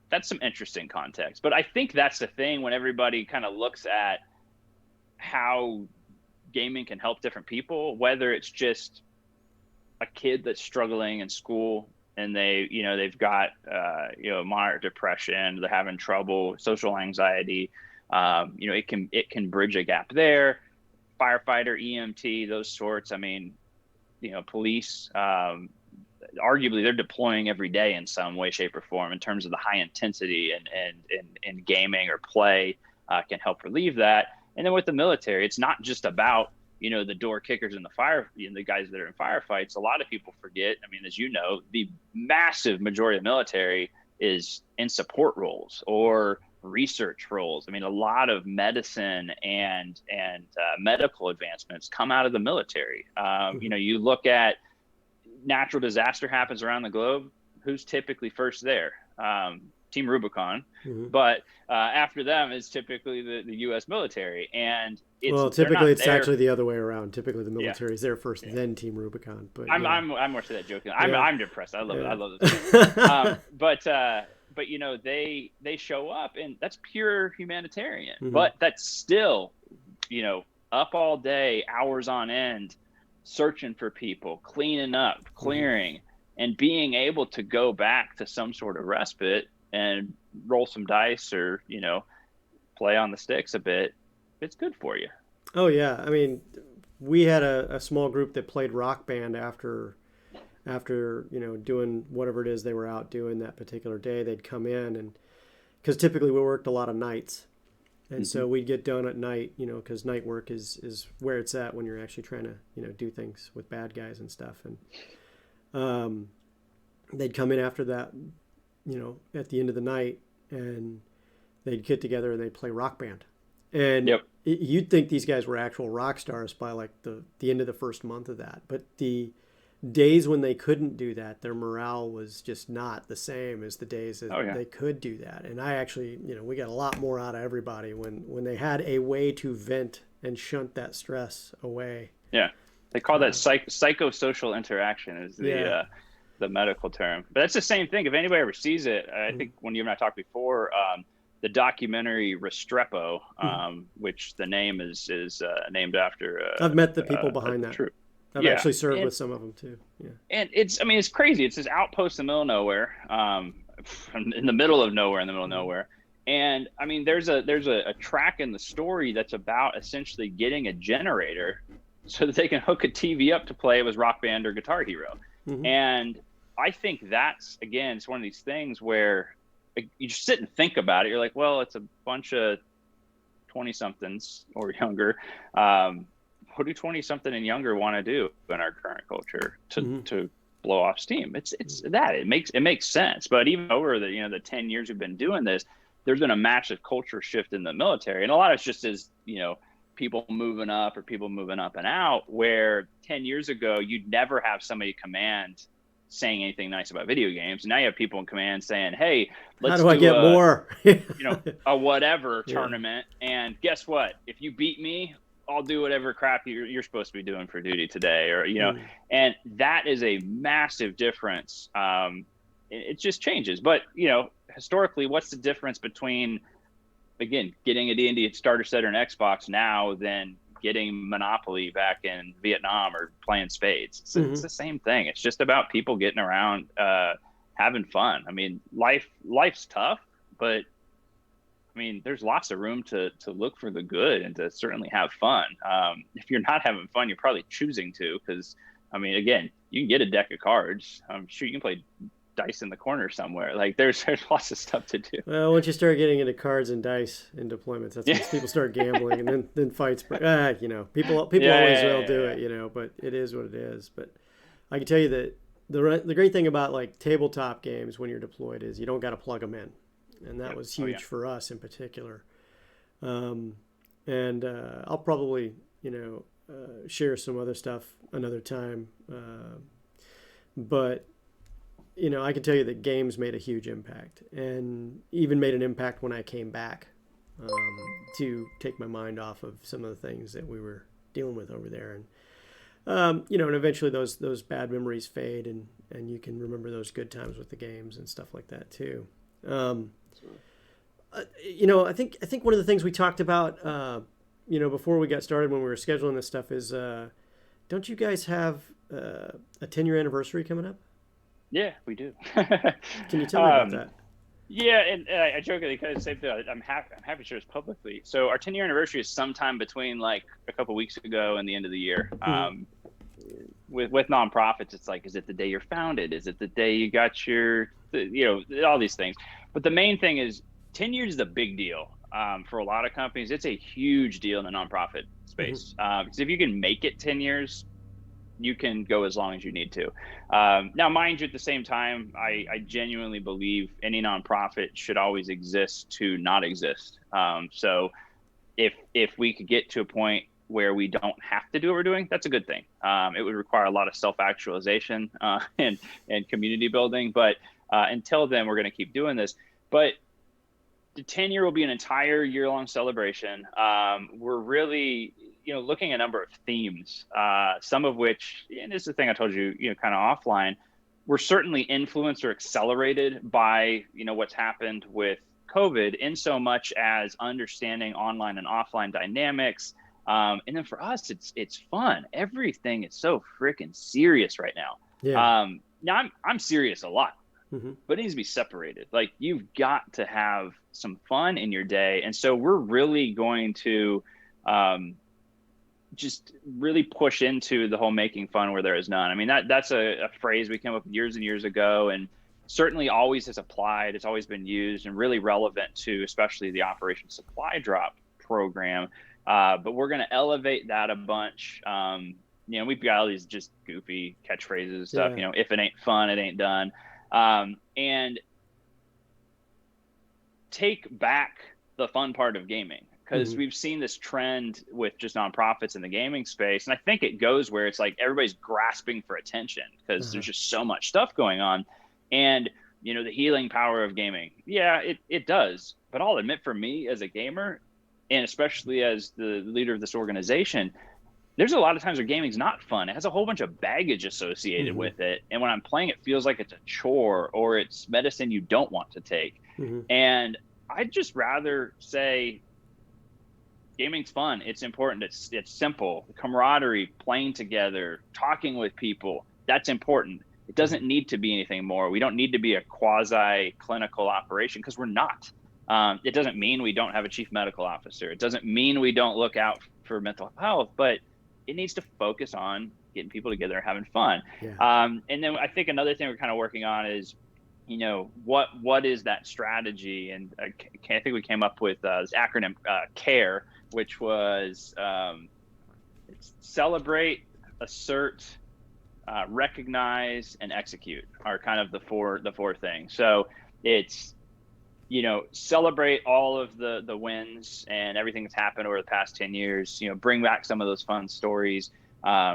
that's some interesting context. But I think that's the thing when everybody kind of looks at how gaming can help different people, whether it's just a kid that's struggling in school and they've got moderate depression, they're having trouble, social anxiety, it can bridge a gap there. Firefighter, EMT, those sorts. I mean, police, arguably they're deploying every day in some way, shape, or form in terms of the high intensity and gaming or play can help relieve that. And then with the military, it's not just about the door kickers and the guys that are in firefights. A lot of people forget. I mean, as you know, the massive majority of the military is in support roles or research roles. I mean, a lot of medicine and medical advancements come out of the military. You look at natural disaster happens around the globe. Who's typically first there? Team Rubicon, but after them is typically the U.S. military, and typically it's actually the other way around. Typically the military is there first, then Team Rubicon. But I'm more to that joking. I'm depressed. I love it. I love this. But they show up, and that's pure humanitarian. But that's still up all day, hours on end, searching for people, cleaning up, clearing, and being able to go back to some sort of respite and roll some dice or, play on the sticks a bit. It's good for you. Oh yeah. I mean, we had a small group that played Rock Band after doing whatever it is they were out doing that particular day. They'd come in, and because typically we worked a lot of nights. And so we'd get done at night, because night work is where it's at when you're actually trying to, do things with bad guys and stuff. And they'd come in after that, at the end of the night, and they'd get together and they'd play Rock Band. And you'd think these guys were actual rock stars by like the end of the first month of that. But the days when they couldn't do that, their morale was just not the same as the days that they could do that. And I actually, we got a lot more out of everybody when they had a way to vent and shunt that stress away. Yeah. They call that psychosocial interaction is the medical term. But that's the same thing. If anybody ever sees it, I think when you and I talked before, the documentary Restrepo, which the name is named after. I've met the people behind that. True. I've actually served with some of them too. Yeah. And it's crazy. It's this outpost in the middle of nowhere, in the middle of nowhere. And I mean, there's a track in the story that's about essentially getting a generator so that they can hook a TV up to play with Rock Band or Guitar Hero. And I think that's, again, it's one of these things where you just sit and think about it. You're like, well, it's a bunch of 20-somethings or younger. What do 20-something and younger want to do in our current culture to blow off steam? It's that it makes sense. But even over the 10 years we've been doing this, there's been a massive culture shift in the military, and a lot of it's just as people moving up and out, where 10 years ago you'd never have somebody command saying anything nice about video games. And now you have people in command saying, hey, let's I get more a whatever tournament, and guess what, if you beat me, I'll do whatever crap you're supposed to be doing for duty today, or and that is a massive difference. It just changes. But historically, what's the difference between, again, getting a D&D starter set or an Xbox now than getting Monopoly back in Vietnam or playing spades? It's the same thing. It's just about people getting around, having fun. I mean, life's tough, but I mean, there's lots of room to look for the good and to certainly have fun. If you're not having fun, you're probably choosing to, because I mean, again, you can get a deck of cards. I'm sure you can play dice in the corner somewhere. Like there's lots of stuff to do. Well, once you start getting into cards and dice in deployments, that's when people start gambling, and then fights. People always will do it, but it is what it is. But I can tell you that the great thing about like tabletop games when you're deployed is you don't got to plug them in, and that was huge for us in particular. And I'll probably share some other stuff another time, but I can tell you that games made a huge impact, and even made an impact when I came back to take my mind off of some of the things that we were dealing with over there. And, and eventually those bad memories fade, and you can remember those good times with the games and stuff like that too. I think one of the things we talked about, before we got started when we were scheduling this stuff is, don't you guys have a 10-year anniversary coming up? Yeah, we do. Can you tell me about that? Yeah, and I jokingly kind of say that I'm happy to share this publicly. So our 10-year anniversary is sometime between like a couple weeks ago and the end of the year. With nonprofits, it's like, is it the day you're founded? Is it the day you got all these things? But the main thing is 10 years is a big deal. For a lot of companies, it's a huge deal in the nonprofit space. Because if you can make it 10 years, you can go as long as you need to. Now, mind you, at the same time, I genuinely believe any nonprofit should always exist to not exist. So if we could get to a point where we don't have to do what we're doing, that's a good thing. It would require a lot of self-actualization and community building. But until then, we're going to keep doing this. But the 10-year will be an entire year-long celebration. We're really looking at a number of themes, some of which, and this is the thing I told you, kind of offline, we're certainly influenced or accelerated by, what's happened with COVID, in so much as understanding online and offline dynamics. And then for us, it's fun. Everything is so freaking serious right now. Yeah. Now I'm serious a lot, but it needs to be separated. Like, you've got to have some fun in your day. And so we're really going to, just really push into the whole making fun where there is none. I mean, that's a phrase we came up with years and years ago, and certainly always has applied. It's always been used and really relevant to especially the Operation Supply Drop program. But we're going to elevate that a bunch. We've got all these just goofy catchphrases and stuff, if it ain't fun, it ain't done. And take back the fun part of gaming. because we've seen this trend with just nonprofits in the gaming space. And I think it goes where it's like everybody's grasping for attention because there's just so much stuff going on. And, you know, the healing power of gaming. Yeah, it does. But I'll admit, for me as a gamer, and especially as the leader of this organization, there's a lot of times where gaming's not fun. It has a whole bunch of baggage associated with it. And when I'm playing, it feels like it's a chore or it's medicine you don't want to take. And I'd just rather say gaming's fun. It's important. It's simple. Camaraderie, playing together, talking with people, that's important. It doesn't need to be anything more. We don't need to be a quasi-clinical operation because we're not. It doesn't mean we don't have a chief medical officer. It doesn't mean we don't look out for mental health, but it needs to focus on getting people together and having fun. And then I think another thing we're kind of working on is, you know, what is that strategy? And I think we came up with this acronym CARE, which was celebrate, assert, recognize, and execute are kind of the four things. So it's, you know, celebrate all of the wins and everything that's happened over the past 10 years, you know, bring back some of those fun stories,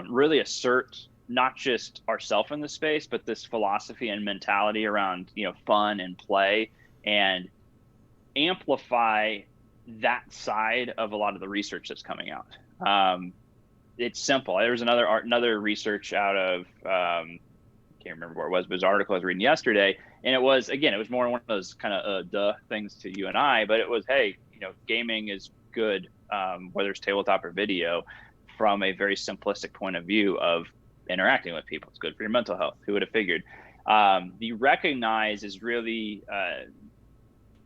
really assert not just ourselves in the space, but this philosophy and mentality around, you know, fun and play, and amplify that side of a lot of the research that's coming out. It's simple. There was another research out of, can't remember where it was, but it was an article I was reading yesterday. And it was more one of those kind of things to you and I, but it was, hey, you know, gaming is good, whether it's tabletop or video, from a very simplistic point of view of interacting with people. It's good for your mental health. Who would have figured? The recognize is really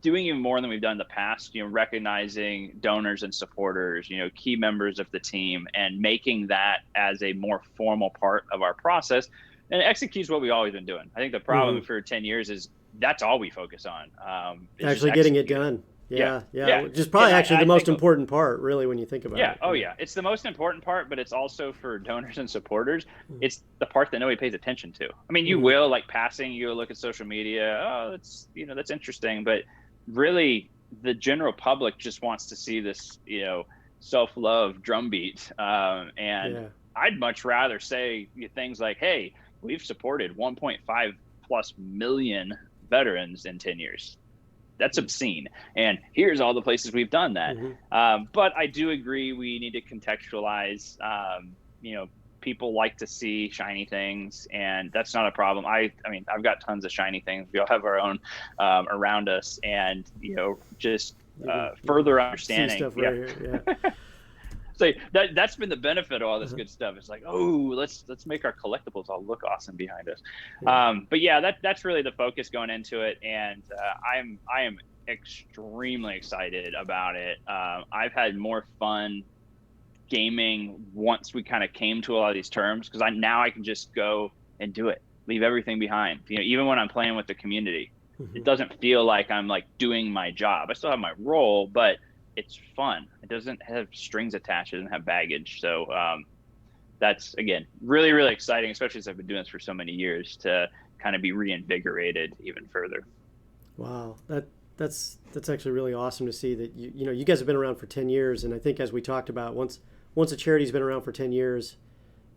doing even more than we've done in the past, you know, recognizing donors and supporters, you know, key members of the team, and making that as a more formal part of our process. And executes what we've always been doing. I think the problem for 10 years is that's all we focus on. Actually getting it done. Yeah. Which is probably the most important part, really, when you think about it. Yeah. It's the most important part, but it's also for donors and supporters. It's the part that nobody pays attention to. I mean, you will, like, passing, you'll look at social media. Oh, that's interesting. But really, the general public just wants to see this, you know, self-love drumbeat. And I'd much rather say things like, hey, we've supported 1.5 plus million veterans in 10 years. That's obscene. And here's all the places we've done that. But I do agree we need to contextualize, you know, people like to see shiny things, and that's not a problem. I mean, I've got tons of shiny things. We all have our own around us, and, you know, just further understanding. Stuff right here. So that's been the benefit of all this good stuff. It's like, oh, let's make our collectibles all look awesome behind us. But yeah, that's really the focus going into it, and I am extremely excited about it. I've had more fun gaming once we kind of came to a lot of these terms, because now I can just go and do it, leave everything behind. You know, even when I'm playing with the community, it doesn't feel like I'm like doing my job. I still have my role, but it's fun. It doesn't have strings attached. It doesn't have baggage. So that's, again, really, really exciting, especially as I've been doing this for so many years, to kind of be reinvigorated even further. Wow. That's actually really awesome to see that you guys have been around for 10 years. And I think, as we talked about, once a charity's been around for 10 years,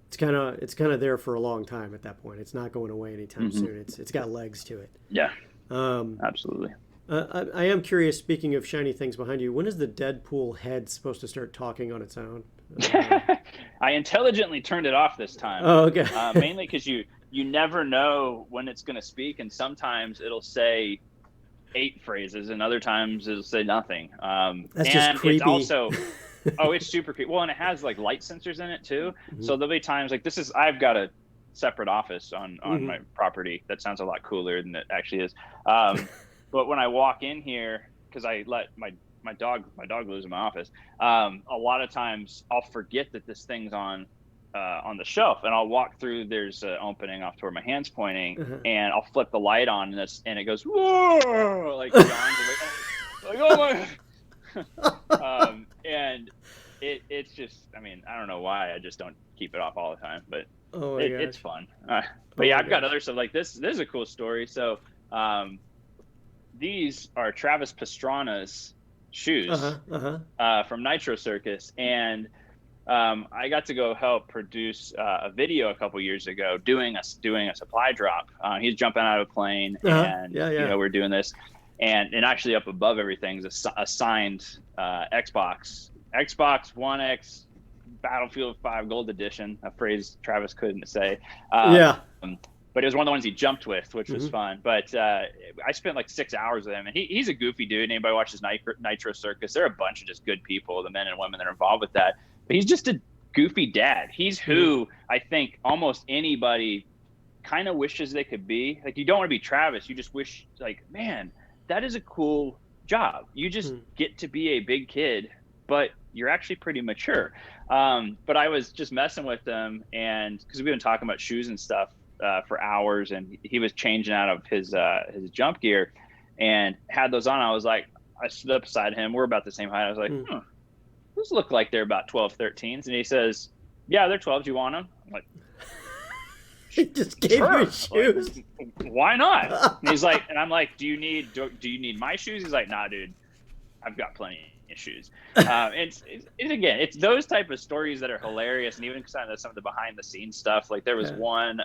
it's kind of there for a long time at that point. It's not going away anytime soon. It's got legs to it. Yeah. Absolutely. I am curious, speaking of shiny things behind you, when is the Deadpool head supposed to start talking on its own? I intelligently turned it off this time. Oh, okay. Mainly because you never know when it's going to speak, and sometimes it'll say 8 phrases, and other times it'll say nothing. That's just creepy. It's also, it's super creepy. Well, and it has like light sensors in it too. So there'll be times like I've got a separate office on my property. That sounds a lot cooler than it actually is. But when I walk in here, because I let my dog lives in my office, a lot of times I'll forget that this thing's on the shelf, and I'll walk through. There's an opening off to where my hand's pointing, and I'll flip the light on, and it goes, whoa, like yawns, like oh my. And it's just, I mean, I don't know why I just don't keep it off all the time, but it's fun. But yeah, I've got other stuff like this. This is a cool story. So these are Travis Pastrana's shoes from Nitro Circus, and I got to go help produce a video a couple years ago doing a supply drop. He's jumping out of a plane, and you know, we're doing this, and actually up above everything's a signed Xbox One X Battlefield 5 Gold Edition, a phrase Travis couldn't say. But it was one of the ones he jumped with, which was fun. But I spent like 6 hours with him, and he's a goofy dude. Anybody watches Nitro Circus, they're a bunch of just good people, the men and women that are involved with that. But he's just a goofy dad. He's who I think almost anybody kind of wishes they could be. Like, you don't want to be Travis. You just wish, like, man, that is a cool job. You just get to be a big kid, but you're actually pretty mature. But I was just messing with them, and because we've been talking about shoes and stuff for hours, and he was changing out of his jump gear and had those on. I was like, I stood up beside him. We're about the same height. I was like, those look like they're about 12, 13s. And he says, yeah, they're 12s. You want them? I'm like, he just gave you shoes. Like, why not? And he's like, and I'm like, do you need my shoes? He's like, nah, dude, I've got plenty of shoes. It's again, it's those type of stories that are hilarious, and even some of the behind the scenes stuff. Like there was one,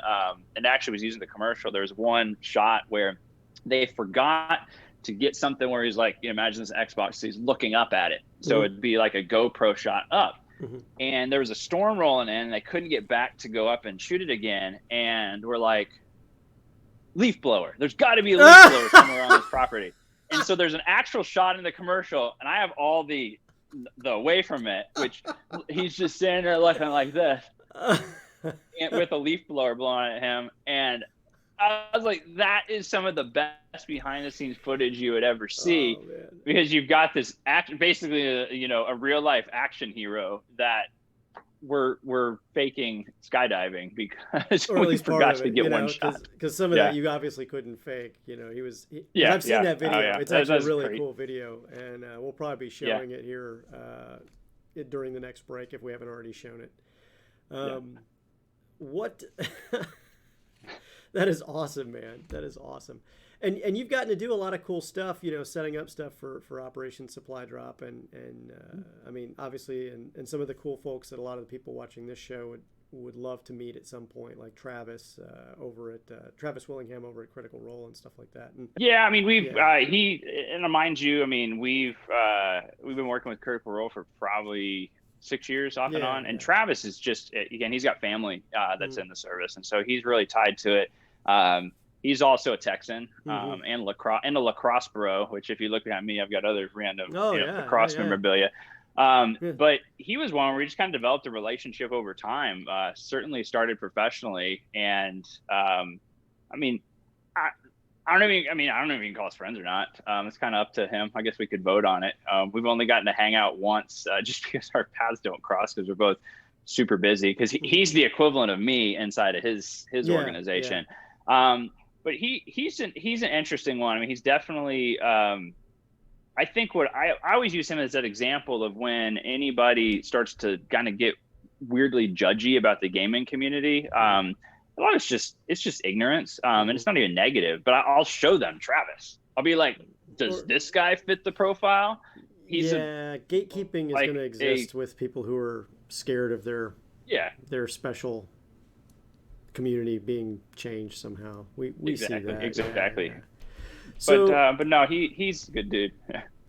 and actually was using the commercial. There was one shot where they forgot to get something where he's like, you know, imagine this Xbox, so he's looking up at it. So it'd be like a GoPro shot up. And there was a storm rolling in, and they couldn't get back to go up and shoot it again. And we're like, leaf blower. There's got to be a leaf blower somewhere on this property. And so there's an actual shot in the commercial, and I have all the away from it, which he's just standing there looking like this with a leaf blower blowing at him. And I was like, that is some of the best behind the scenes footage you would ever see, because you've got this basically a real life action hero that we're faking skydiving because we forgot to get one shot. Because some of that you obviously couldn't fake. You know, I've seen that video. It's actually a really cool video, and we'll probably be showing it here during the next break if we haven't already shown it. What? That is awesome, man. That is awesome. And you've gotten to do a lot of cool stuff, you know, setting up stuff for Operation Supply Drop. And I mean, obviously, and some of the cool folks that a lot of the people watching this show would love to meet at some point, like Travis Travis Willingham over at Critical Role and stuff like that. And, I mean, and mind you, I mean, we've been working with Critical Role for probably 6 years off and on. And Travis is just, again, he's got family that's in the service. And so he's really tied to it. He's also a Texan and a lacrosse bro, which if you look at me, I've got other random lacrosse memorabilia. But he was one where we just kind of developed a relationship over time, certainly started professionally. And I don't know if you can call us friends or not. It's kind of up to him. I guess we could vote on it. We've only gotten to hang out once just because our paths don't cross because we're both super busy, because he's the equivalent of me inside of his organization. But he's an interesting one. I mean, he's definitely, I think what I always use him as that example of when anybody starts to kind of get weirdly judgy about the gaming community. A lot of it's just ignorance, and it's not even negative, but I'll show them Travis. I'll be like, does this guy fit the profile? Gatekeeping is going to exist with people who are scared of their special community being changed somehow. We see that. Exactly. Yeah. So, but no, he's a good dude.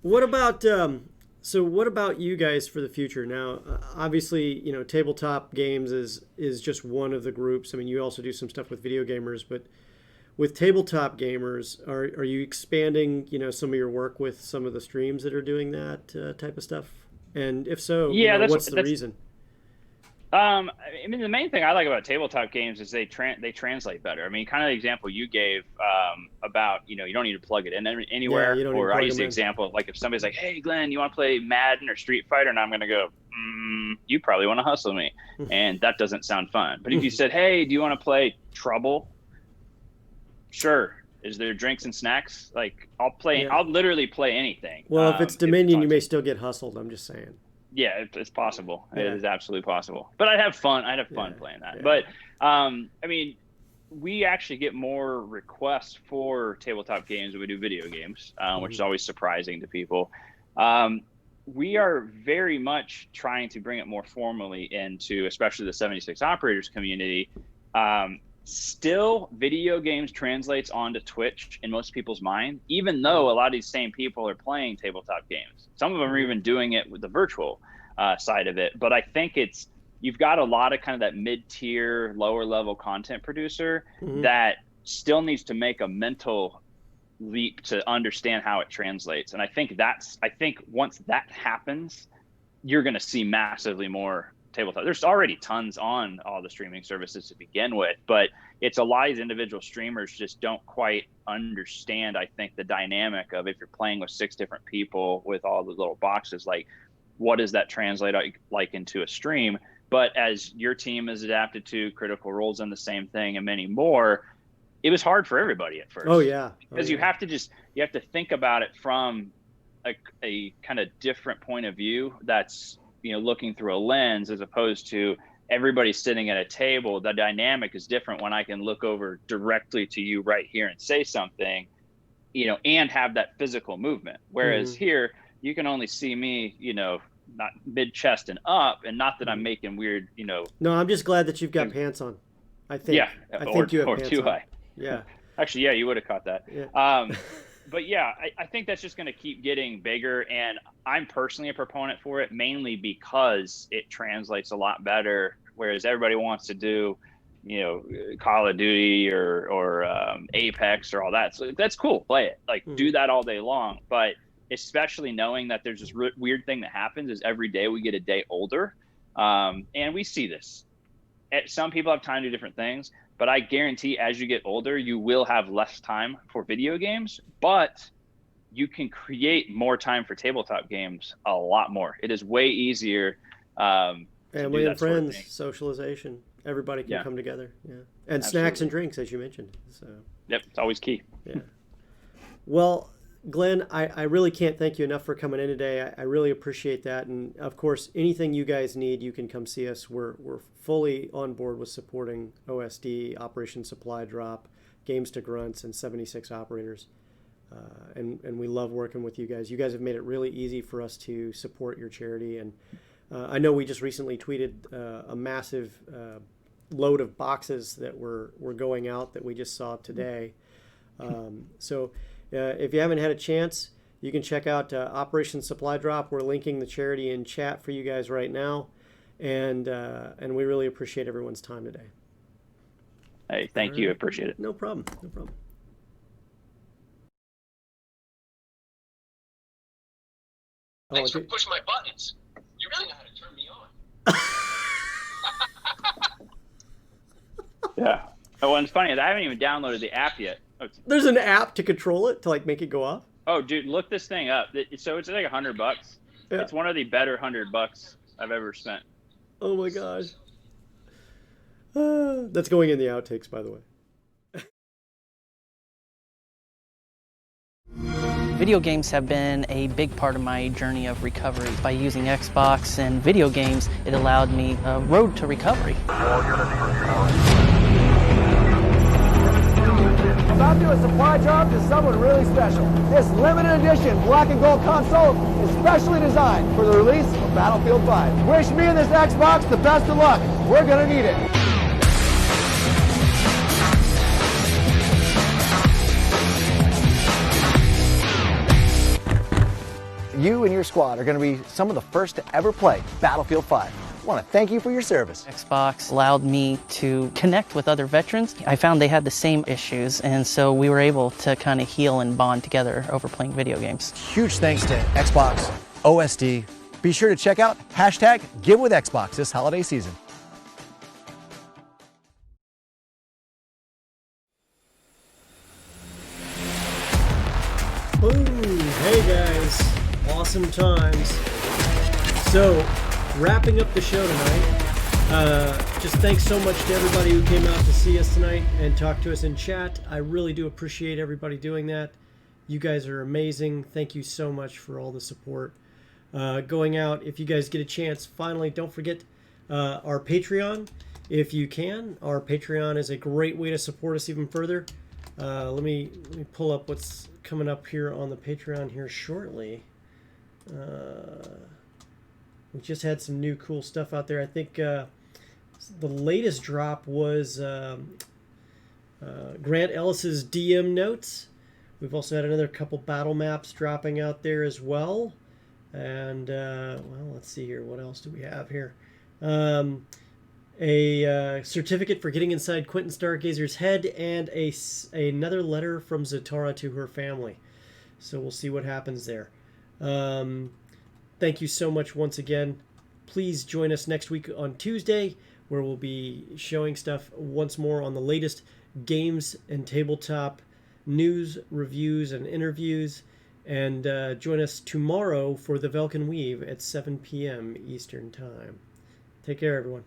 What about you guys for the future? Now, obviously, you know, Tabletop Games is just one of the groups. I mean, you also do some stuff with video gamers, but with Tabletop Gamers, are you expanding, you know, some of your work with some of the streams that are doing that type of stuff? And if so, what's the reason? I mean, the main thing I like about Tabletop Games is they translate better. I mean, kind of the example you gave about, you know, you don't need to plug it in anywhere. Or I use the example, like if somebody's like, hey, Glenn, you want to play Madden or Street Fighter? And I'm going to go, you probably want to hustle me. And that doesn't sound fun. But if you said, hey, do you want to play Trouble? Sure. Is there drinks and snacks? Like, I'll literally play anything. Well, if it's Dominion, you may still get hustled. I'm just saying. Yeah, it's possible. Yeah. It is absolutely possible. But I'd have fun. Playing that. Yeah. But I mean, we actually get more requests for tabletop games than we do video games, which is always surprising to people. We are very much trying to bring it more formally into, especially the 76 operators community. Still, video games translates onto Twitch in most people's mind, even though a lot of these same people are playing tabletop games. Some of them are even doing it with the virtual side of it. But I think you've got a lot of kind of that mid-tier, lower level content producer that still needs to make a mental leap to understand how it translates. And I think once that happens, you're going to see massively more tabletop. There's already tons on all the streaming services to begin with, but it's a lot of these individual streamers just don't quite understand, I think, the dynamic of if you're playing with 6 different people with all the little boxes, like what does that translate like into a stream? But as your team is adapted to, Critical Role's done the same thing, and many more, it was hard for everybody at first. Oh yeah. Because you have to think about it from a kind of different point of view that's, looking through a lens, as opposed to everybody sitting at a table. The dynamic is different when I can look over directly to you right here and say something, and have that physical movement. Whereas here, you can only see me, not mid chest and up, and not that I'm making weird, No, I'm just glad that you've got pants on. I think. Yeah. I think you have or pants too on. high. Yeah. Actually, yeah, you would have caught that. Yeah. But yeah, I think that's just going to keep getting bigger, and I'm personally a proponent for it, mainly because it translates a lot better. Whereas everybody wants to do, Call of Duty or Apex or all that. So that's cool, play it, do that all day long. But especially knowing that there's this weird thing that happens is every day we get a day older, and we see this. Some people have time to do different things. But I guarantee as you get older, you will have less time for video games, but you can create more time for tabletop games a lot more. It is way easier. Family and friends, socialization. Everybody can come together. Yeah. And snacks and drinks, as you mentioned. So. Yep, it's always key. Yeah. Well, Glenn, I really can't thank you enough for coming in today. I really appreciate that. And of course, anything you guys need, you can come see us. We're fully on board with supporting OSD, Operation Supply Drop, Games to Grunts, and 76 operators. And we love working with you guys. You guys have made it really easy for us to support your charity. And I know we just recently tweeted a massive load of boxes that were going out that we just saw today. So if you haven't had a chance, you can check out Operation Supply Drop. We're linking the charity in chat for you guys right now, and we really appreciate everyone's time today. Hey, thank you. Appreciate it. No problem. No problem. Thanks for pushing my buttons. You really know how to turn me on. Yeah. Oh, and it's funny, I haven't even downloaded the app yet. There's an app to control it, to make it go off? Oh, dude, look this thing up. So it's like $100. Yeah. It's one of the better $100 I've ever spent. Oh my gosh. That's going in the outtakes, by the way. Video games have been a big part of my journey of recovery. By using Xbox and video games, it allowed me a road to recovery. About to do a supply drop to someone really special. This limited edition black and gold console is specially designed for the release of Battlefield 5. Wish me and this Xbox the best of luck. We're gonna need it. You and your squad are going to be some of the first to ever play Battlefield 5. I want to thank you for your service. Xbox allowed me to connect with other veterans. I found they had the same issues, and so we were able to kind of heal and bond together over playing video games. Huge thanks to Xbox, OSD. Be sure to check out #GiveWithXbox this holiday season. Boom! Hey guys, awesome times. So, wrapping up the show tonight, just thanks so much to everybody who came out to see us tonight and talk to us in chat. I really do appreciate everybody doing that. You guys are amazing. Thank you so much for all the support. Going out, if you guys get a chance, finally, don't forget our Patreon. If you can, our Patreon is a great way to support us even further. Let me pull up what's coming up here on the Patreon here shortly. We just had some new cool stuff out there. I think the latest drop was Grant Ellis's DM notes. We've also had another couple battle maps dropping out there as well. And, well, let's see here. What else do we have here? A certificate for getting inside Quentin Stargazer's head, and another letter from Zatara to her family. So we'll see what happens there. Thank you so much once again. Please join us next week on Tuesday, where we'll be showing stuff once more on the latest games and tabletop news, reviews, and interviews. And join us tomorrow for the Velkin Weave at 7 p.m. Eastern Time. Take care, everyone.